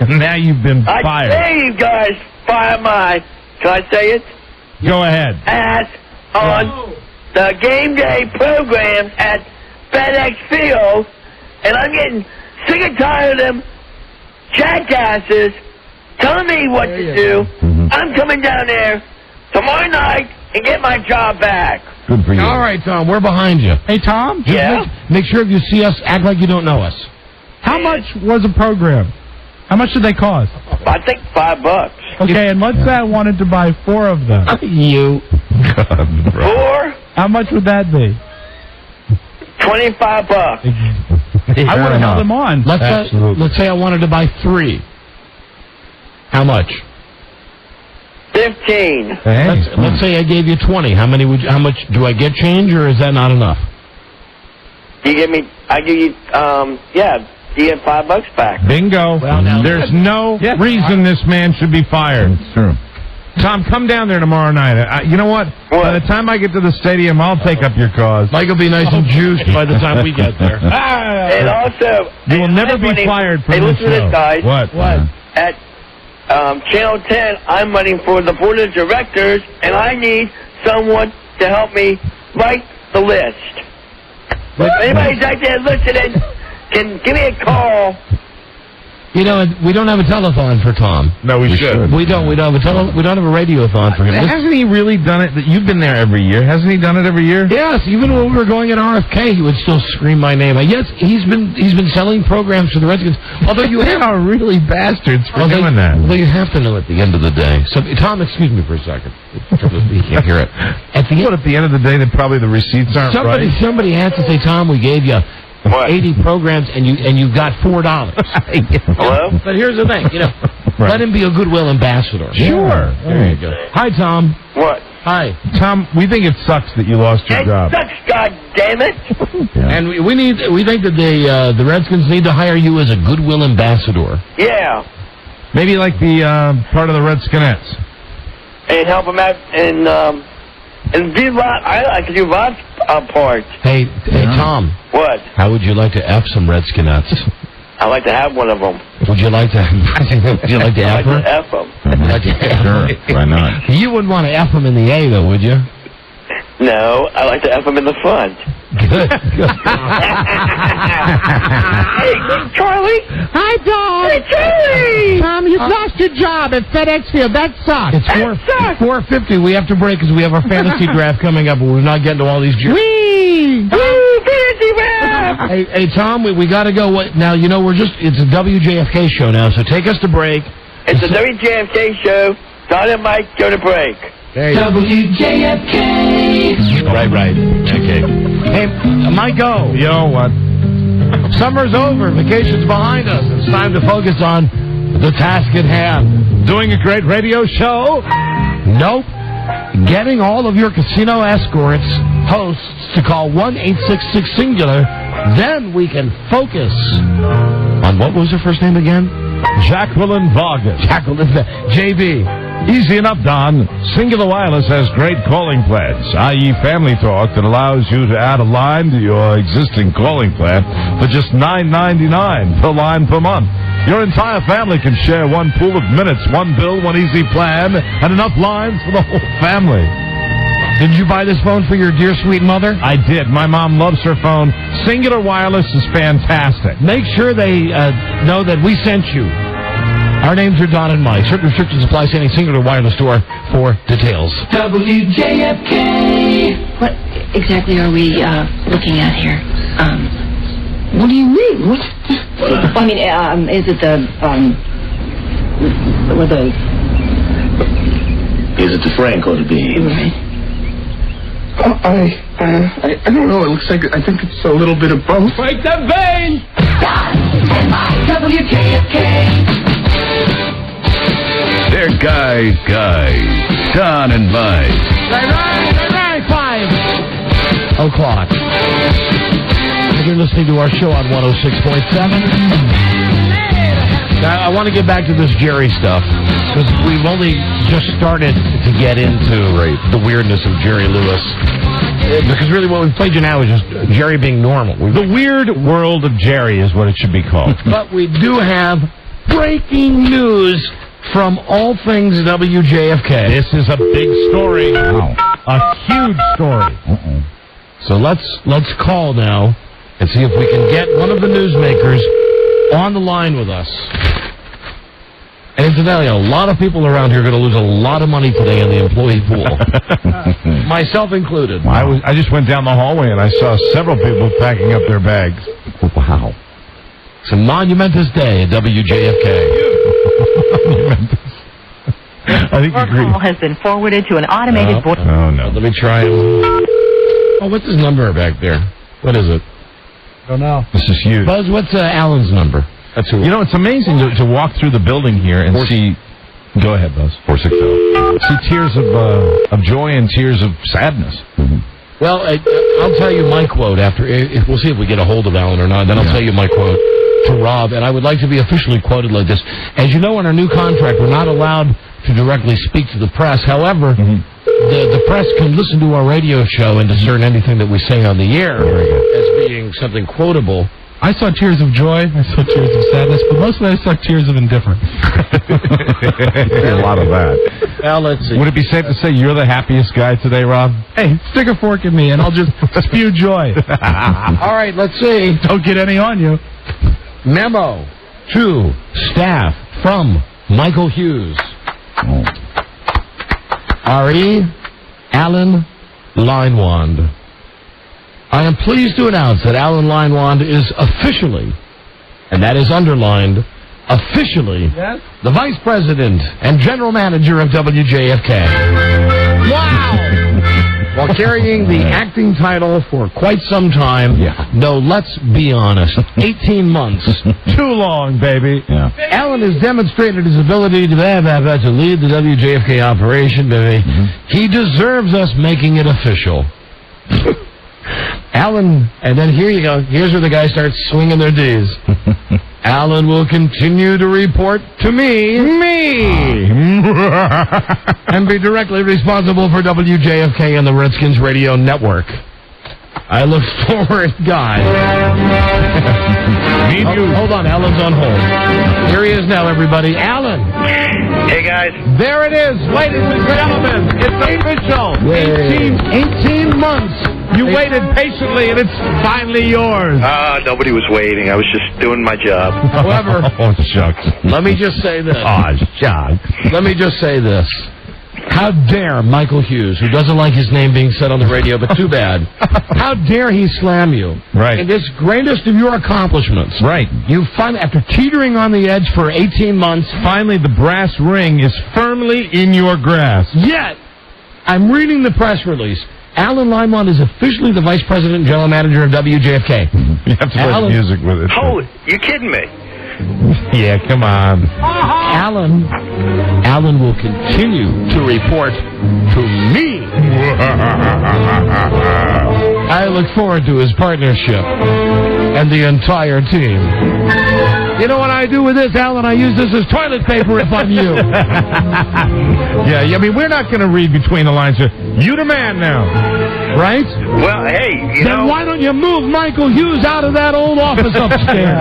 Now you've been fired. I say you guys fire my... Can I say it? Go ahead. Ass on the game day programs at FedEx Field, and I'm getting sick and tired of them jackasses telling me what to do. I'm coming down there tomorrow night and get my job back. Good for you. All right, Tom, we're behind you. Hey, Tom? Yeah? Make sure if you see us, act like you don't know us. How much was a program? How much did they cost? I think $5. Okay, and let's say I wanted to buy 4 of them. You. 4? How much would that be? $25. I would have held them on. Let's say I wanted to buy 3. How much? 15. Let's say I gave you 20. How much do I get change, or is that not enough? I give you, you get $5 back. Bingo. Well, now, there's no reason this man should be fired. It's true. Tom, come down there tomorrow night. You know what? By the time I get to the stadium, I'll take up your cause. Mike will be nice and juiced by the time we get there. And also, You will never be fired from this listen to show. this, guys. What? At Channel 10, I'm running for the board of directors, and I need someone to help me write the list. If anybody's out there listening, can give me a call You know, we don't have a telethon for Tom. No, we should. We don't. We don't have a radiothon for him. Hasn't he really done it? You've been there every year. Hasn't he done it every year? Yes. Even when we were going at RFK, he would still scream my name. Yes, he's been selling programs for the Redskins. Although you are really bastards for doing that. Well, you have to know at the end of the day. So, Tom, excuse me for a second. He can't hear it. At the end of the day, that probably the receipts aren't right. Somebody has to say, Tom, we gave you 80 programs and you got $4. Hello? But here's the thing, let him be a goodwill ambassador. Sure. There you go. Hi, Tom. What? Hi. Tom, we think it sucks that you lost your job. Sucks, God damn it! And we think that the Redskins need to hire you as a goodwill ambassador. Yeah. Maybe like the part of the Redskinettes. And help him out and do Rod. I like to do Rod's part. Hey, Tom. What? How would you like to F some Redskinettes? I like to have one of them. Would you like to? Would you like to F her? I like to F them. Sure. Why not? You wouldn't want to F them in the A, though, would you? No, I like to F them in the front. Good. Hey, Charlie. Hi, Tom. Hey, Charlie. Tom, you've lost your job at FedEx Field. That sucks. It's 4:50. We have to break because we have our fantasy draft coming up, but we're not getting to all these jokes. Whee! Fantasy draft. Hey, Tom, we got to go. Now, it's a WJFK show now, so take us to break. It's a WJFK show. Don and Mike go to break. WJFK. Right. Okay. Hey, Mike, go. Yo, what? Summer's over. Vacation's behind us. It's time to focus on the task at hand. Doing a great radio show? Nope. Getting all of your casino escorts, hosts, to call 1-866-SINGULAR. Then we can focus on, what was her first name again? Jacqueline Vargas. JB. Easy enough, Don. Singular Wireless has great calling plans, i.e. Family Talk, that allows you to add a line to your existing calling plan for just $9.99 per line per month. Your entire family can share one pool of minutes, one bill, one easy plan, and enough lines for the whole family. Did you buy this phone for your dear sweet mother? I did. My mom loves her phone. Singular Wireless is fantastic. Make sure they know that we sent you. Our names are Don and Mike. Certain restrictions apply to any Singular Wireless store for details. WJFK. What exactly are we looking at here? What do you mean? What? I mean, is it the Is it the Frank or the Bean? Right. I don't know. It looks like I think it's a little bit of both. Break the vein. WJFK. They're guys. Don and Mike. Right, 5 o'clock. You're listening to our show on 106.7. Now, I want to get back to this Jerry stuff, because we've only just started to get into the weirdness of Jerry Lewis. Because really what we've played you now is just Jerry being normal. The weird world of Jerry is what it should be called. But we do have breaking news from all things WJFK. This is a big story. Wow. A huge story. So let's call now and see if we can get one of the newsmakers on the line with us. And incidentally, a lot of people around here are going to lose a lot of money today in the employee pool. Myself included. I just went down the hallway and I saw several people packing up their bags. Wow. It's a monumentous day at WJFK. I think Your call has been forwarded to an automated voice. Oh, no. Let me try. Oh, what's his number back there? What is it? Don't know. This is huge. Buzz, what's Alan's number? That's who. You know, it's amazing to walk through the building here and see. Go ahead, Buzz. 460. See tears of joy and tears of sadness. Well, I'll tell you my quote after. We'll see if we get a hold of Alan or not. Then I'll tell you my quote to Rob, and I would like to be officially quoted like this. As you know, in our new contract, we're not allowed to directly speak to the press. However, the press can listen to our radio show and discern anything that we say on the air as being something quotable. I saw tears of joy, I saw tears of sadness, but mostly I saw tears of indifference. A lot of that. Well, let's see. Would it be safe to say you're the happiest guy today, Rob? Hey, stick a fork in me and I'll just spew joy. All right, let's see. Don't get any on you. Memo. to staff from Michael Hughes. R.E. Alan Linewand. I am pleased to announce that Alan Linewand is officially, and that is underlined, officially, the Vice President and General Manager of WJFK. Wow! While carrying the acting title for quite some time, no, let's be honest, 18 months. Too long, baby. Yeah. Alan has demonstrated his ability to lead the WJFK operation, baby. He deserves us making it official. Alan, and then here you go. Here's where the guys start swinging their D's. Alan will continue to report to me, and be directly responsible for WJFK and the Redskins Radio Network. I look forward, guys. Hold on, Alan's on hold. Here he is now, everybody. Alan. Hey, guys. There it is, ladies and gentlemen. It's official. 18 months. You waited patiently, and it's finally yours. Nobody was waiting. I was just doing my job. However, shucks. Let me just say this. Shucks. Let me just say this. How dare Michael Hughes, who doesn't like his name being said on the radio, but too bad, how dare he slam you in this greatest of your accomplishments. Right. You finally, after teetering on the edge for 18 months, finally the brass ring is firmly in your grasp. Yet, I'm reading the press release. Alan Limon is officially the Vice President and General Manager of WJFK. You have to play music with it. Holy, you kidding me? Yeah, come on. Alan will continue to report to me. I look forward to his partnership and the entire team. You know what I do with this, Alan? I use this as toilet paper if I'm you. Yeah, I mean, we're not going to read between the lines here. You the man now. Right? Well, hey, then why don't you move Michael Hughes out of that old office upstairs?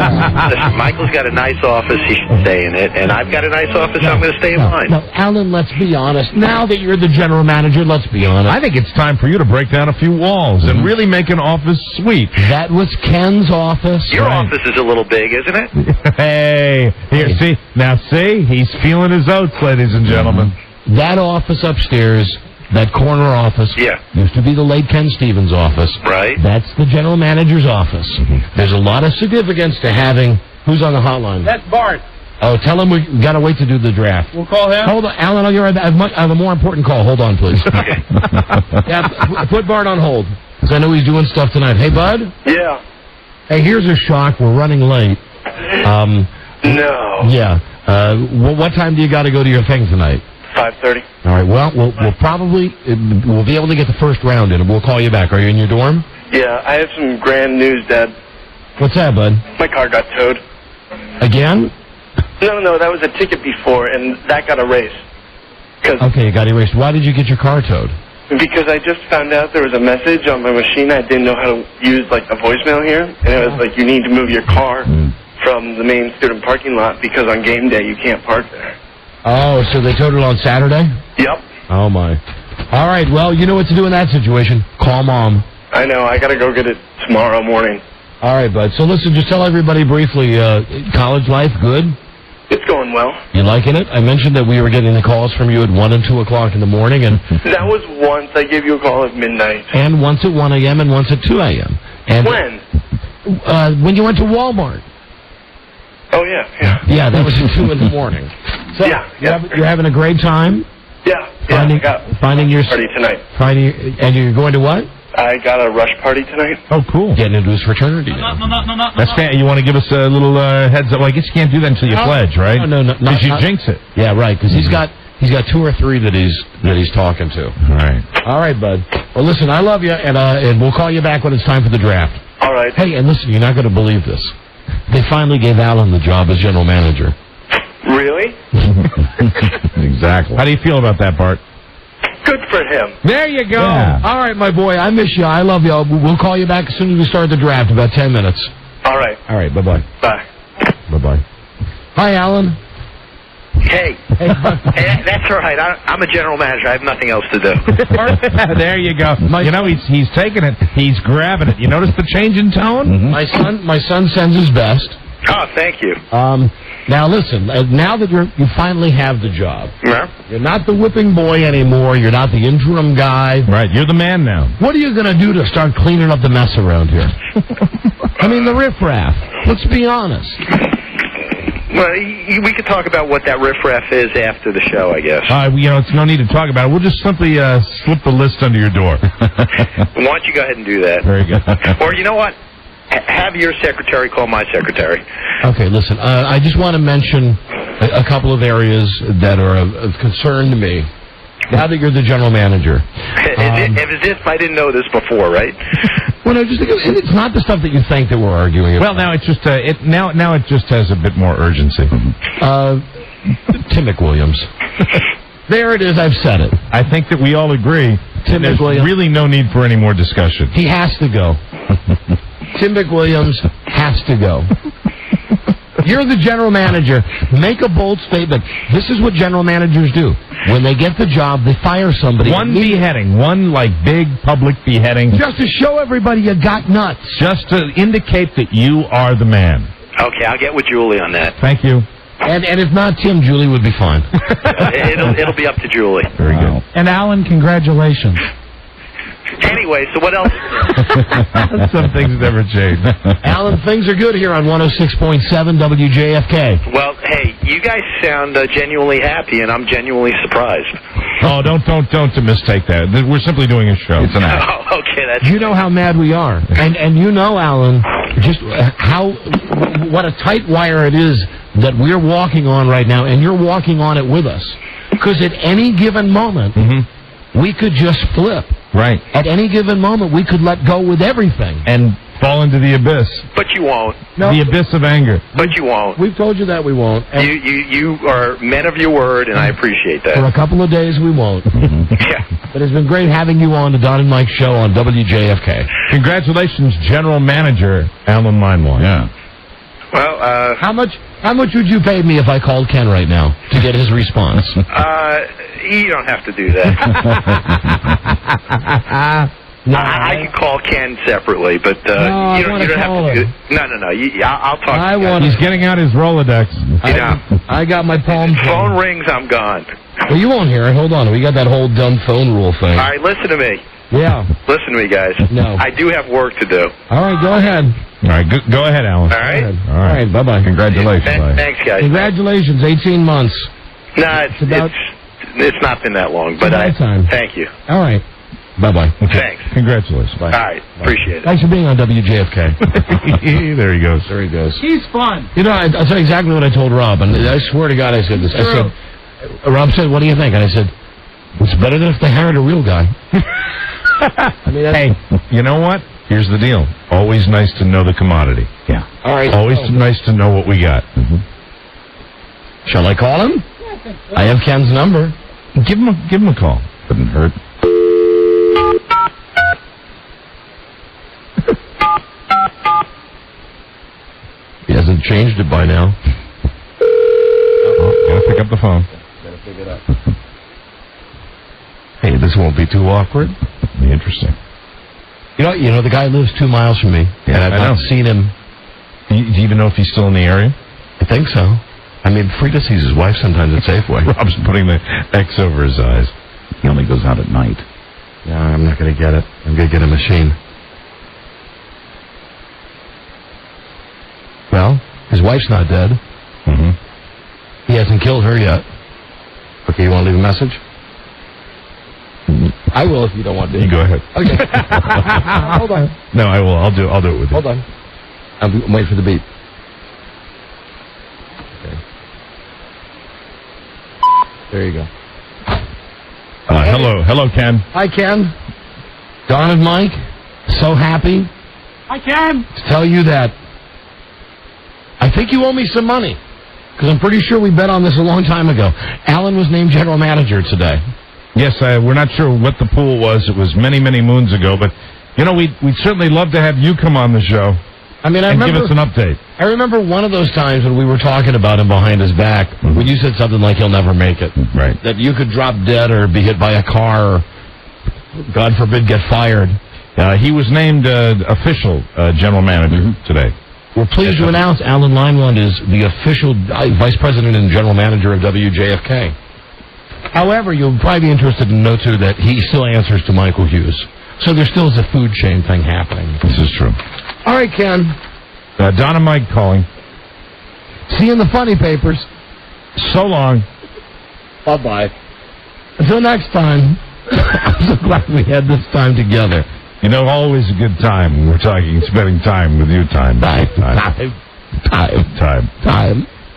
Listen, Michael's got a nice office. He should stay in it. And I've got a nice office. I'm going to stay in mine. No, Alan, let's be honest. Now that you're the general manager, let's be honest. I think it's time for you to break down a few walls and really make an office sweet. That was Ken's office. Your office is a little big, isn't it? Hey, here, see? Now, see? He's feeling his oats, ladies and gentlemen. That office upstairs, that corner office, used to be the late Ken Stevens' office. Right. That's the general manager's office. There's a lot of significance to having... Who's on the hotline? That's Bart. Oh, tell him we got to wait to do the draft. We'll call him. Hold on, Alan, I have a more important call. Hold on, please. Okay. Put Bart on hold, because I know he's doing stuff tonight. Hey, bud? Yeah. Hey, here's a shock. We're running late. No. Yeah. What time do you got to go to your thing tonight? 5:30. All right. Well, we'll probably we'll be able to get the first round in, and we'll call you back. Are you in your dorm? Yeah, I have some grand news, Dad. What's that, bud? My car got towed. Again? No, that was a ticket before, and that got erased. Okay, it got erased. Why did you get your car towed? Because I just found out there was a message on my machine. I didn't know how to use, like, a voicemail here. And it was like, you need to move your car from the main student parking lot because on game day you can't park there. Oh, so they towed it on Saturday? Yep. Oh, my. All right, well, you know what to do in that situation. Call Mom. I know. I got to go get it tomorrow morning. All right, bud. So listen, just tell everybody briefly, college life, good? It's going well. You liking it? I mentioned that we were getting the calls from you at 1 and 2 o'clock in the morning. And that was once. I gave you a call at midnight. And once at 1 a.m. and once at 2 a.m. And when? When you went to Walmart. Oh, yeah. Yeah, that was at 2 in the morning. So you're having a great time? Yeah. Finding your party tonight. And you're going to what? I got a rush party tonight. Oh, cool. Getting into his fraternity. That's fair. You want to give us a little heads up? Well, I guess you can't do that until you pledge, right? No. Because you jinx it. Yeah, right. Because he's got 2 or 3 that he's talking to. All right, bud. Well, listen, I love you, and we'll call you back when it's time for the draft. All right. Hey, and listen, you're not going to believe this. They finally gave Alan the job as general manager. Really? Exactly. How do you feel about that, Bart? Good for him. There you go. Yeah. All right, my boy. I miss you. I love you. We'll call you back as soon as we start the draft, about 10 minutes. All right. All right. Bye-bye. Bye. Bye-bye. Hi, Alan. Hey. That's all right. I'm a general manager. I have nothing else to do. There you go. You know, he's taking it. He's grabbing it. You notice the change in tone? My son sends his best. Oh, thank you. Now listen, now that you finally have the job, Yeah. you're not the whipping boy anymore. You're not the interim guy. Right, you're the man now. What are you going to do to start cleaning up the mess around here? I mean, the riffraff. Let's be honest. Well, we could talk about what that riffraff is after the show, I guess. It's no need to talk about it. We'll just simply slip the list under your door. Why don't you go ahead and do that? Very good. Or you know what? Have your secretary call my secretary. Okay, listen, I just want to mention a couple of areas that are of concern to me. Now that you're the general manager. As if I didn't know this before, right? Well, no, just it's not the stuff that you think that we're arguing about. Well, now it's just now it just has a bit more urgency. Tim McWilliams. There it is. I've said it. I think that we all agree. Tim There's McWilliams. really no need for any more discussion. He has to go. Tim McWilliams has to go. You're the general manager. Make a bold statement. This is what general managers do. When they get the job, they fire somebody. One beheading, one big public beheading. Just to show everybody you got nuts. Just to indicate that you are the man. Okay, I'll get with Julie on that. Thank you. And if not Tim, Julie would be fine. It'll be up to Julie. Very good. And Alan, congratulations. Anyway, so what else? Some things never change. Alan, things are good here on 106.7 WJFK. Well, hey, you guys sound genuinely happy, and I'm genuinely surprised. Oh, don't mistake that. We're simply doing a show. It's an act. Oh, okay, that's... You know how mad we are. And you know, Alan, just what a tight wire it is that we're walking on right now, and you're walking on it with us. Because at any given moment, we could just flip. Right. At any given moment, we could let go with everything. And fall into the abyss. But you won't. No. The abyss of anger. But you won't. We've told you that we won't. And You are men of your word, and I appreciate that. for a couple of days, we won't. Yeah. But it's been great having you on the Don and Mike show on WJFK. Congratulations, General Manager Alan Meinwand. Yeah. Well, How much would you pay me if I called Ken right now to get his response? you don't have to do that. I can call Ken separately, but you don't have to do it. No. I'll talk to you. He's getting out his Rolodex. I got my palm. Phone rings, I'm gone. Well, you won't hear it. Hold on. We got that whole dumb phone rule thing. All right, listen to me. Yeah. Listen to me, guys. No. I do have work to do. All right, go ahead. All right, go ahead, Alan. All right? All right, bye-bye. Congratulations. Thanks, guys. Congratulations, 18 months. No, it's not been that long, but time. Thank you. All right. Bye-bye. Thanks. Congratulations. All right, appreciate it. Thanks for being on WJFK. There he goes. There he goes. He's fun. You know, I'll tell you exactly what I told Rob, and I swear to God I said this. I said, Rob said, what do you think? And I said, it's better than if they hired a real guy. I mean, hey, you know what? Here's the deal. Always nice to know the commodity. Yeah. All right. Always nice to know what we got. Shall I call him? I have Ken's number. Give him a call. Couldn't hurt. He hasn't changed it by now. Gotta pick up the phone. Gotta pick it up. Hey, this won't be too awkward. Be interesting. You know, the guy lives 2 miles from me, and I've not seen him. Do you even know if he's still in the area? I think so. I mean, Frida sees his wife sometimes at Safeway. Rob's putting the X over his eyes. He only goes out at night. No, I'm not going to get it. I'm going to get a machine. Well, his wife's not dead. He hasn't killed her yet. Okay, you want to leave a message? I will if you don't want to. You go ahead. Okay. Hold on. No, I will. I'll do it with you. Hold on. I'm waiting for the beep. Okay. There you go. Hello, Ken. Hi, Ken. Don and Mike, so happy. Hi, Ken. To tell you that I think you owe me some money, because I'm pretty sure we bet on this a long time ago. Alan was named general manager today. Yes, we're not sure what the pool was. It was many, many moons ago, but we'd certainly love to have you come on the show. I mean, give us an update. I remember one of those times when we were talking about him behind his back, when you said something like he'll never make it. Right. That you could drop dead or be hit by a car or, God forbid, get fired. He was named official general manager today. We're pleased to announce Alan Leinwand is the official Vice President and General Manager of WJFK. However, you'll probably be interested to know, too, that he still answers to Michael Hughes. So there still is a food chain thing happening. This is true. All right, Ken. Don and Mike calling. See you in the funny papers. So long. Bye-bye. Until next time. I'm so glad we had this time together. You know, always a good time when we're spending time with you. Time.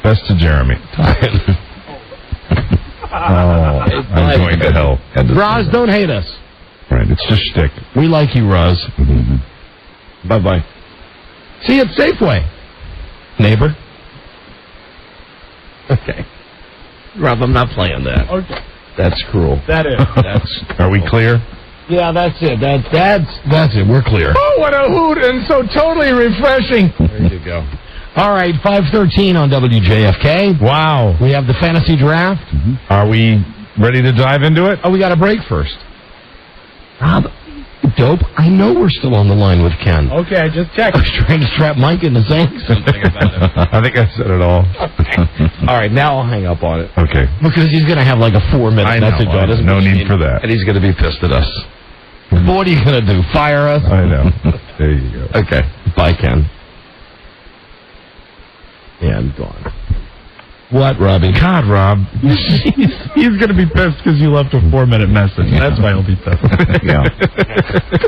Best to Jeremy. Time. I'm going to hell. Roz, don't hate us. Right, it's just shtick. We like you, Roz. Bye-bye. See you at Safeway. Neighbor. Okay. Rob, I'm not playing that. Okay. That's cruel. That is. Are we clear? Yeah, that's it. That's it. We're clear. Oh, what a hoot and so totally refreshing. There you go. All right, 5:13 on WJFK. Wow. We have the fantasy draft. Are we ready to dive into it? Oh, we got a break first. Rob, dope. I know we're still on the line with Ken. Okay, I just checked. I was trying to strap Mike into saying something about it. I think I said it all. All right, now I'll hang up on it. Okay. Because he's going to have like a 4-minute message on his No machine, need for that. and he's going to be pissed at us. What are you going to do, fire us? I know. There you go. Okay. Bye, Ken. Yeah, I'm gone. What, Robbie? God, Rob. He's going to be pissed because you left a 4-minute message. Yeah. That's why he'll be pissed. Yeah.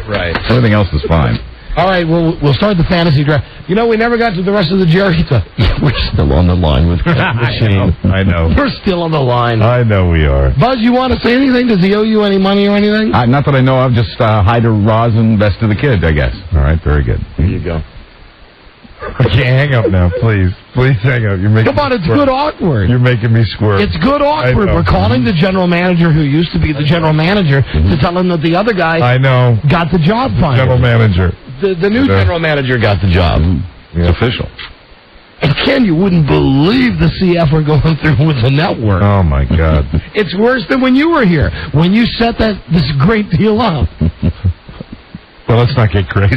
Right. Everything else is fine. All right, we'll start the fantasy draft. You know, we never got to the rest of the Jerry stuff. We're still on the line with Ken Machine. I know. We're still on the line. I know we are. Buzz, you want to say anything? Does he owe you any money or anything? Not that I know of. Just hi to Roz and best to the kids, I guess. All right, very good. There you go. Okay, hang up now, please. Please hang up. You're making Come on, it's good awkward. You're making me squirt. It's good awkward. We're calling the general manager who used to be the general manager to tell him that the other guy I know. got the job finally. General manager. The new general manager got the job. It's official. And Ken, you wouldn't believe the CF we're going through with the network. Oh, my God. It's worse than when you were here, when you set this great deal up. Well, let's not get crazy.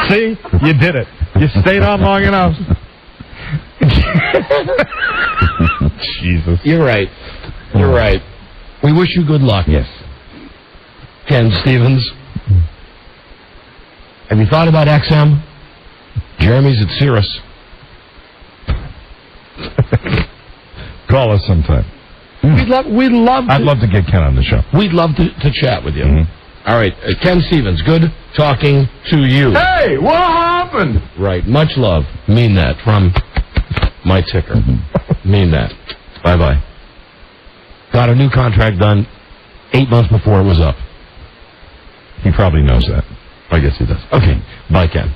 See? You did it. You stayed on long enough. Jesus. You're right. You're right. We wish you good luck. Yes. Ken Stevens. Have you thought about XM? Jeremy's at Cirrus. Call us sometime. I'd love to get Ken on the show. We'd love to chat with you. All right, Ken Stevens, good talking to you. Hey, what happened? Right, much love. Mean that from my ticker. Mean that. Bye-bye. Got a new contract done 8 months before it was up. He probably knows that. I guess he does. Okay, bye, Ken.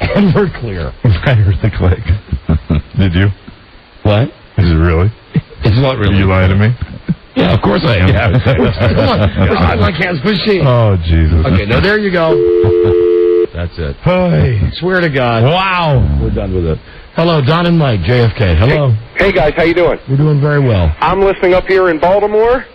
And we're clear. I heard the click. Did you? What? Is it really? It's not really. Are you lying to me? Yeah, of course I am. Yeah, we're still on Ken's machine. Oh, Jesus. Okay, now there you go. That's it. Hey. Swear to God. Wow. We're done with it. Hello, Don and Mike, JFK. Hello. Hey guys, how you doing? We're doing very well. I'm listening up here in Baltimore.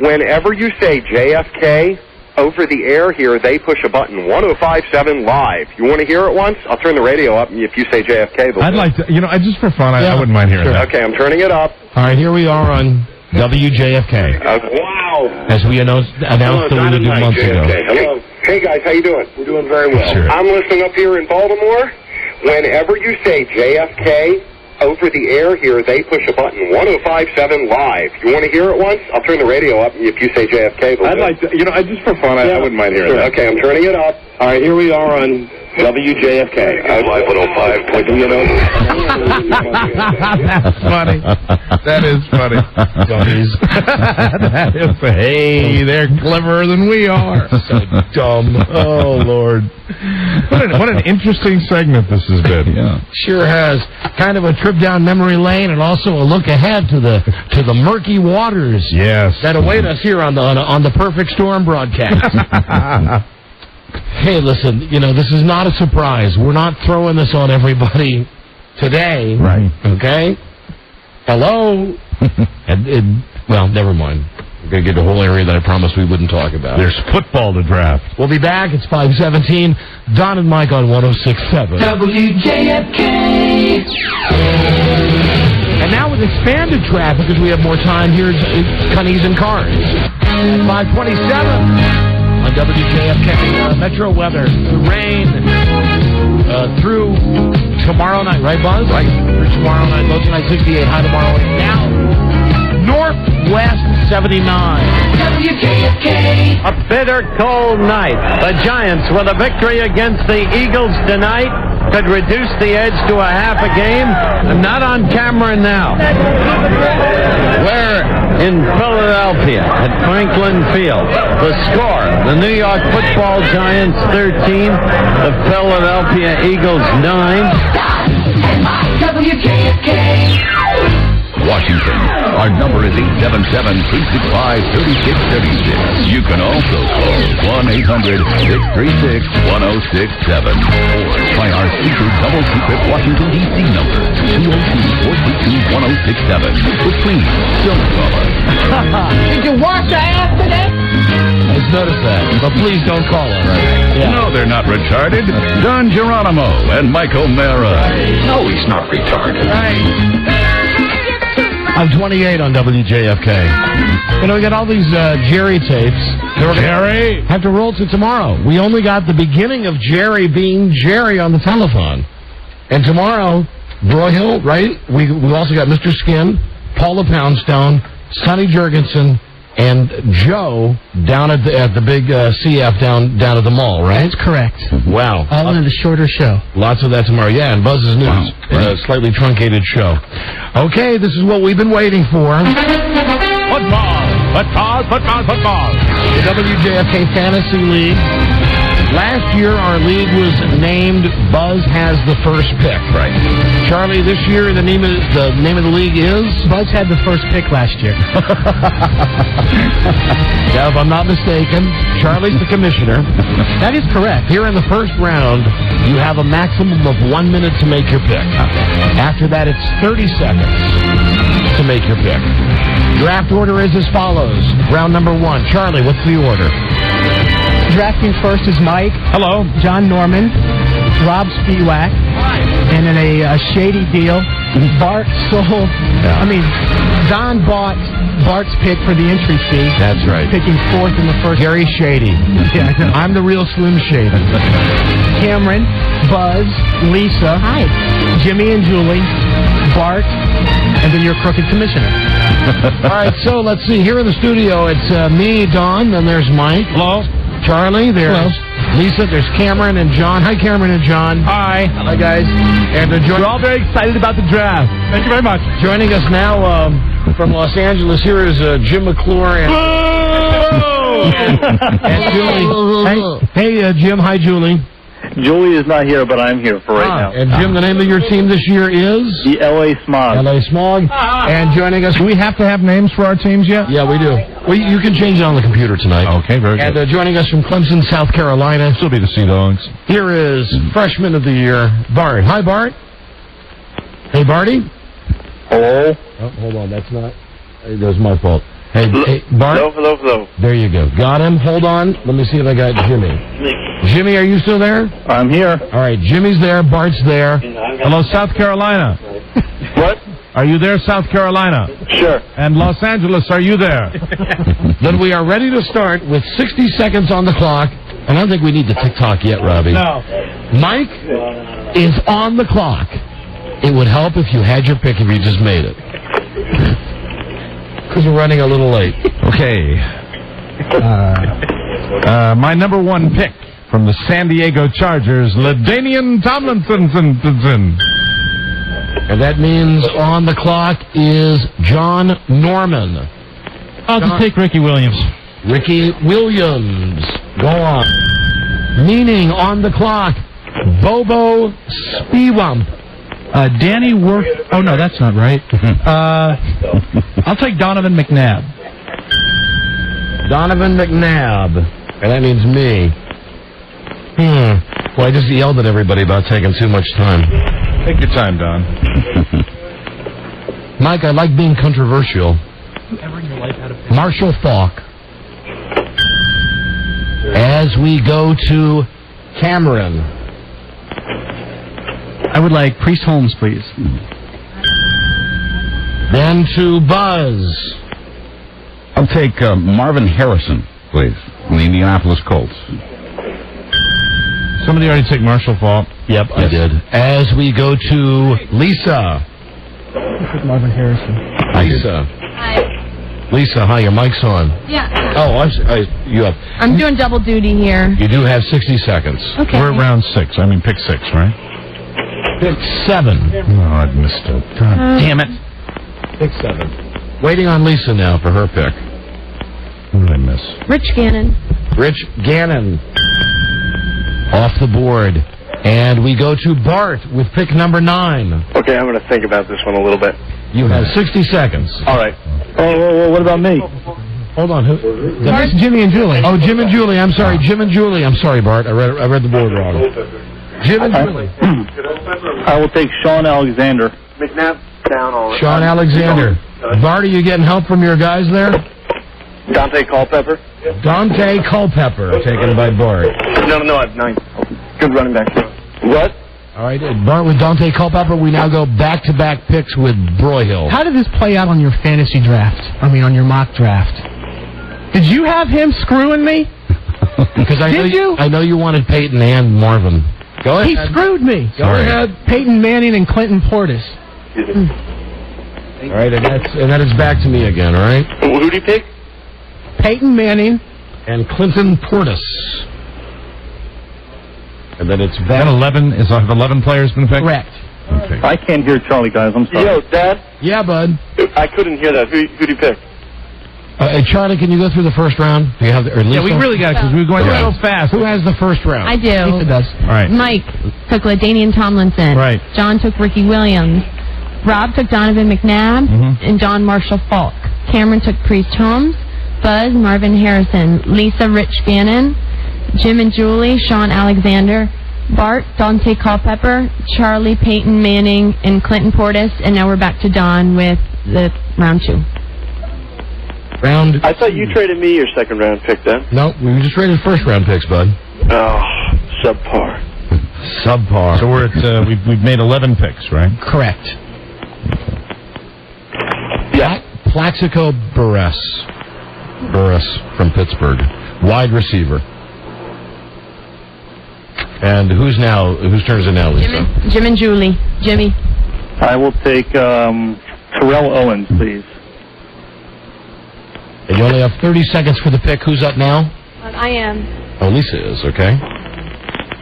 Whenever you say JFK over the air here, they push a button, 105.7 live. You want to hear it once? I'll turn the radio up, and if you say JFK, I'd like to, just for fun, I wouldn't mind hearing that. Okay, I'm turning it up. All right, here we are on WJFK. Wow. As we announced a little months ago. Hello. Hey guys, how you doing? We're doing very well. Sure. I'm listening up here in Baltimore. Whenever you say JFK over the air here, they push a button, 105.7 live. You want to hear it once? I'll turn the radio up, and if you say JFK, I'd like to, just for fun, I wouldn't mind hearing that. Okay, I'm turning it up. All right, here we are on WJFK. Live 105. That's funny. That is funny. Dummies. That is, hey, they're cleverer than we are. So dumb. Oh, Lord. What an interesting segment this has been. Yeah. Sure has. Kind of a trip down memory lane, and also a look ahead to the murky waters. Yes. That await us here on the Perfect Storm broadcast. Hey, listen, this is not a surprise. We're not throwing this on everybody today. Right. Okay? Hello? Well, never mind. We're going to get the whole area that I promised we wouldn't talk about. There's football to draft. We'll be back. It's 5:17. Don and Mike on 106.7. WJFK. And now with expanded traffic, because we have more time, here's Cunnies and Cars. At 5:27 on WJFK. Metro weather. The rain through tomorrow night, right, Buzz? Right. Through tomorrow night. Low tonight 68. High tomorrow. Now, northwest 79. WJFK. A bitter cold night. The Giants, with a victory against the Eagles tonight, could reduce the edge to a half a game. I'm not on camera now. We're in Philadelphia at Franklin Field. The score, the New York Football Giants 13, the Philadelphia Eagles 9. WJFK. Washington. Our number is 877-365-3636. You can also call 1-800-636-1067. Or try our double-secret Washington, D.C. number, 202-422-1067. But please, don't call us. Did you wash your ass today? I just noticed that. But please don't call us. Right. Yeah. No, they're not retarded. Don Geronimo and Mike O'Mara. No, he's not retarded. I'm 28 on WJFK. You know, we got all these Jerry tapes. Jerry! Have to roll to tomorrow. We only got the beginning of Jerry being Jerry on the telephone. And tomorrow, Broyhill, right? We also got Mr. Skin, Paula Poundstone, Sonny Jurgensen, and Joe down at the big CF down at the mall, right? That's correct. Wow. All in a shorter show. Lots of that tomorrow. Yeah, and Buzz's News. A slightly truncated show. Okay, this is what we've been waiting for. Football. The WJFK Fantasy League. Last year, our league was named Buzz Has the First Pick. Right. Charlie, this year, the name of the league is? Buzz had the first pick last year. Yeah, if I'm not mistaken, Charlie's the commissioner. That is correct. Here in the first round, you have a maximum of 1 minute to make your pick. After that, it's 30 seconds to make your pick. Draft order is as follows. Round number 1. Charlie, what's the order? Drafting first is Mike. Hello. John Norman. Rob Spiewak. And in a shady deal, Bart sold. Yeah. Don bought Bart's pick for the entry fee. That's right. Picking fourth in the first. Very shady. Yeah, I know. I'm the real Slim Shady. Cameron, Buzz, Lisa. Hi. Jimmy and Julie. Bart. And then your crooked commissioner. All right, so let's see. Here in the studio, it's me, Don, then there's Mike. Hello. Charlie, there's Lisa, there's Cameron and John. Hi, Cameron and John. Hi. Hi, guys. And we're all very excited about the draft. Thank you very much. Joining us now from Los Angeles, here is Jim McClure and, and Julie. Hey, Jim. Hi, Julie. Julie is not here, but I'm here for right now. And Jim, the name of your team this year is? The L.A. Smog. L.A. Smog. And joining us... Do we have to have names for our teams yet? Yeah, we do. Well, you can change it on the computer tonight. Okay, very good. And joining us from Clemson, South Carolina. Still be the Sea Dogs. Here is Freshman of the Year, Bart. Hi, Bart. Hey, Barty. Hello? Oh, hold on. That's not... That was my fault. Hey, Bart. Hello. There you go. Got him. Hold on. Let me see if I got Jimmy. Jimmy, are you still there? I'm here. All right. Jimmy's there. Bart's there. Hello, South Carolina. What? Are you there, South Carolina? Sure. And Los Angeles, are you there? Then we are ready to start with 60 seconds on the clock. And I don't think we need the tick-tock yet, Robbie. No. Mike is on the clock. It would help if you had your pick if you just made it. Because we're running a little late. Okay. My number 1 pick from the San Diego Chargers, LaDainian Tomlinson. And that means on the clock is John Norman. I'll just take Ricky Williams. Ricky Williams. Go on. Meaning on the clock, Bobo Spiewump. Danny Worth. Oh, no, that's not right. I'll take Donovan McNabb. Donovan McNabb. And that means me. Well, I just yelled at everybody about taking too much time. Take your time, Don. Mike, I like being controversial. Ever in your life had a pick? Marshall Faulk. As we go to Cameron. I would like Priest Holmes, please. Then to Buzz. I'll take Marvin Harrison, please, from the Indianapolis Colts. Somebody already took Marshall Faulk? Yep, I did. As we go to Lisa. Marvin Harrison. Lisa. Hi. Lisa, hi, your mic's on. Yeah. Oh, you have. I'm doing double duty here. You do have 60 seconds. Okay. We're at round 6. I mean, pick 6, right? Pick 7. Oh, I missed it. God damn it. Pick 7. Waiting on Lisa now for her pick. What did I miss? Rich Gannon. Rich Gannon. Off the board. And we go to Bart with pick number 9. Okay, I'm going to think about this one a little bit. You have 60 seconds. All right. Oh, what about me? Hold on. Who? That's Jimmy and Julie. Oh, Jim and Julie. I'm sorry. Jim and Julie. I'm sorry, Bart. I read the board wrong. Jim and Julie. I will take Sean Alexander. McNabb down all Sean Alexander. Bart, are you getting help from your guys there? Dante Culpepper. Dante Culpepper, taken by Bart. No, I have 9. Good running back. What? All right, Bart with Dante Culpepper. We now go back-to-back picks with Broyhill. How did this play out on your fantasy draft? I mean, on your mock draft. Did you have him screwing me? Because I know you wanted Peyton and Marvin. Go ahead. He screwed me. Go ahead. Peyton Manning and Clinton Portis. All right, and that is back to me again. All right. Who do you pick? Peyton Manning and Clinton Portis. And then it's back. 11. Have 11 players been picked? Correct. Okay. I can't hear Charlie, guys. I'm sorry. Yo, Dad? Yeah, bud. I couldn't hear that. Who do you pick? Hey, Charlie, can you go through the first round? Do you have, or Yeah, we really got it because we were going so fast. Who has the first round? I do. Lisa does. All right. Mike took LaDainian Tomlinson. Right. John took Ricky Williams. Rob took Donovan McNabb and John Marshall Faulk. Cameron took Priest Holmes. Buzz, Marvin Harrison. Lisa, Rich Gannon. Jim and Julie, Sean Alexander. Bart, Dante Culpepper. Charlie, Peyton Manning, and Clinton Portis. And now we're back to Don with the round 2. Round. I thought you traded me your second round pick then. No, we just rated first round picks, bud. Oh, subpar. Subpar. So we're at we've made 11 picks, right? Correct. Yeah. Plaxico Burress from Pittsburgh, wide receiver. And whose turn is it now, Lisa? Jim and Julie. Jimmy. I will take Terrell Owens, please. And you only have 30 seconds for the pick. Who's up now? I am. Oh, Lisa is, okay.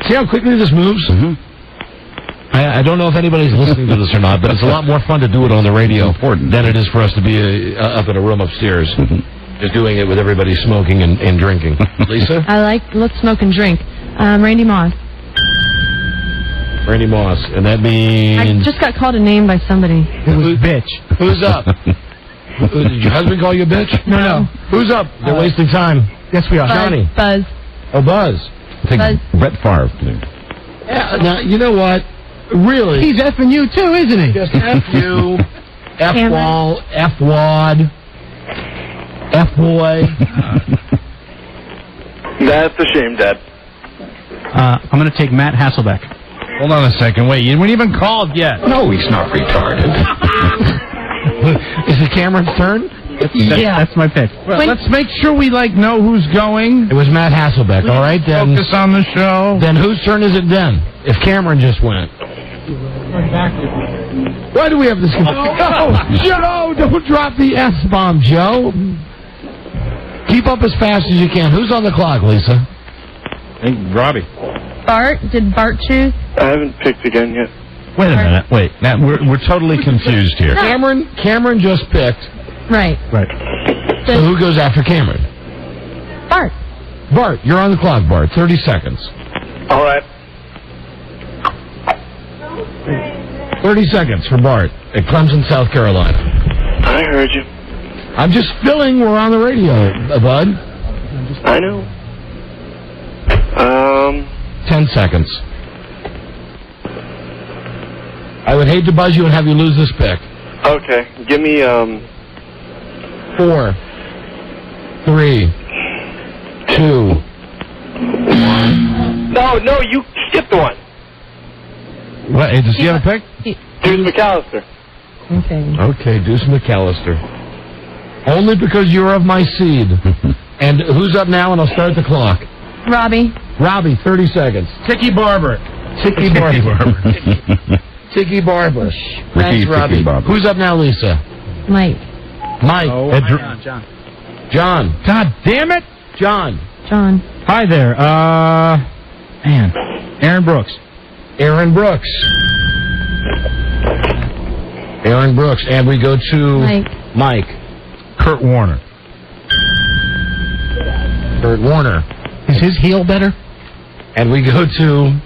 See how quickly this moves? Mm-hmm. I don't know if anybody's listening to this or not, but it's a lot more fun to do it on the radio than it is for us to be up in a room upstairs. Just doing it with everybody smoking and drinking. Lisa? Let's smoke and drink. Randy Moss. Randy Moss. And that means... I just got called a name by somebody. It was bitch. Who's up? Did your husband call you a bitch? No. Who's up? They're wasting time. Yes, we are. Johnny. Buzz. Oh, Buzz. Take Brett Favre, please. Yeah, now, you know what? Really? He's effing you too, isn't he? Just F you, F-wall, F-wad, F-boy. That's a shame, Dad. I'm going to take Matt Hasselbeck. Hold on a second. Wait, you weren't even called yet. No, he's not retarded. Is it Cameron's turn? Yeah, that's my pick. Well, let's make sure we know who's going. It was Matt Hasselbeck, all right? Then focus on the show. Then whose turn is it then? If Cameron just went. Why do we have this? Oh, Joe, don't drop the S-bomb, Joe. Keep up as fast as you can. Who's on the clock, Lisa? I think Robbie. Bart. Did Bart choose? I haven't picked again yet. Wait a minute. Wait. Now we're totally confused here. Cameron just picked. Right. So who goes after Cameron? Bart. Bart, you're on the clock, Bart. 30 seconds. All right. 30 seconds for Bart at Clemson, South Carolina. I heard you. I'm just filling. We're on the radio, bud. I know. 10 seconds. I would hate to buzz you and have you lose this pick. Okay. Give me, 4, 3, 2, 1. No, you skipped one. What? Hey, does he have a pick? Deuce McAllister. Okay, Deuce McAllister. Only because you're of my seed. And who's up now? And I'll start the clock. Robbie. Robbie, 30 seconds. Tiki Barber. Tiki Barber. Tiki Barber. Thanks, Robbie. Who's up now, Lisa? Mike. Mike. Oh, John. John. God damn it. John. John. Hi there. Man. Aaron Brooks. Aaron Brooks. Aaron Brooks. And we go to Mike. Kurt Warner. Kurt Warner. Is his heel better? And we go to...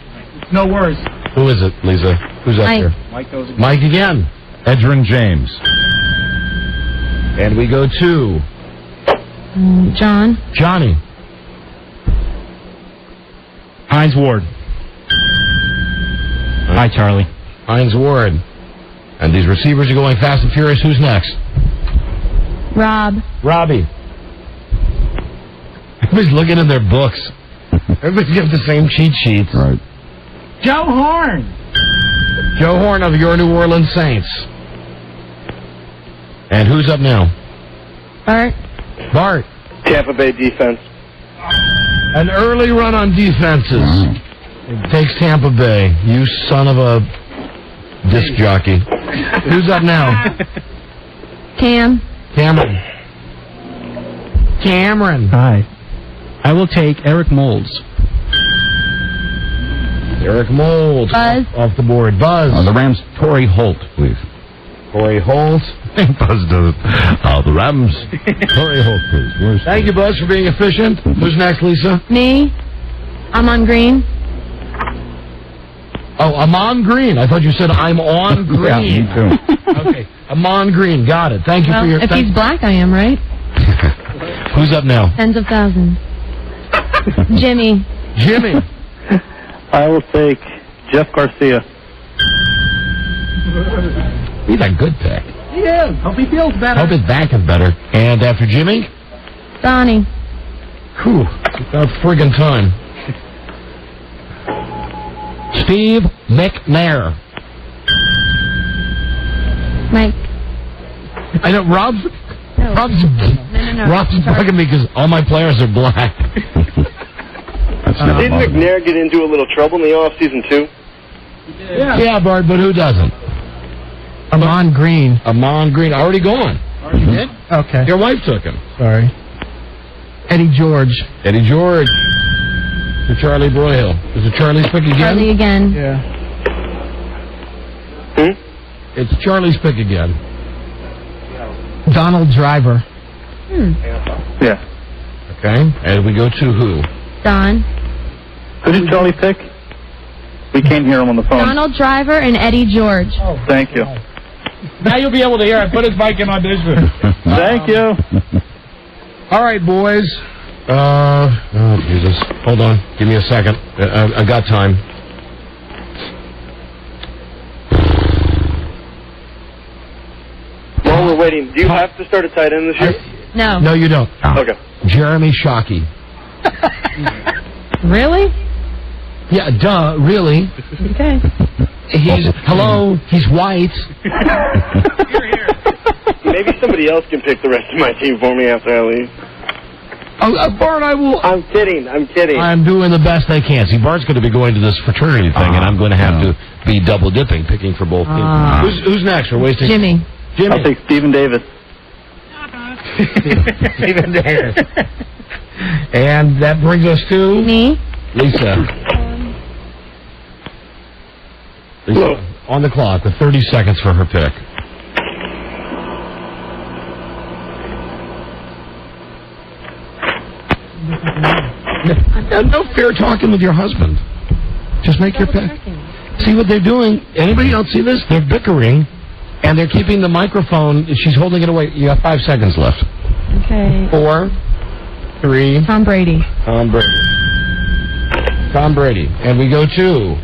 No worries. Who is it, Lisa? Who's up Mike. there? Mike goes again. Mike again. Edgerrin James. And we go to... John. Johnny. Hines Ward. Hi, Charlie. Hines Ward. And these receivers are going fast and furious. Who's next? Rob. Robbie. Everybody's looking in their books. Everybody's got the same cheat sheets. Right. Joe Horn. Joe Horn of your New Orleans Saints. And who's up now? Bart. Bart. Tampa Bay defense. An early run on defenses. Takes Tampa Bay. You son of a disc jockey. Who's up now? Cam. Cameron. Hi. I will take Eric Molds. Eric Molds. Buzz. Off the board. Buzz. The Rams, Torrey Holt, please. Torrey Holt. Buzz does it. The Rams. Torrey Holt, please. Thank you, Buzz, for being efficient. Who's next, Lisa? Me. I'm on green. Oh, I'm on green. I thought you said I'm on green. Yeah, me too. Okay, I'm on green. Got it. Thank you Well, for your... if he's black, I am, right? Who's up now? Tens of thousands. Jimmy. I will take Jeff Garcia. He's a good pick. Yeah, hope he feels better. Hope his back is better. And after Jimmy? Donnie. Whew, about friggin' time. Steve McNair. Mike. I know, Rob's bugging me because all my players are black. Didn't McNair get into a little trouble in the offseason, too? Yeah, Bart, but who doesn't? Amon Green. Already gone. Already did? Okay. Your wife took him. Sorry. Eddie George. To Charlie Broyhill. Is it Charlie's pick again? Charlie again. Yeah. It's Charlie's pick again. Donald Driver. Yeah. Okay. And we go to who? Don. Who did Charlie pick? We can't hear him on the phone. Donald Driver and Eddie George. Thank you. Now you'll be able to hear. I put his mic in audition. Thank you. All right, boys. Oh, Jesus. Hold on. Give me a second. I got time. While we're waiting, do you have to start a tight end this year? No. No, you don't. Okay. Jeremy Shockey. Really? Yeah, duh, really. Okay. He's white. Maybe somebody else can pick the rest of my team for me after I leave. Bart, I'm kidding. I'm doing the best I can. See, Bart's going to be going to this fraternity thing, and I'm going to have to be double dipping, picking for both teams. Who's next? We're wasting... Jimmy. I'll take Stephen Davis. Stephen Davis. And that brings us to... Me. Lisa, on the clock, with 30 seconds for her pick. No fair talking with your husband. Just make your pick. See what they're doing? Anybody else see this? They're bickering, and they're keeping the microphone. She's holding it away. You got 5 seconds left. Okay. 4, 3. Tom Brady. Tom Brady. And we go to...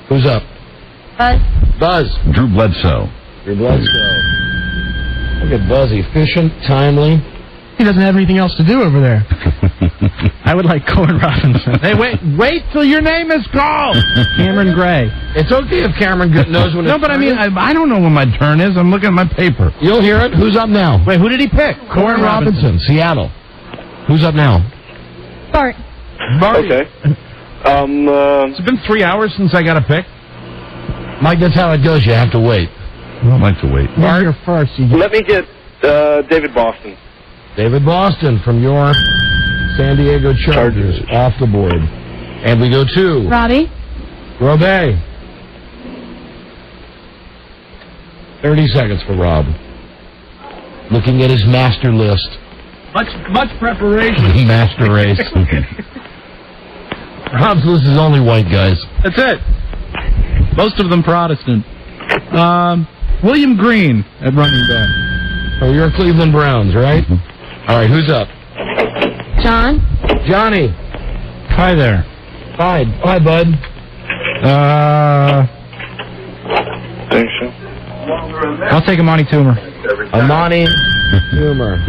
Who's up? Buzz. Buzz. Drew Bledsoe. Look at Buzz, efficient, timely. He doesn't have anything else to do over there. I would like Cohen Robinson. Hey, wait till your name is called. Cameron Gray. It's okay if Cameron knows when it's No, but I mean, I don't know when my turn is. I'm looking at my paper. You'll hear it. Who's up now? Wait, who did he pick? Cohen Robinson, Seattle. Who's up now? Bart. Okay. It's been 3 hours since I got a pick. Mike, that's how it goes. You have to wait. I don't like to wait. Bart, you're first. Let me get David Boston. David Boston from your San Diego Chargers off the board. And we go to Robbie. Robey. 30 seconds for Rob. Looking at his master list. Much preparation. Master race. Rob's list is only white guys. That's it. Most of them Protestant. William Green at running back. Oh, you're Cleveland Browns, right? All right, who's up? John. Johnny. Hi there. Hi, bud. Thanks, sir. I'll take Amani Toomer. Amani Toomer.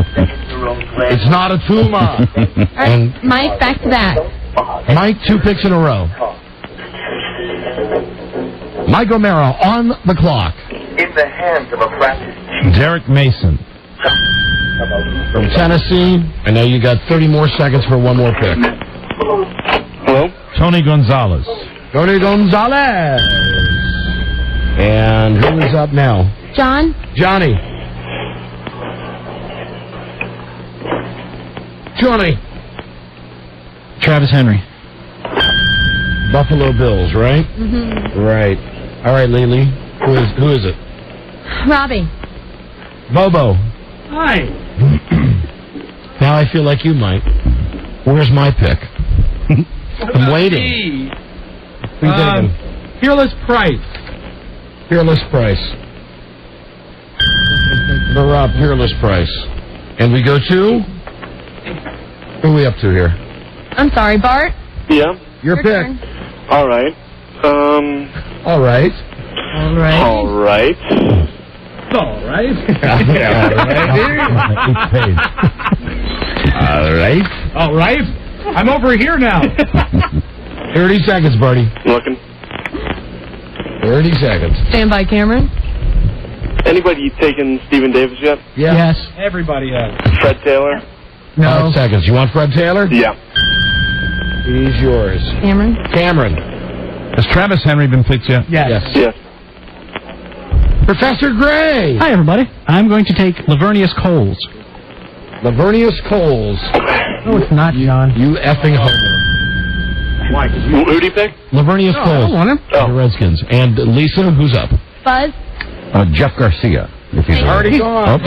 It's not a tumor. And Mike, back to back. Mike, 2 picks in a row. Mike Romero on the clock. In the hands of a practiced Derek Mason. From Tennessee. I know you got 30 more seconds for one more pick. Hello? Tony Gonzalez. Tony Gonzalez. And who is up now? John. Johnny. Johnny. Travis Henry. Buffalo Bills, right? Mm-hmm. Right. All right, Lily. Who is it? Robbie. Bobo. Hi. Now I feel like you might. Where's my pick? I'm waiting. Who's taking? Fearless Price. Fearless Price. The Rob Fearless Price. And we go to? Who are we up to here? I'm sorry, Bart. Yeah? Your pick. turn. All right. All right. All right. All right. All right. All right. All right. I'm over here now. 30 seconds, Barty. Looking. 30 seconds. Stand by, Cameron. Anybody taking Stephen Davis yet? Yeah. Yes. Everybody has. Fred Taylor? No. 5 seconds. You want Fred Taylor? Yeah. He's yours. Cameron. Cameron. Has Travis Henry been picked yet? Yes. Yes. Professor Gray. Hi, everybody. I'm going to take Lavernius Coles. Lavernius Coles. No, it's not, John. You effing homer. Who'd he pick? Lavernius I Coles. don't want him. The Redskins. And Lisa, who's up? Buzz. Jeff Garcia. If he's Already gone. All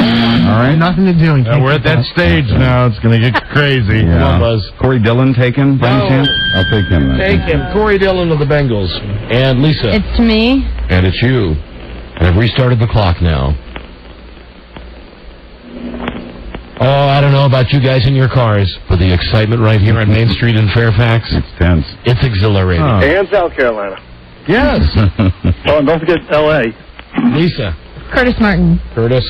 right. Nothing to do. We're at that stage now. It's going to get crazy. Come on, Buzz. Corey Dillon taken by any No. chance? I'll take him then. Take him. Corey Dillon of the Bengals. And Lisa. It's to me. And it's you. And I've restarted the clock now. Oh, I don't know about you guys in your cars, but the excitement right here on Main Street in Fairfax, It's tense. it's exhilarating. Oh. And South Carolina. Yes. Oh, and don't forget L.A. Lisa. Curtis Martin. Curtis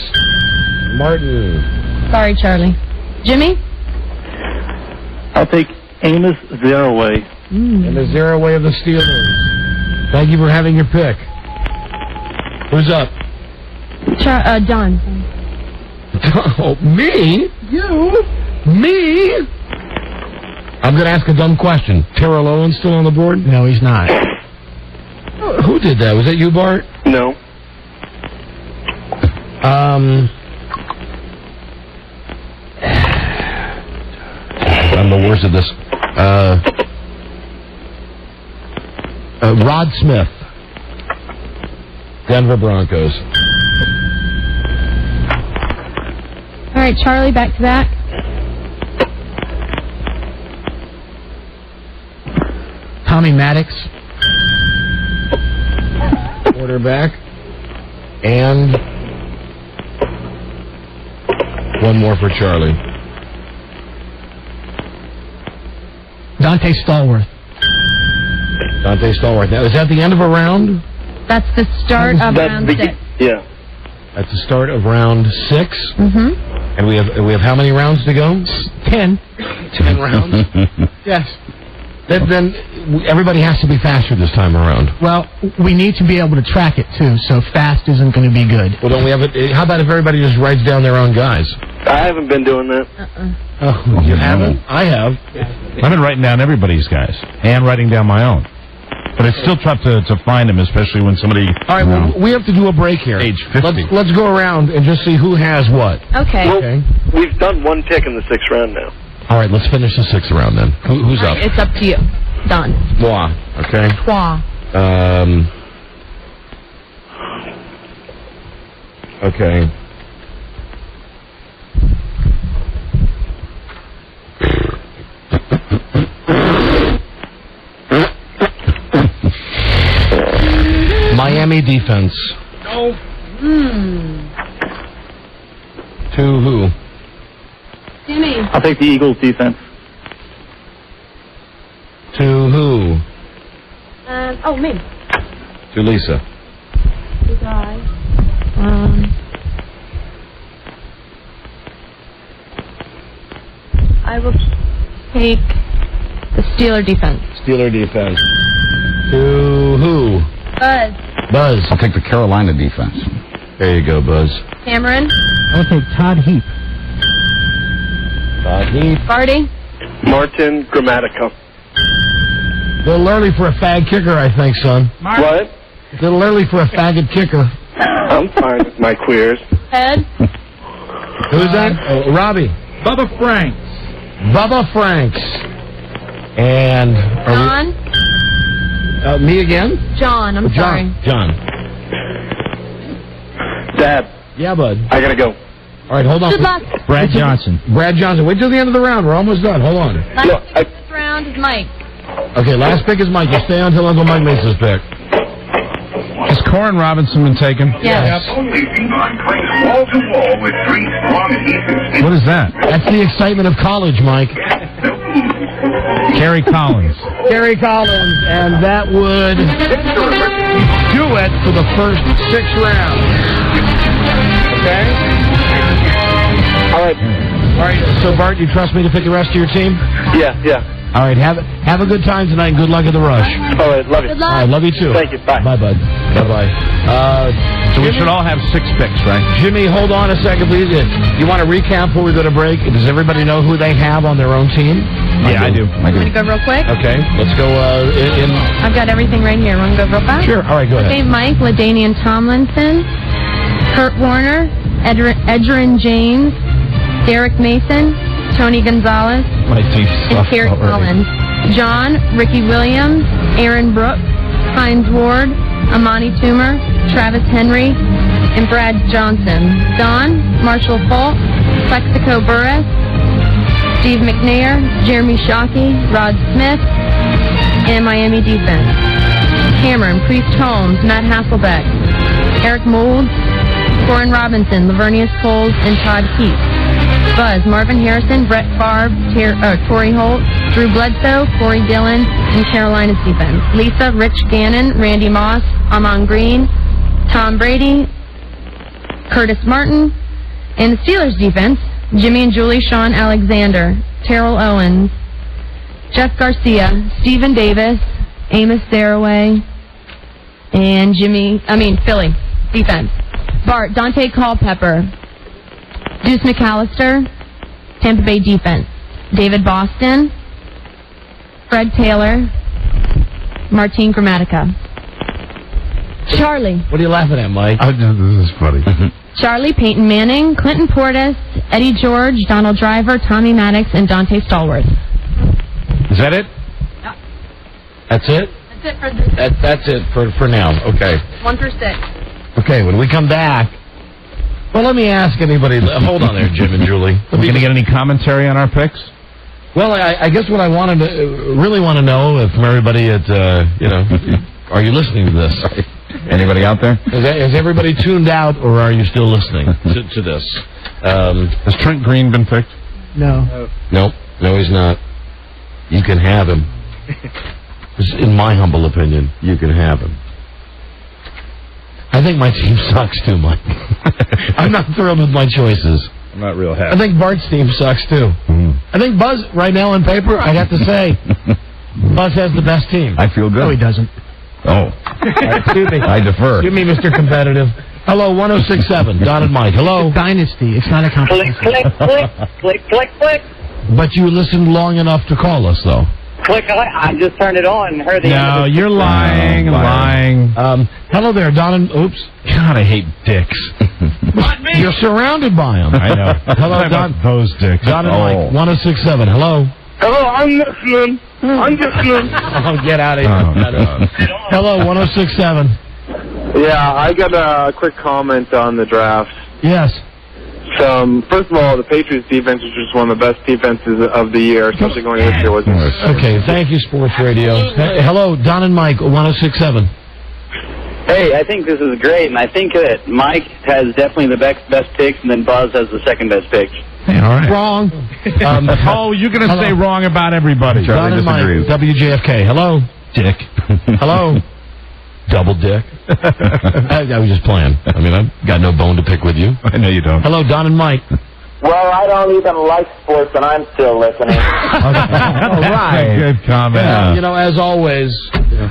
Martin. Sorry, Charlie. Jimmy. I'll take Amos Zeraway. And the zero way of the Steelers. Thank you for having your pick. Who's up? John. Oh, me? You? Me? I'm going to ask a dumb question. Terrell Owens still on the board? No, he's not. Who did that? Was that you, Bart? No. I'm the worst at this. Rod Smith. Denver Broncos. All right, Charlie, back to back. Tommy Maddox. Quarterback. And one more for Charlie. Dante Stallworth. Dante Stallworth. Now, is that the end of a round? That's the start of round 6. Yeah. at the start of round 6. Mm-hmm. And we have how many rounds to go? 10. 10 rounds? Yes. Then everybody has to be faster this time around. Well, we need to be able to track it, too, so fast isn't going to be good. Well, don't we have it? How about if everybody just writes down their own guys? I haven't been doing that. Oh, you haven't? I have. I've been writing down everybody's guys and writing down my own. But it's still tough to find them, especially when somebody... All right, well, we have to do a break here. Age 50. Let's go around and just see who has what. Okay. Well, we've done one pick in the 6th round now. All right, let's finish the 6th round then. Who's up? It's up to you. Done. Moi. Okay. Trois. Okay. Miami defense. No. To who? Jimmy. I'll take the Eagles defense. To who? Me. To Lisa. You guys. I will take the Steeler defense. Steeler defense. To who? Buzz. Buzz. I'll take the Carolina defense. There you go, Buzz. Cameron. I'll take Todd Heap. Todd Heap. Barty. Martin Grammatica. A little early for a fag kicker, I think, son. What? A little early for a faggot kicker. I'm fine with my queers. Ed. Who's that? Oh, Robbie. Bubba Franks. Bubba Franks. And... John. me again? John, I'm sorry. John. Dad. Yeah, bud. I gotta go. All right, hold on. Good luck. Brad Johnson. Brad Johnson. Wait till the end of the round. We're almost done. Hold on. Last round is Mike. Okay, last pick is Mike. You stay on until Uncle Mike makes his pick. Has Corin Robinson been taken? Yes. Only Beeline clings wall to wall with 3 strong adhesives. What is that? That's the excitement of college, Mike. Kerry Collins. Kerry Collins, and that would do it for the first 6 rounds. Okay? All right. All right, so Bart, you trust me to pick the rest of your team? Yeah. All right, have a good time tonight and good luck at the rush. All right, love you. Good luck. All right, love you too. Thank you. Bye. Bye, bud. Bye-bye. So we should all have 6 picks, right? Jimmy, hold on a second, please. You want to recap before we go to break? Does everybody know who they have on their own team? Yeah, I do. I'm going to go real quick. Okay, let's go in... I've got everything right here. Want to go real fast? Sure. All right, go ahead. Okay, Mike, LaDainian Tomlinson, Kurt Warner, Edgerrin James, Derek Mason, Tony Gonzalez, My teeth and Kerry Collins. John, Ricky Williams, Aaron Brooks, Hines Ward, Amani Toomer, Travis Henry, and Brad Johnson. Don, Marshall Falk, Plexico Burris, Steve McNair, Jeremy Shockey, Rod Smith, and Miami defense. Cameron, Priest Holmes, Matt Hasselbeck, Eric Moulds, Corin Robinson, Lavernius Coles, and Todd Heap. Buzz, Marvin Harrison, Brett Favre, Torrey Holt, Drew Bledsoe, Corey Dillon, and Carolina's defense. Lisa, Rich Gannon, Randy Moss, Amon Green, Tom Brady, Curtis Martin, and the Steelers defense. Jimmy and Julie, Sean Alexander, Terrell Owens, Jeff Garcia, Stephen Davis, Amos Saraway, and Philly defense. Bart, Dante Culpepper, Deuce McAllister, Tampa Bay defense. David Boston, Fred Taylor, Martin Grammatica. Charlie. What are you laughing at, Mike? This is funny. Charlie, Peyton Manning, Clinton Portis, Eddie George, Donald Driver, Tommy Maddox, and Dante Stallworth. Is that it? Yeah. That's it? That's it for this. That's it for now. Okay. 1 through 6. Okay, when we come back... Well, let me ask anybody... Hold on there, Jim and Julie. Are we going to get any commentary on our picks? Well, I guess what I wanted to really want to know if from everybody at, are you listening to this? Anybody out there? Has everybody tuned out, or are you still listening to this? Has Trent Green been picked? No. Nope. No, he's not. You can have him. In my humble opinion, you can have him. I think my team sucks too, Mike. I'm not thrilled with my choices. I'm not real happy. I think Bart's team sucks too. I think Buzz, right now on paper, I'd have to say, Buzz has the best team. I feel good. No, he doesn't. Oh. Excuse me. I defer. Give me Mr. Competitive. Hello, 1067, Don and Mike. Hello. It's a dynasty. It's not a competition. Click, click, click, click, click. But you listened long enough to call us, though. Click, I just turned it on and heard the end No, of it. you're lying. Hello there, Don and... Oops. God, I hate dicks. You're surrounded by them. I know. Hello, Don. Those dicks. Don and Mike, 1067. Hello. Hello, I'm listening. I'm listening. Oh, get out of here. Hello, 1067. Yeah, I got a quick comment on the draft. Yes. First of all, the Patriots defense is just one of the best defenses of the year. Something going this year wasn't. Okay, thank you, Sports Radio. Hello, Don and Mike, 1067. Hey, I think this is great, and I think that Mike has definitely the best picks, and then Buzz has the second best picks. Hey, all right. Wrong. You're going to say wrong about everybody. Don and Mike, WJFK. Hello. Dick. Hello. Double dick. I was just playing. I mean, I've got no bone to pick with you. I know you don't. Hello, Don and Mike. Well, I don't even like sports, and I'm still listening. All right. Good comment. Yeah, you know, as always,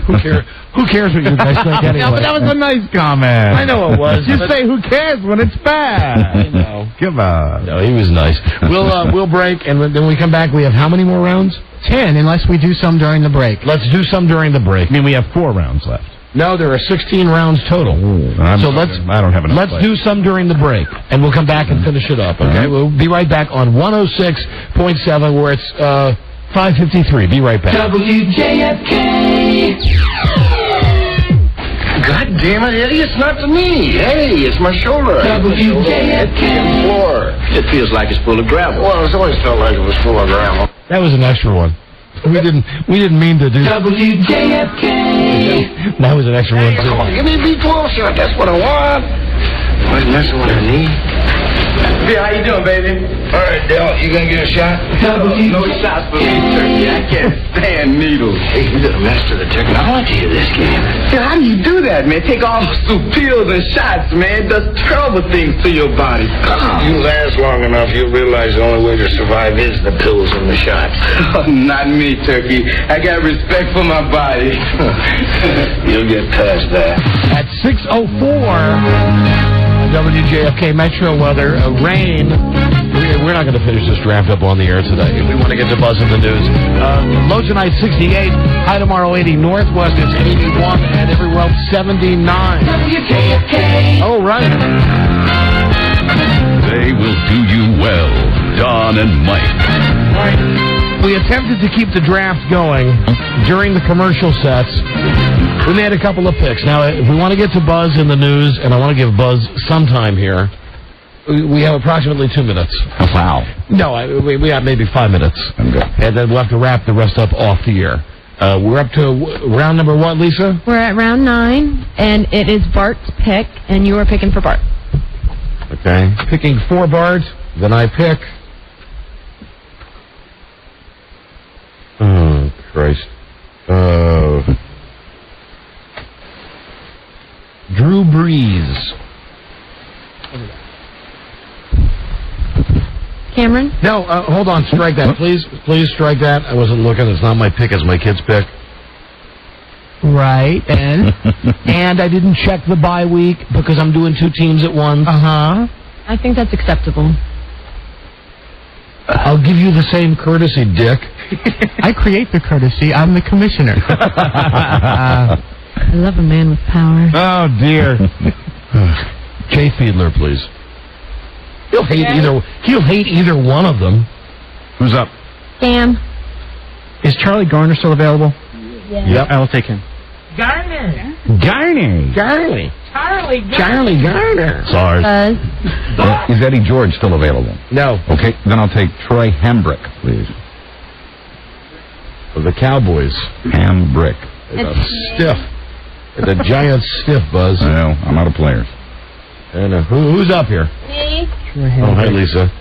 who cares? Who cares what you guys think anyway? Yeah, but that was a nice comment. I know it was. You say who cares when it's bad. I know. Come on. No, he was nice. We'll break, and then when we come back, we have how many more rounds? 10, unless we do some during the break. Let's do some during the break. I mean, we have 4 rounds left. No, there are 16 rounds total. I don't have enough. Let's do some during the break, and we'll come back and finish it up. Okay, We'll be right back on 106.7, where it's 5:53. Be right back. WJFK. God damn it, Eddie, it's not the knee. Hey, it's my shoulder. WJFK. Floor. It feels like it's full of gravel. Well, it's always felt like it was full of gravel. That was an extra one. We didn't mean to do. WJFK. That was an extra one too. Come on, give me a B12 shot. That's what I want. Wasn't messing with her knee. Yeah, how you doing, baby? All right, Del, you gonna get a shot? No shots for me, Turkey. I can't stand needles. Hey, you gotta master the technology of this game. Yeah, how do you do that, man? Take all those pills and shots, man. Does terrible things to your body. You last long enough, you'll realize the only way to survive is the pills and the shots. Oh, not me, Turkey. I got respect for my body. You'll get past that. At 6:04. WJFK Metro weather, rain. We're not going to finish this draft up on the air today. We want to get to Buzz in the news. Low tonight 68, high tomorrow 80. Northwest it's 81, and everywhere else 79. WJFK. Oh, right. They will do you well, Don and Mike. All right. We attempted to keep the draft going during the commercial sets. We made a couple of picks. Now, if we want to get to Buzz in the news, and I want to give Buzz some time here, we have approximately 2 minutes. Oh, wow. No, we have maybe 5 minutes. Okay. And then we'll have to wrap the rest up off the air. We're up to round number what, Lisa? We're at round 9, and it is Bart's pick, and you are picking for Bart. Okay. Picking for Bart, then I pick... Oh, Christ. Drew Brees. Cameron? No, hold on. Strike that. Please strike that. I wasn't looking. It's not my pick. It's my kid's pick. Right, and? And I didn't check the bye week because I'm doing 2 teams at once. Uh-huh. I think that's acceptable. I'll give you the same courtesy, Dick. I create the courtesy. I'm the commissioner. I love a man with power. Oh, dear. Jay Fiedler, please. He'll hate either one of them. Who's up? Sam. Is Charlie Garner still available? Yeah. Yep. I will take him. Garner. Charlie Garner. Sorry. Is Eddie George still available? No. Okay, then I'll take Troy Hambrick, please. The Cowboys. Hambrick. It's stiff. It's a giant stiff, Buzz. I know. I'm out of players. I know. Who's up here? Me. Oh, hi, Lisa.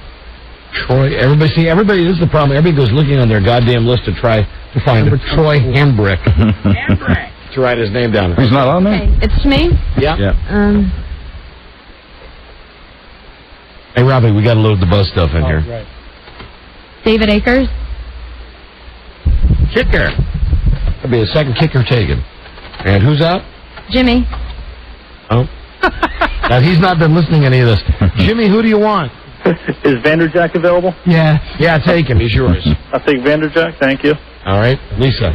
Troy. Everybody, this is the problem. Everybody goes looking on their goddamn list to try to find Troy Hambrick. to write his name down. He's not on there? Okay, it's to me. Yeah. Um, Hey, Robbie, we got to load the buzz stuff in here. Right. David Akers. Kicker. That'll be a second kicker taken. And who's up? Jimmy. Oh. Now, he's not been listening to any of this. Jimmy, who do you want? Is Vanderjack available? Yeah. Yeah, take him. He's yours. I'll take Vanderjack. Thank you. All right. Lisa.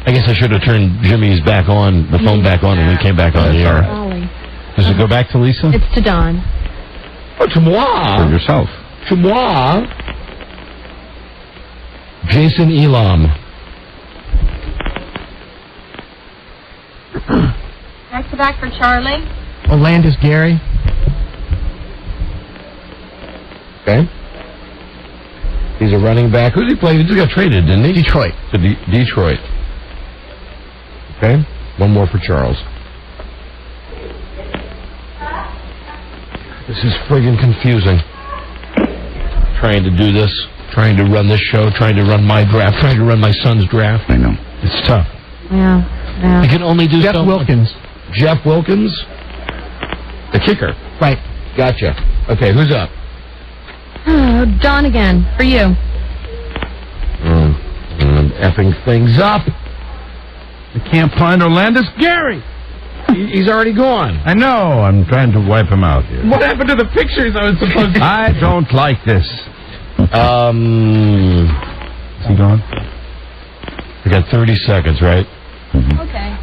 I guess I should have turned Jimmy's back on, the phone back on, when we came back on the air. Ollie. Does it go back to Lisa? It's to Don. Oh, to moi. For yourself. To moi. Jason Elam. Back to back for Charlie. Olandis Gary. Okay. He's a running back. Who's he played? He just got traded, didn't he? Detroit. To Detroit. Okay. One more for Charles. This is friggin' confusing. Trying to do this, trying to run this show, trying to run my draft, trying to run my son's draft. I know. It's tough. Yeah. You can only do Jeff so Wilkins. much. Jeff Wilkins? The kicker. Right. Gotcha. Okay, who's up? Oh, Don again, for you. I'm effing things up. I can't find Orlandis Gary. He's already gone. I know. I'm trying to wipe him out here. What happened to the pictures I was supposed to... I don't like this. Is he gone? We got 30 seconds, right? Okay.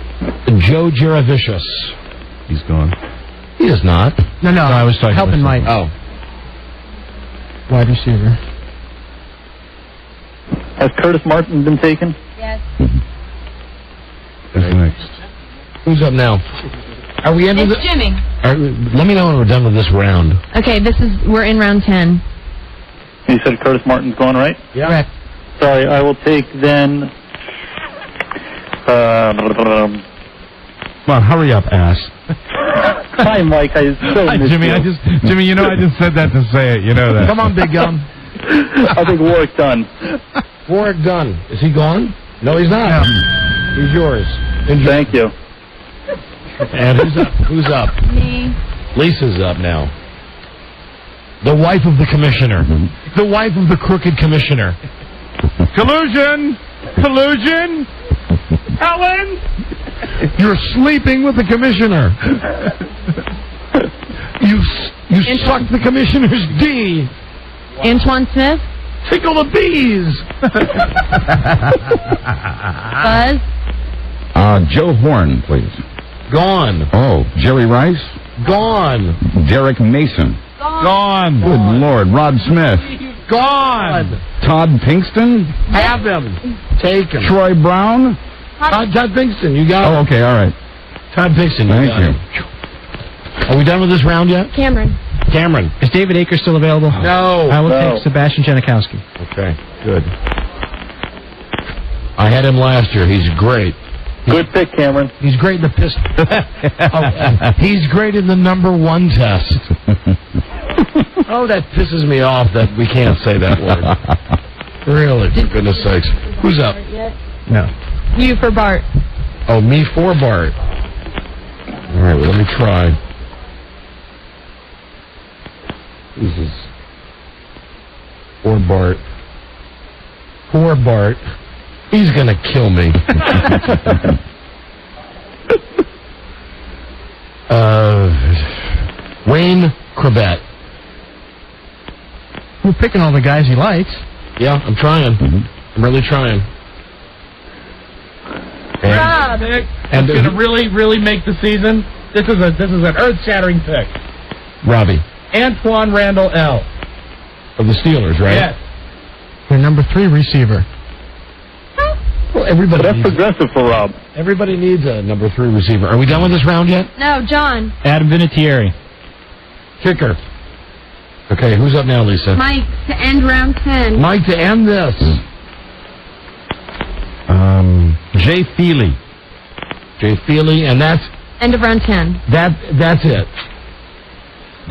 Joe Jaravicius. He's gone. He is not. No, I was talking helping about Mike. Oh. Wide receiver. Has Curtis Martin been taken? Yes. Who's next? Who's up now? Are we into It's the... Jimmy. Let me know when we're done with this round. Okay, we're in round 10. You said Curtis Martin's gone, right? Yeah. Correct. Sorry, I will take then... Come on, hurry up, ass. Hi, Mike. I so Hi, missed Jimmy. you. Jimmy, you know I just said that to say it. You know that. Come on, Big Gum. I think Warwick Dunn. Warwick Dunn. Is he gone? No, he's not. He's yours. Enjoy. Thank you. And who's up? Who's up? Me. Lisa's up now. The wife of the commissioner. The wife of the crooked commissioner. Collusion! Collusion! Ellen! You're sleeping with the commissioner. You sucked the commissioner's D. Antoine Smith. Tickle the bees. Buzz. Joe Horn, please. Gone. Oh, Jerry Rice? Gone. Derek Mason. Gone. Good Lord. Rod Smith. Gone. Todd Pinkston? Have them. Take him. Troy Brown? Todd Pinkston, you got Oh, okay, all right. Todd Pinkston, you Thank got you. him. Are we done with this round yet? Cameron. Cameron. Is David Akers still available? No. I will No. take Sebastian Janikowski. Okay, good. I had him last year. He's great. Good pick, Cameron. He's great in the pistol. He's great in the number 1 test. Oh, that pisses me off that we can't say that word. Really, for goodness sakes. Who's up? No. You for Bart. Oh, me for Bart. All right, well, let me try. This is for Bart. Poor Bart. He's going to kill me. Wayne Crabette. We're picking all the guys he likes. Yeah, I'm trying. I'm really trying. Rob, and going to really make the season. This is an earth-shattering pick. Robbie. Antoine Randall L. Of the Steelers, right? Yes. Their number 3 receiver. Well, everybody. That's progressive for Rob. Everybody needs a number 3 receiver. Are we done with this round yet? No, John. Adam Vinatieri. Kicker. Okay, who's up now, Lisa? Mike to end round 10. Mike to end this. Jay Feely. Jay Feely, and that's End of round 10. that's it.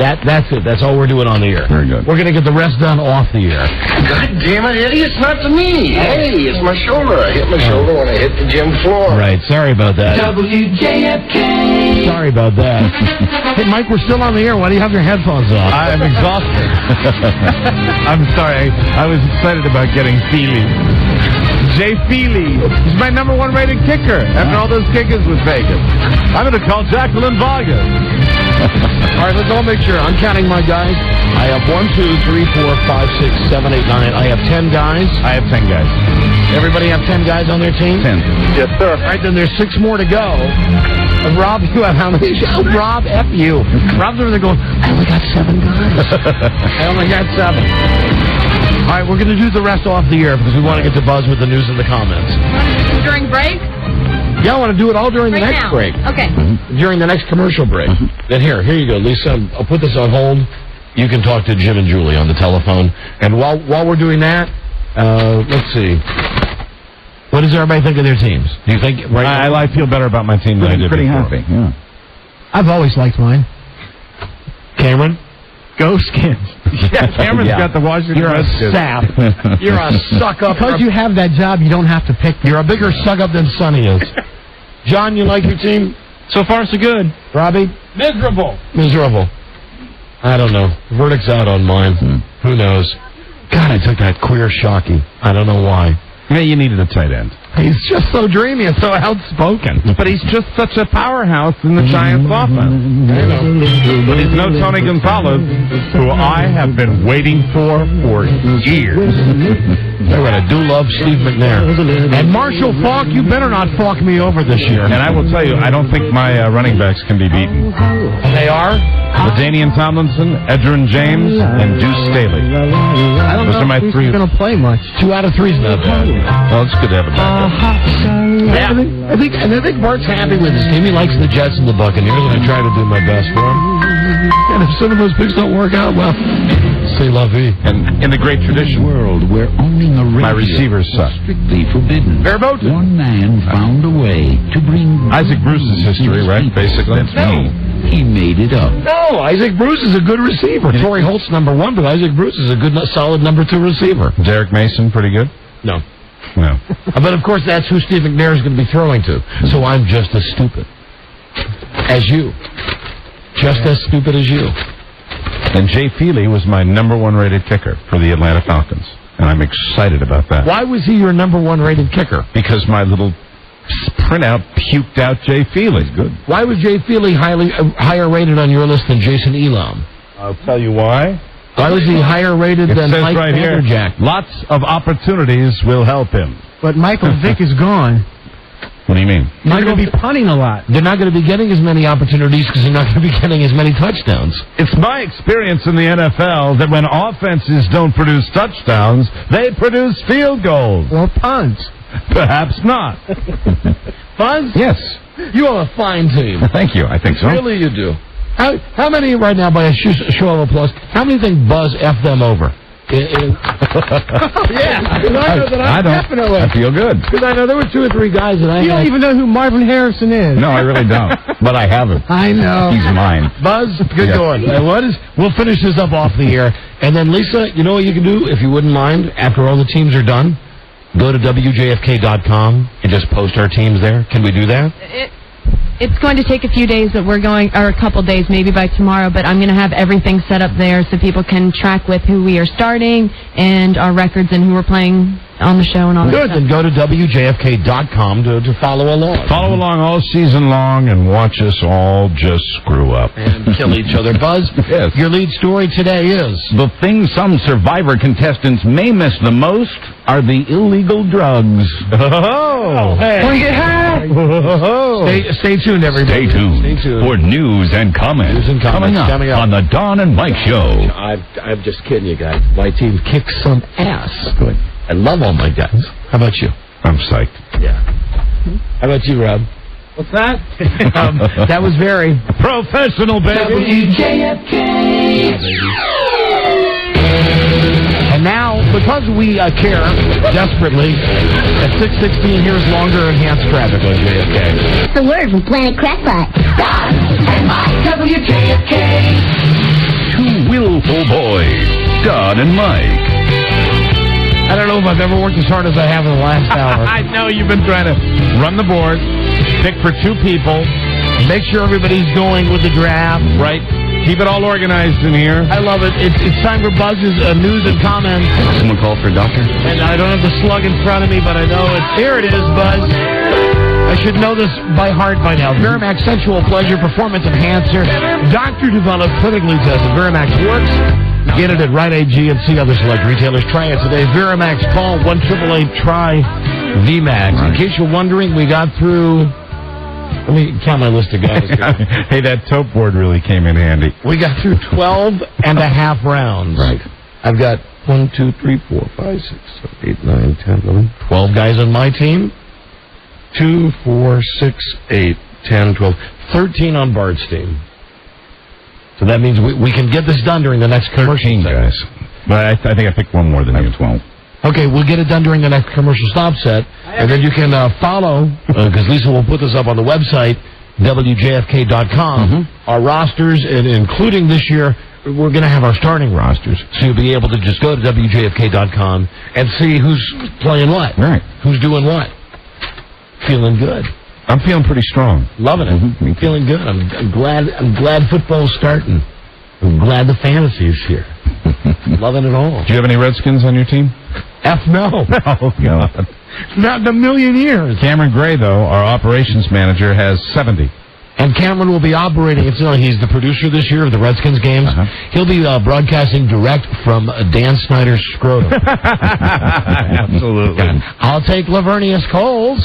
That's it. That's all we're doing on the air. Very good. We're going to get the rest done off the air. God damn it, Eddie, it's not to me. Hey, it's my shoulder. I hit my shoulder when I hit the gym floor. Right. Sorry about that. WJFK. Sorry about that. Hey, Mike, we're still on the air. Why do you have your headphones on? I'm exhausted. I'm sorry. I was excited about getting Feely. Jay Feely. He's my number 1 rated kicker after all those kickers with Vegas. I'm going to call Jacqueline Vargas. All right, let's all make sure. I'm counting my guys. I have 1, 2, 3, 4, 5, 6, 7, 8, 9. I have 10 guys. I have 10 guys. Everybody have 10 guys on their team? 10. Yes, sir. All right, then there's 6 more to go. Rob, you have how many? Oh, Rob, F you. Rob's over there going, I only got 7 guys. I only got 7. All right, we're going to do the rest off the air because we want to get to Buzz with the news and the comments. During break? Yeah, I want to do it all during the Right next now. break. Okay. During the next commercial break. Then here you go, Lisa. I'll put this on hold. You can talk to Jim and Julie on the telephone. And while we're doing that, let's see. What does everybody think of their teams? Do you think I feel better about my team than I did Pretty before. happy, yeah. I've always liked mine. Cameron? Go Skins. Yeah, Cameron's got the Washington You're a Redskins. sap. You're a suck-up. Because you have that job, you don't have to pick. You're a bigger suck-up than Sonny is. John, you like your team? So far, so good. Robbie? Miserable. Miserable. I don't know. Verdict's out on mine. Who knows? God, I took that queer Shockey. I don't know why. Yeah, you needed a tight end. He's just so dreamy and so outspoken. But he's just such a powerhouse in the Giants offense. But he's no Tony Gonzalez, who I have been waiting for years. They're going to do love Steve McNair. And Marshall Faulk, you better not Faulk me over this year. And I will tell you, I don't think my running backs can be beaten. They are? LaDainian Tomlinson, Edgerrin James, and Deuce Staley. I don't Those know are my if he's 3. going to play much. 2 out of 3 is not bad. Well, it's good to have a backup. Yeah, I think Bart's happy with his team. He likes the Jets and the Buccaneers, and I try to do my best for him. And if some of those picks don't work out, well, c'est la vie. And in the great tradition, World where owning a radio my receivers suck. was strictly forbidden. Fairboat? One man found a way to bring Isaac Bruce's history, right? Basically. That's me. He made it up. No, Isaac Bruce is a good receiver. Torrey Holt's number 1, but Isaac Bruce is a good, solid number 2 receiver. Derek Mason, pretty good? No. No. But, of course, that's who Steve McNair is going to be throwing to. So I'm just as stupid as you. Just as stupid as you. And Jay Feely was my number 1 rated kicker for the Atlanta Falcons. And I'm excited about that. Why was he your number 1 rated kicker? Because my little printout puked out Jay Feely. Good. Why was Jay Feely higher rated on your list than Jason Elam? I'll tell you why. Why was he higher rated It than says Mike right here, Vanderjack? lots of opportunities will help him. But Michael Vick is gone. What do you mean? He's going to be punting a lot. They're not going to be getting as many opportunities because they're not going to be getting as many touchdowns. It's my experience in the NFL that when offenses don't produce touchdowns, they produce field goals. Or punts. Perhaps not. Buzz? Yes. You have a fine team. Thank you. I think so. Really, you do. How many right now, by a show of applause, how many think Buzz F them over? Yeah, because I know that I don't. definitely. I feel good. Because I know there were 2 or 3 guys that I You don't even know who Marvin Harrison is. No, I really don't. But I have him. I know. He's mine. Buzz, good Yes. going. We'll finish this up off the air. And then, Lisa, you know what you can do, if you wouldn't mind, after all the teams are done? Go to WJFK.com and just post our teams there. Can we do that? It's going to take a few days that we're going, or a couple days, maybe by tomorrow, but I'm going to have everything set up there so people can track with who we are starting and our records and who we're playing on the show and all that Good, stuff. then go to WJFK.com to follow along. Follow along all season long and watch us all just screw up. And kill each other. Buzz, Yes. your lead story today is... The thing some Survivor contestants may miss the most are the illegal drugs. Oh, hey. Stay tuned, everybody. Stay tuned, Stay tuned. for news and comments, News and comments coming up on the Don and Mike Show. I'm just kidding you guys. My team kicks some ass. Good. I love all my guys. How about you? I'm psyched. Yeah. How about you, Rob? What's that? That was very professional, baby. WJFK. And now, because we care desperately, at 6:16, here's longer enhanced traffic on JFK. It's a word from Planet Crackpot. Don and Mike. WJFK. and Mike. I don't know if I've ever worked as hard as I have in the last hour. I know you've been trying to run the board, pick for two people, make sure everybody's going with the draft. Right. Keep it all organized in here. I love it. It's time for Buzz's news and comments. Someone call for a doctor? And I don't have the slug in front of me, but I know it's... Here it is, Buzz. I should know this by heart by now. Verimax Sensual Pleasure Performance Enhancer. Doctor-developed, clinically tested. Verimax works. Get it at Rite Aid, GNC, other select retailers. Try it today. Verimax, call 1-888-TRY-VMAX. In case you're wondering, we got through... Let me count my list of guys. Hey, that tote board really came in handy. We got through 12 and a half rounds. Right. I've got 1, 2, 3, 4, 5, 6, 7, 8, 9, 10, 11, 12 guys on my team. 2, 4, 6, 8, 10, 12, 13 on Bart's team. So that means we can get this done during the next commercial. 13 guys. But I think I picked one more than you. 12. Okay, we'll get it done during the next commercial stop set, and then you can follow, because Lisa will put this up on the website, WJFK.com, our rosters, and including this year, we're going to have our starting rosters. So you'll be able to just go to WJFK.com and see who's playing what. Right. Who's doing what. Feeling good. I'm feeling pretty strong. Loving it. Feeling good. I'm glad football's starting. I'm glad the fantasy's here. Loving it all. Do you have any Redskins on your team? No. Oh, God. Not in a million years. Cameron Gray, though, our operations manager, has 70. And Cameron will be operating, he's the producer this year of the Redskins games. He'll be broadcasting direct from Dan Snyder's scrotum. Absolutely. I'll take Lavernius Coles.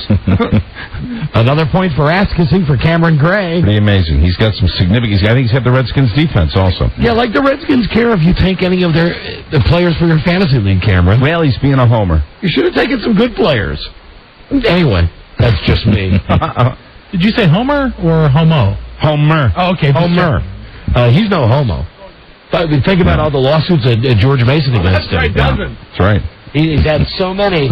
Another point for ass kissing for Cameron Gray. Pretty amazing. He's got some significant... I think he's had the Redskins defense also. Yeah, like the Redskins care if you take any of the players for your fantasy league, Cameron. Well, he's being a homer. You should have taken some good players. Anyway, that's just me. Did you say Homer or Homo? Homer. Oh, okay. Homer. He's no homo. Think about all the lawsuits that George Mason against him. That's right. He's had so many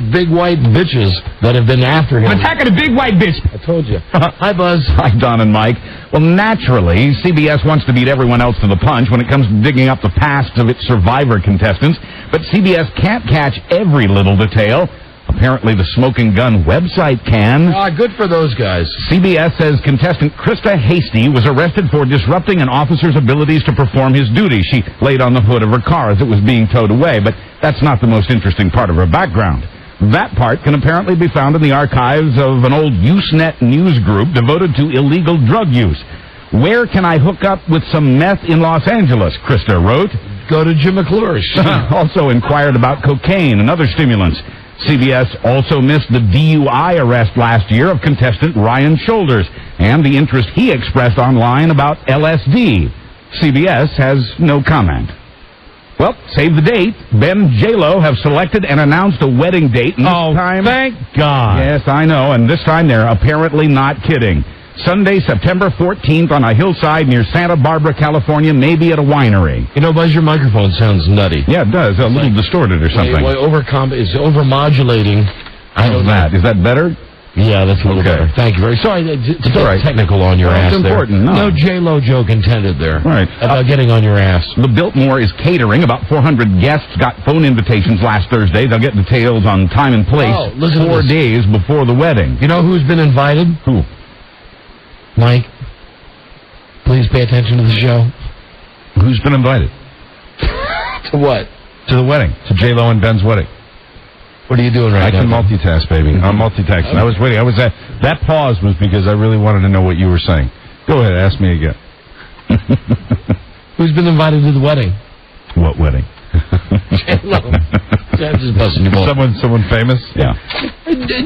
big white bitches that have been after him. I'm attacking a big white bitch. I told you. Hi, Buzz. Hi, Don and Mike. Well, naturally, CBS wants to beat everyone else to the punch when it comes to digging up the pasts of its Survivor contestants, but CBS can't catch every little detail. Apparently, the Smoking Gun website can. Good for those guys. CBS says contestant Krista Hasty was arrested for disrupting an officer's abilities to perform his duty. She laid on the hood of her car as it was being towed away, but that's not the most interesting part of her background. That part can apparently be found in the archives of an old Usenet news group devoted to illegal drug use. Where can I hook up with some meth in Los Angeles? Krista wrote. Go to Jim McClure. Also inquired about cocaine and other stimulants. CBS also missed the DUI arrest last year of contestant Ryan Shoulders and the interest he expressed online about LSD. CBS has no comment. Well, save the date. Ben and J-Lo have selected and announced a wedding date. And this time, thank God. Yes, I know. And this time they're apparently not kidding. Sunday, September 14th on a hillside near Santa Barbara, California, maybe at a winery. You know, Buzz, your microphone sounds nutty. Yeah, it does. A little distorted or something. It's over-modulating. I don't know. Is that better? Yeah, that's a little better. Thank you very much. Sorry to get technical on your ass it's there. Important. No J-Lo joke intended there. Right. About getting on your ass. The Biltmore is catering. About 400 guests got phone invitations last Thursday. They'll get details on time and place 4 days before the wedding. You know who's been invited? Who? Mike, please pay attention to the show. Who's been invited? To what? To the wedding. To J-Lo and Ben's wedding. What are you doing right now? I can multitask, baby. I'm multitasking. I was waiting. That pause was because I really wanted to know what you were saying. Go ahead. Ask me again. Who's been invited to the wedding? What wedding? J-Lo. I'm just busting your balls. Someone famous? Yeah.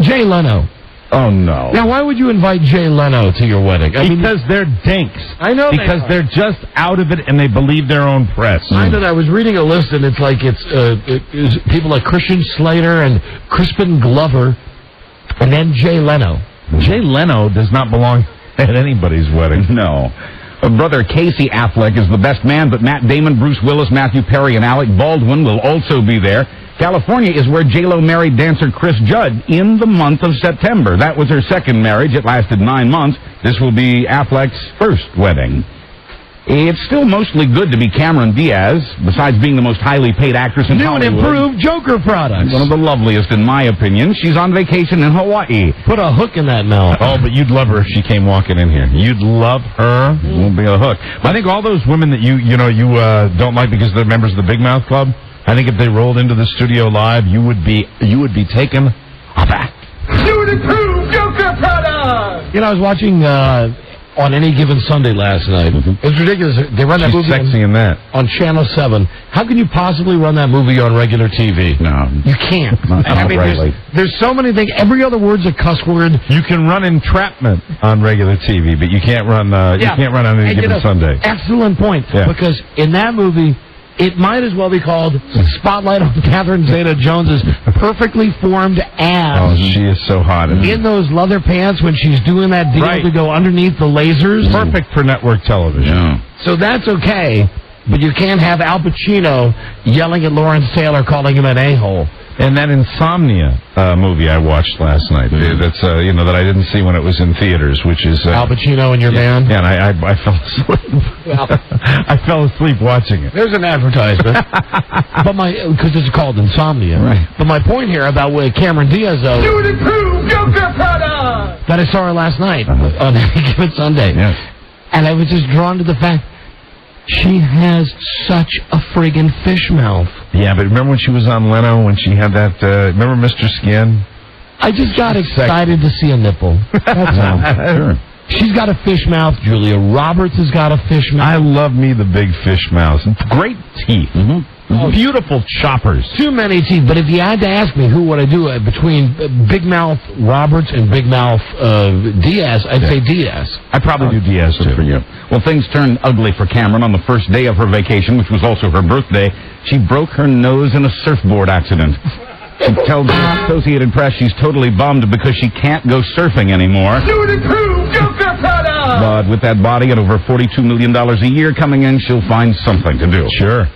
Jay Leno. Oh, no. Now, why would you invite Jay Leno to your wedding? Because they're dinks. I know because they're just out of it and they believe their own press. I know. I was reading a list and it's like it's people like Christian Slater and Crispin Glover and then Jay Leno. Jay Leno does not belong at anybody's wedding. No. Brother Casey Affleck is the best man, but Matt Damon, Bruce Willis, Matthew Perry, and Alec Baldwin will also be there. California is where J-Lo married dancer Chris Judd in the month of September. That was her second marriage. It lasted 9 months. This will be Affleck's first wedding. It's still mostly good to be Cameron Diaz, besides being the most highly paid actress in New and Hollywood. improved Joker products. One of the loveliest, in my opinion. She's on vacation in Hawaii. Put a hook in that mouth. Oh, but you'd love her if she came walking in here. You'd love her. It won't be a hook. But I think all those women that you don't like because they're members of the Big Mouth Club, I think if they rolled into the studio live, you would be taken aback. New and improved Joker products. You know, I was watching on Any Given Sunday last night. It's ridiculous. They run that movie sexy in that. On Channel 7. How can you possibly run that movie on regular TV? No. You can't. I mean, there's so many things. Every other word's a cuss word. You can run Entrapment on regular TV, but you can't run on Any Given Sunday. Excellent point. Yeah. Because in that movie, it might as well be called Spotlight on Catherine Zeta-Jones's perfectly formed ass. Oh, she is so hot. In those leather pants when she's doing that deal to go underneath the lasers. Perfect for network television. Yeah. So that's okay, but you can't have Al Pacino yelling at Lawrence Taylor, calling him an a-hole. And that Insomnia movie I watched last night, that's that I didn't see when it was in theaters, which is Al Pacino and Your Man. Yeah, and I fell asleep. I fell asleep watching it. There's an advertisement, but because it's called Insomnia. Right. But my point here about Cameron Diaz, though, New and improved Joker products. that I saw her last night on Any Given Sunday, and I was just drawn to the fact she has such a friggin' fish mouth. Yeah, but remember when she was on Leno, when she had that, remember Mr. Skin? I just got excited to see a nipple. That's all. Sure. She's got a fish mouth. Julia Roberts has got a fish mouth. I love me the big fish mouth. Great teeth. Beautiful choppers. Too many teeth. But if you had to ask me who would I do between Big Mouth Roberts and Big Mouth Diaz, I'd say Diaz. I'd probably do Diaz, too. For you. Well, things turned ugly for Cameron on the first day of her vacation, which was also her birthday. She broke her nose in a surfboard accident. She tells the Associated Press she's totally bummed because she can't go surfing anymore. New and improved Joker products. But with that body and over $42 million a year coming in, she'll find something to do. Sure.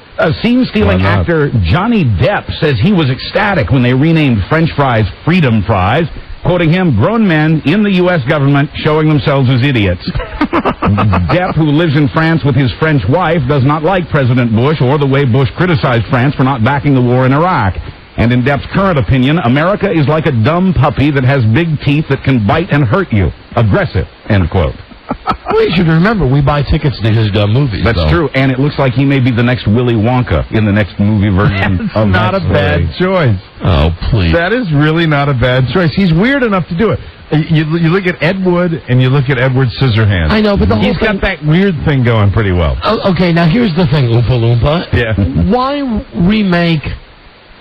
Scene-stealing actor Johnny Depp says he was ecstatic when they renamed French fries Freedom Fries, quoting him, grown men in the U.S. government showing themselves as idiots. Depp, who lives in France with his French wife, does not like President Bush or the way Bush criticized France for not backing the war in Iraq. And in Depp's current opinion, America is like a dumb puppy that has big teeth that can bite and hurt you. Aggressive, end quote. Well, you should remember, we buy tickets to his movies. That's true, and it looks like he may be the next Willy Wonka in the next movie version. That's not a bad choice. Oh, please. That is really not a bad choice. He's weird enough to do it. You look at Ed Wood and you look at Edward Scissorhands. I know, but the whole he's got that weird thing going pretty well. Oh, okay, now here's the thing, Oompa Loompa. Yeah. Why remake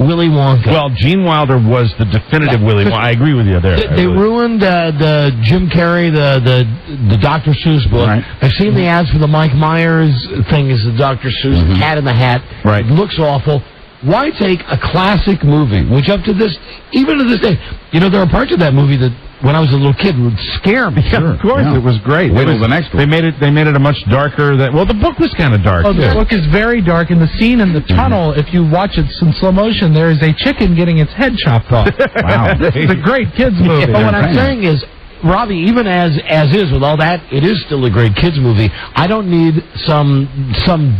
Willy Wonka? Well, Gene Wilder was the definitive Willy Wonka. I agree with you there. They ruined the Jim Carrey, the Dr. Seuss book. Right. I've seen the ads for the Mike Myers thing as the Dr. Seuss, Cat in the Hat. Right. It looks awful. Why take a classic movie, which up to this, even to this day, there are parts of that movie that when I was a little kid would scare me. Yeah, of course, it was great. Wait till the next one. They made it a much darker. The book was kind of dark. Oh, the book is very dark. And the scene in the tunnel, if you watch it in slow motion, there is a chicken getting its head chopped off. Wow, it's a great kids movie. But what I'm saying is, Robbie, even as is with all that, it is still a great kids movie. I don't need some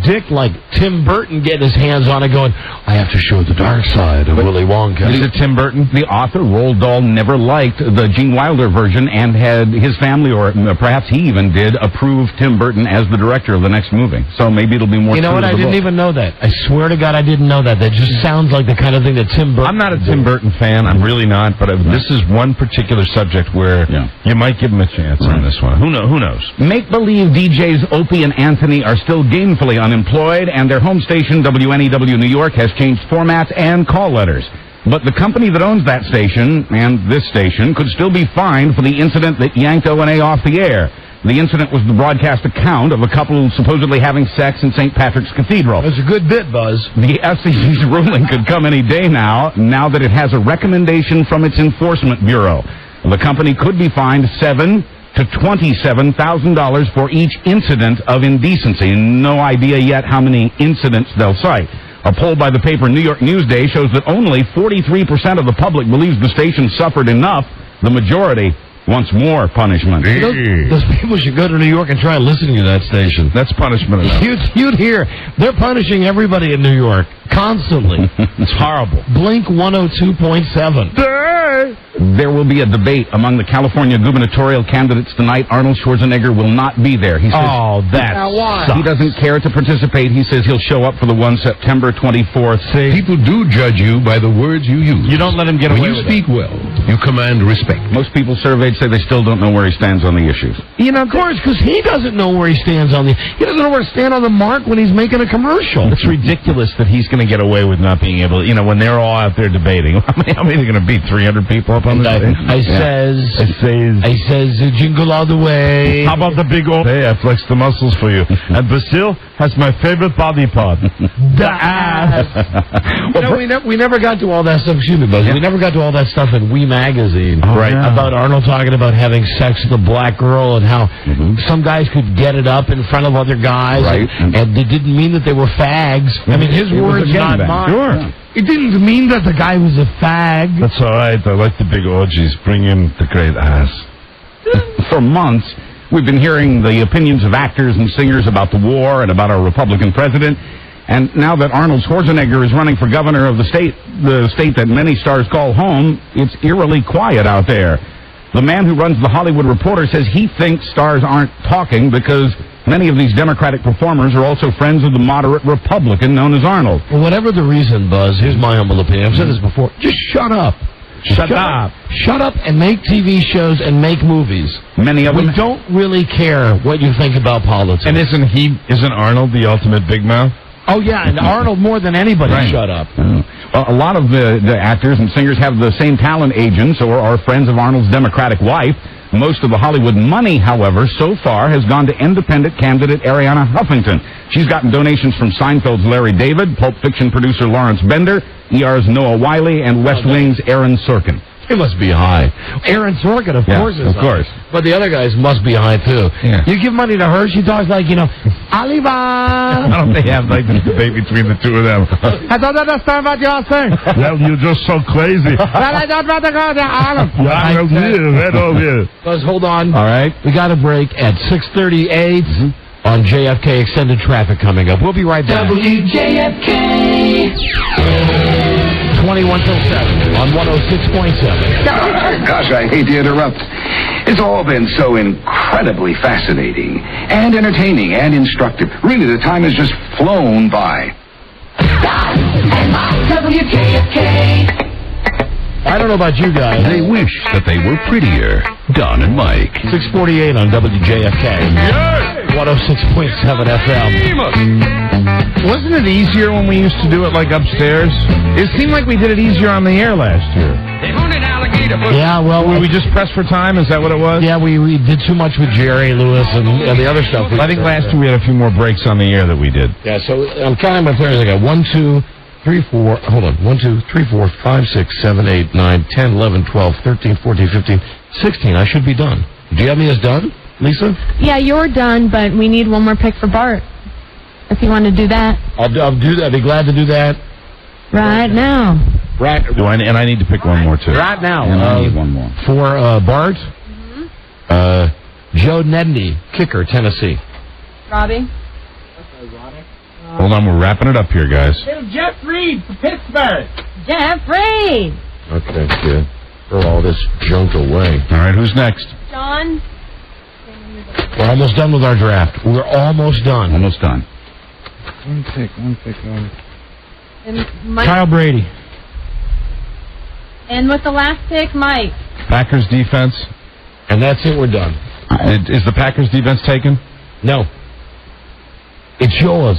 dick like Tim Burton getting his hands on it going, I have to show the dark side of Willy Wonka. Is it Tim Burton? The author, Roald Dahl, never liked the Gene Wilder version and had his family, or perhaps he even did, approve Tim Burton as the director of the next movie. So maybe it'll be more You know true what? to I the didn't book. even know that. I swear to God, I didn't know that. That just sounds like the kind of thing that Tim Burton... I'm not a Tim Burton fan. I'm really not. But this is one particular subject where you might give him a chance on this one. Who knows? Make-believe DJs Opie and Anthony are still gainfully unemployed, and their home station, WNEW New York, has changed formats and call letters. But the company that owns that station, and this station, could still be fined for the incident that yanked O&A off the air. The incident was the broadcast account of a couple supposedly having sex in St. Patrick's Cathedral. That's a good bit, Buzz. The FCC's ruling could come any day now that it has a recommendation from its Enforcement Bureau. The company could be fined $7,000 to $27,000 for each incident of indecency. No idea yet how many incidents they'll cite. A poll by the paper New York Newsday shows that only 43% of the public believes the station suffered enough. The majority wants more punishment. Those people should go to New York and try listening to that station. That's punishment enough. You'd hear. They're punishing everybody in New York constantly. It's horrible. Blink 102.7. There will be a debate among the California gubernatorial candidates tonight. Arnold Schwarzenegger will not be there. He says, that he doesn't care to participate. He says he'll show up for the one September 24th. People do judge you by the words you use. You don't let him get away with it. When you speak well, you command respect. Most people surveyed say they still don't know where he stands on the issues. You know, of course, because he doesn't know where he stands on the... He doesn't know where to stand on the mark when he's making a commercial. It's ridiculous that he's going to get away with not being able... You know, when they're all out there debating. How many are going to be? 300 people up on the stage? I says, jingle all the way. How about the big old... Hey, I flex the muscles for you. And Brazil has my favorite body part. The ass. We never got to all that stuff. Excuse me, Buzz. We never got to all that stuff in We Magazine. Right. About Arnold talking about having sex with a black girl and how some guys could get it up in front of other guys. Right. And they didn't mean that they were fags. I mean, his words, not mine. Sure. Yeah. It didn't mean that the guy was a fag. That's all right. I like the big orgies. Bring in the great ass. For months, we've been hearing the opinions of actors and singers about the war and about our Republican president. And now that Arnold Schwarzenegger is running for governor of the state that many stars call home, it's eerily quiet out there. The man who runs the Hollywood Reporter says he thinks stars aren't talking because many of these Democratic performers are also friends of the moderate Republican known as Arnold. Well, whatever the reason, Buzz, here's my humble opinion. I've said this before. Just shut up. Shut up. Shut up and make TV shows and make movies. Many of them... We don't really care what you think about politics. And isn't Arnold the ultimate big mouth? Oh, yeah, and Arnold more than anybody. Right. Shut up. Well, a lot of the actors and singers have the same talent agents or are friends of Arnold's Democratic wife. Most of the Hollywood money, however, so far has gone to independent candidate Arianna Huffington. She's gotten donations from Seinfeld's Larry David, Pulp Fiction producer Lawrence Bender, ER's Noah Wiley, and West Wing's Aaron Sorkin. He must be high. Aaron Sorkin, of course, is high. But the other guys must be high, too. Yeah. You give money to her, she talks like, Aliba. Why don't they have like this debate between the two of them? I don't understand what you're saying. Well, you're just so crazy. Well, I don't want to go to Arnold. Right over. Buzz, hold on. All right. We got a break at 6:38 on JFK Extended Traffic coming up. We'll be right back. WJFK. 21 till 7 on 106.7. Gosh, I hate to interrupt. It's all been so incredibly fascinating and entertaining and instructive. Really, the time has just flown by. WJFK. I don't know about you guys. They wish that they were prettier. Don and Mike. 6:48 on WJFK. 106.7 FM. Wasn't it easier when we used to do it like upstairs? It seemed like we did it easier on the air last year. Yeah, well, we just pressed for time. Is that what it was? Yeah, we did too much with Jerry Lewis and the other stuff. I think last year we had a few more breaks on the air that we did. Yeah, so I'm counting my players. I got 1, 2, 3, 4. Hold on. 1, 2, 3, 4, 5, 6, 7, 8, 9, 10, 11, 12, 13, 14, 15, 16. I should be done. Do you have me as done, Lisa? Yeah, you're done, but we need one more pick for Bart. If you want to do that. I'll do that. I'd be glad to do that. Right now. Right. And I need to pick one more, too. Right now. And I need one more. For Bart, Joe Nedney, kicker, Tennessee. Robbie? Hold on, we're wrapping it up here, guys. Jeff Reed for Pittsburgh. Jeff Reed. Okay, good. Throw all this junk away. All right, who's next? John? We're almost done with our draft. We're almost done. Almost done. One pick. And Mike. Kyle Brady. And with the last pick, Mike. Packers defense. And that's it, we're done. Is the Packers defense taken? No. It's yours.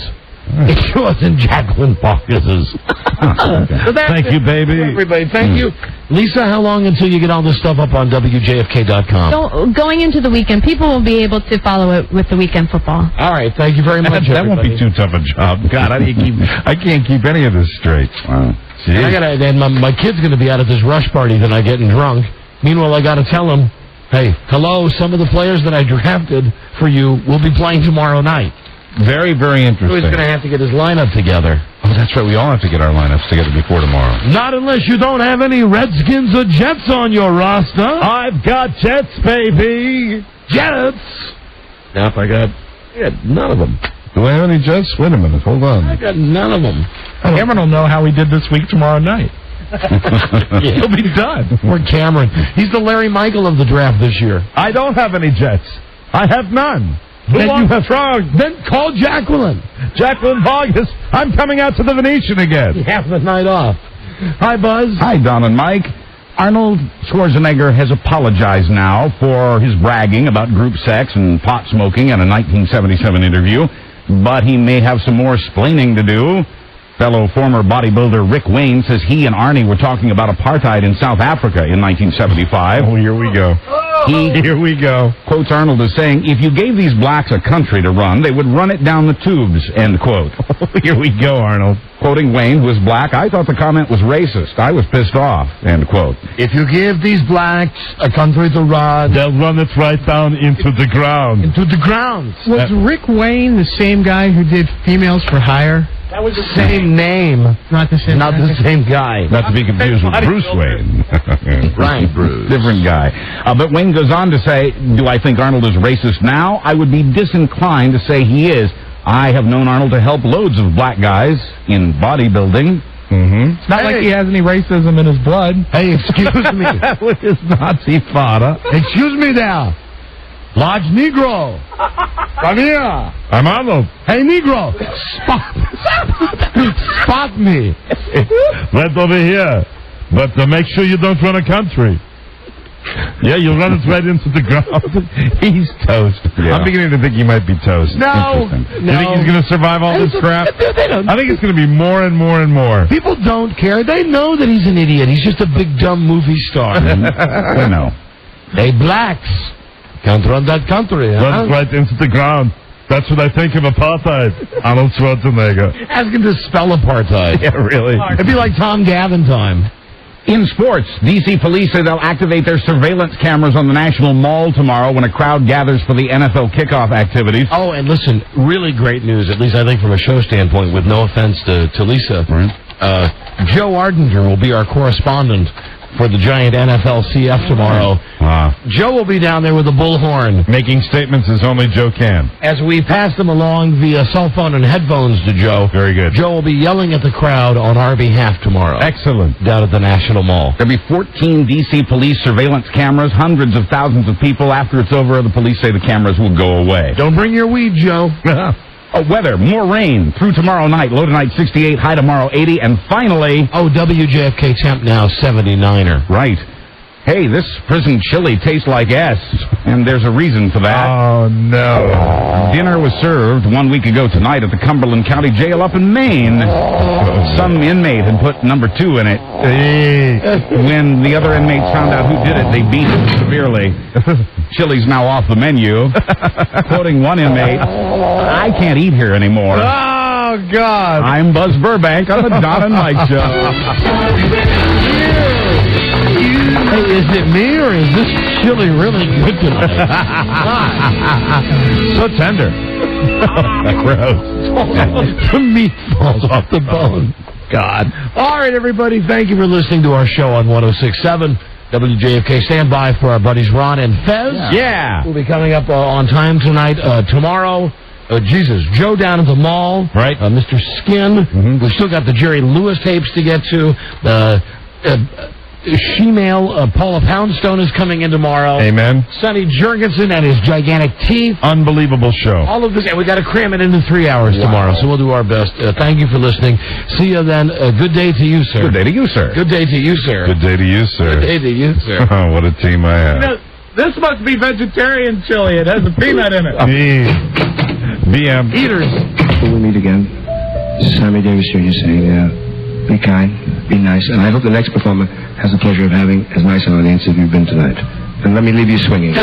It's yours and Jacqueline Parker's. So thank you, baby. Everybody, thank you. Lisa, how long until you get all this stuff up on WJFK.com? So, going into the weekend, people will be able to follow it with the weekend football. All right, thank you very much, That won't be too tough a job. God, I can't keep any of this straight. Wow. And my kid's going to be out at this rush party tonight getting drunk. Meanwhile, I got to tell him, hey, hello, some of the players that I drafted for you will be playing tomorrow night. Very, very interesting. So he's going to have to get his lineup together. Oh, That's right. We all have to get our lineups together before tomorrow. Not unless you don't have any Redskins or Jets on your roster. I've got Jets, baby. Jets. Nope, I got none of them. Do I have any Jets? Wait a minute. Hold on. I got none of them. Cameron will know how he did this week tomorrow night. He'll be done. Poor Cameron. He's the Larry Michael of the draft this year. I don't have any Jets. I have none. Then call Jacqueline. Jacqueline Vargas. I'm coming out to the Venetian again. You have the night off. Hi, Buzz. Hi, Don and Mike. Arnold Schwarzenegger has apologized now for his bragging about group sex and pot smoking in a 1977 interview, but he may have some more explaining to do. Fellow former bodybuilder Rick Wayne says he and Arnie were talking about apartheid in South Africa in 1975. Oh, here we go. Here we go. Quotes Arnold as saying, if you gave these blacks a country to run, they would run it down the tubes, end quote. Here we go, Arnold. Quoting Wayne, who is black, I thought the comment was racist. I was pissed off, end quote. If you give these blacks a country to run, they'll run it right down into the ground. Into the ground. Was Rick Wayne the same guy who did Females for Hire? That was the same name. Not the same Not the same guy. Not to be confused with Bruce Wayne. Right, Bruce. Different guy. But Wayne goes on to say, do I think Arnold is racist now? I would be disinclined to say he is. I have known Arnold to help loads of black guys in bodybuilding. Mm-hmm. It's not like he has any racism in his blood. Hey, excuse me. With his Nazi father. Excuse me there. Large Negro. Come here. I'm Arnold. Hey, Negro. Spot me. Right over here. But make sure you don't run a country. Yeah, you'll run it right into the ground. He's toast. Yeah. I'm beginning to think he might be toast. No. You think he's going to survive all this crap? I think it's going to be more and more and more. People don't care. They know that he's an idiot. He's just a big, dumb movie star. They know. Hey, blacks. Can't run that country, huh? Runs right into the ground. That's what I think of apartheid. Arnold Schwarzenegger. Ask him to spell apartheid. Yeah, really. It'd be like Tom Gavin time. In sports, D.C. police say they'll activate their surveillance cameras on the National Mall tomorrow when a crowd gathers for the NFL kickoff activities. Oh, and listen, really great news, at least I think from a show standpoint, with no offense to Lisa. Right. Joe Ardinger will be our correspondent for the giant NFL CF tomorrow. Wow. Joe will be down there with a bullhorn. Making statements as only Joe can. As we pass them along via cell phone and headphones to Joe. Very good. Joe will be yelling at the crowd on our behalf tomorrow. Excellent. Down at the National Mall. There'll be 14 D.C. police surveillance cameras, hundreds of thousands of people. After it's over, the police say the cameras will go away. Don't bring your weed, Joe. Weather, more rain through tomorrow night. Low tonight 68, high tomorrow 80, and finally... WJFK temp now 79er. Right. Hey, this prison chili tastes like S, and there's a reason for that. Oh, no. Dinner was served 1 week ago tonight at the Cumberland County Jail up in Maine. Some inmate had put number 2 in it. When the other inmates found out who did it, they beat him severely. Chili's now off the menu. Quoting one inmate, I can't eat here anymore. Oh, God. I'm Buzz Burbank on the Don and Mike Show. Hey, is it me or is this chili really good tonight? So tender. Gross. The meat falls off the bone. God. All right, everybody. Thank you for listening to our show on 106.7 WJFK. Stand by for our buddies Ron and Fez. Yeah. We'll be coming up on time tonight. Tomorrow, Joe down at the mall. Right. Mr. Skin. Mm-hmm. We've still got the Jerry Lewis tapes to get to. She-Mail, Paula Poundstone is coming in tomorrow. Amen. Sonny Jurgensen and his gigantic teeth. Unbelievable show. All of this, and we got to cram it into 3 hours tomorrow, so we'll do our best. Thank you for listening. See you then. Good day to you, sir. Good day to you, sir. Good day to you, sir. Good day to you, sir. Good day to you, sir. Oh, what a team I have. This must be vegetarian chili. It has a peanut in it. BM. Eaters. When we meet again, this is Sammy Davis Jr. saying, be kind, be nice, and I hope the next performer has the pleasure of having as nice an audience as you've been tonight. And let me leave you swinging.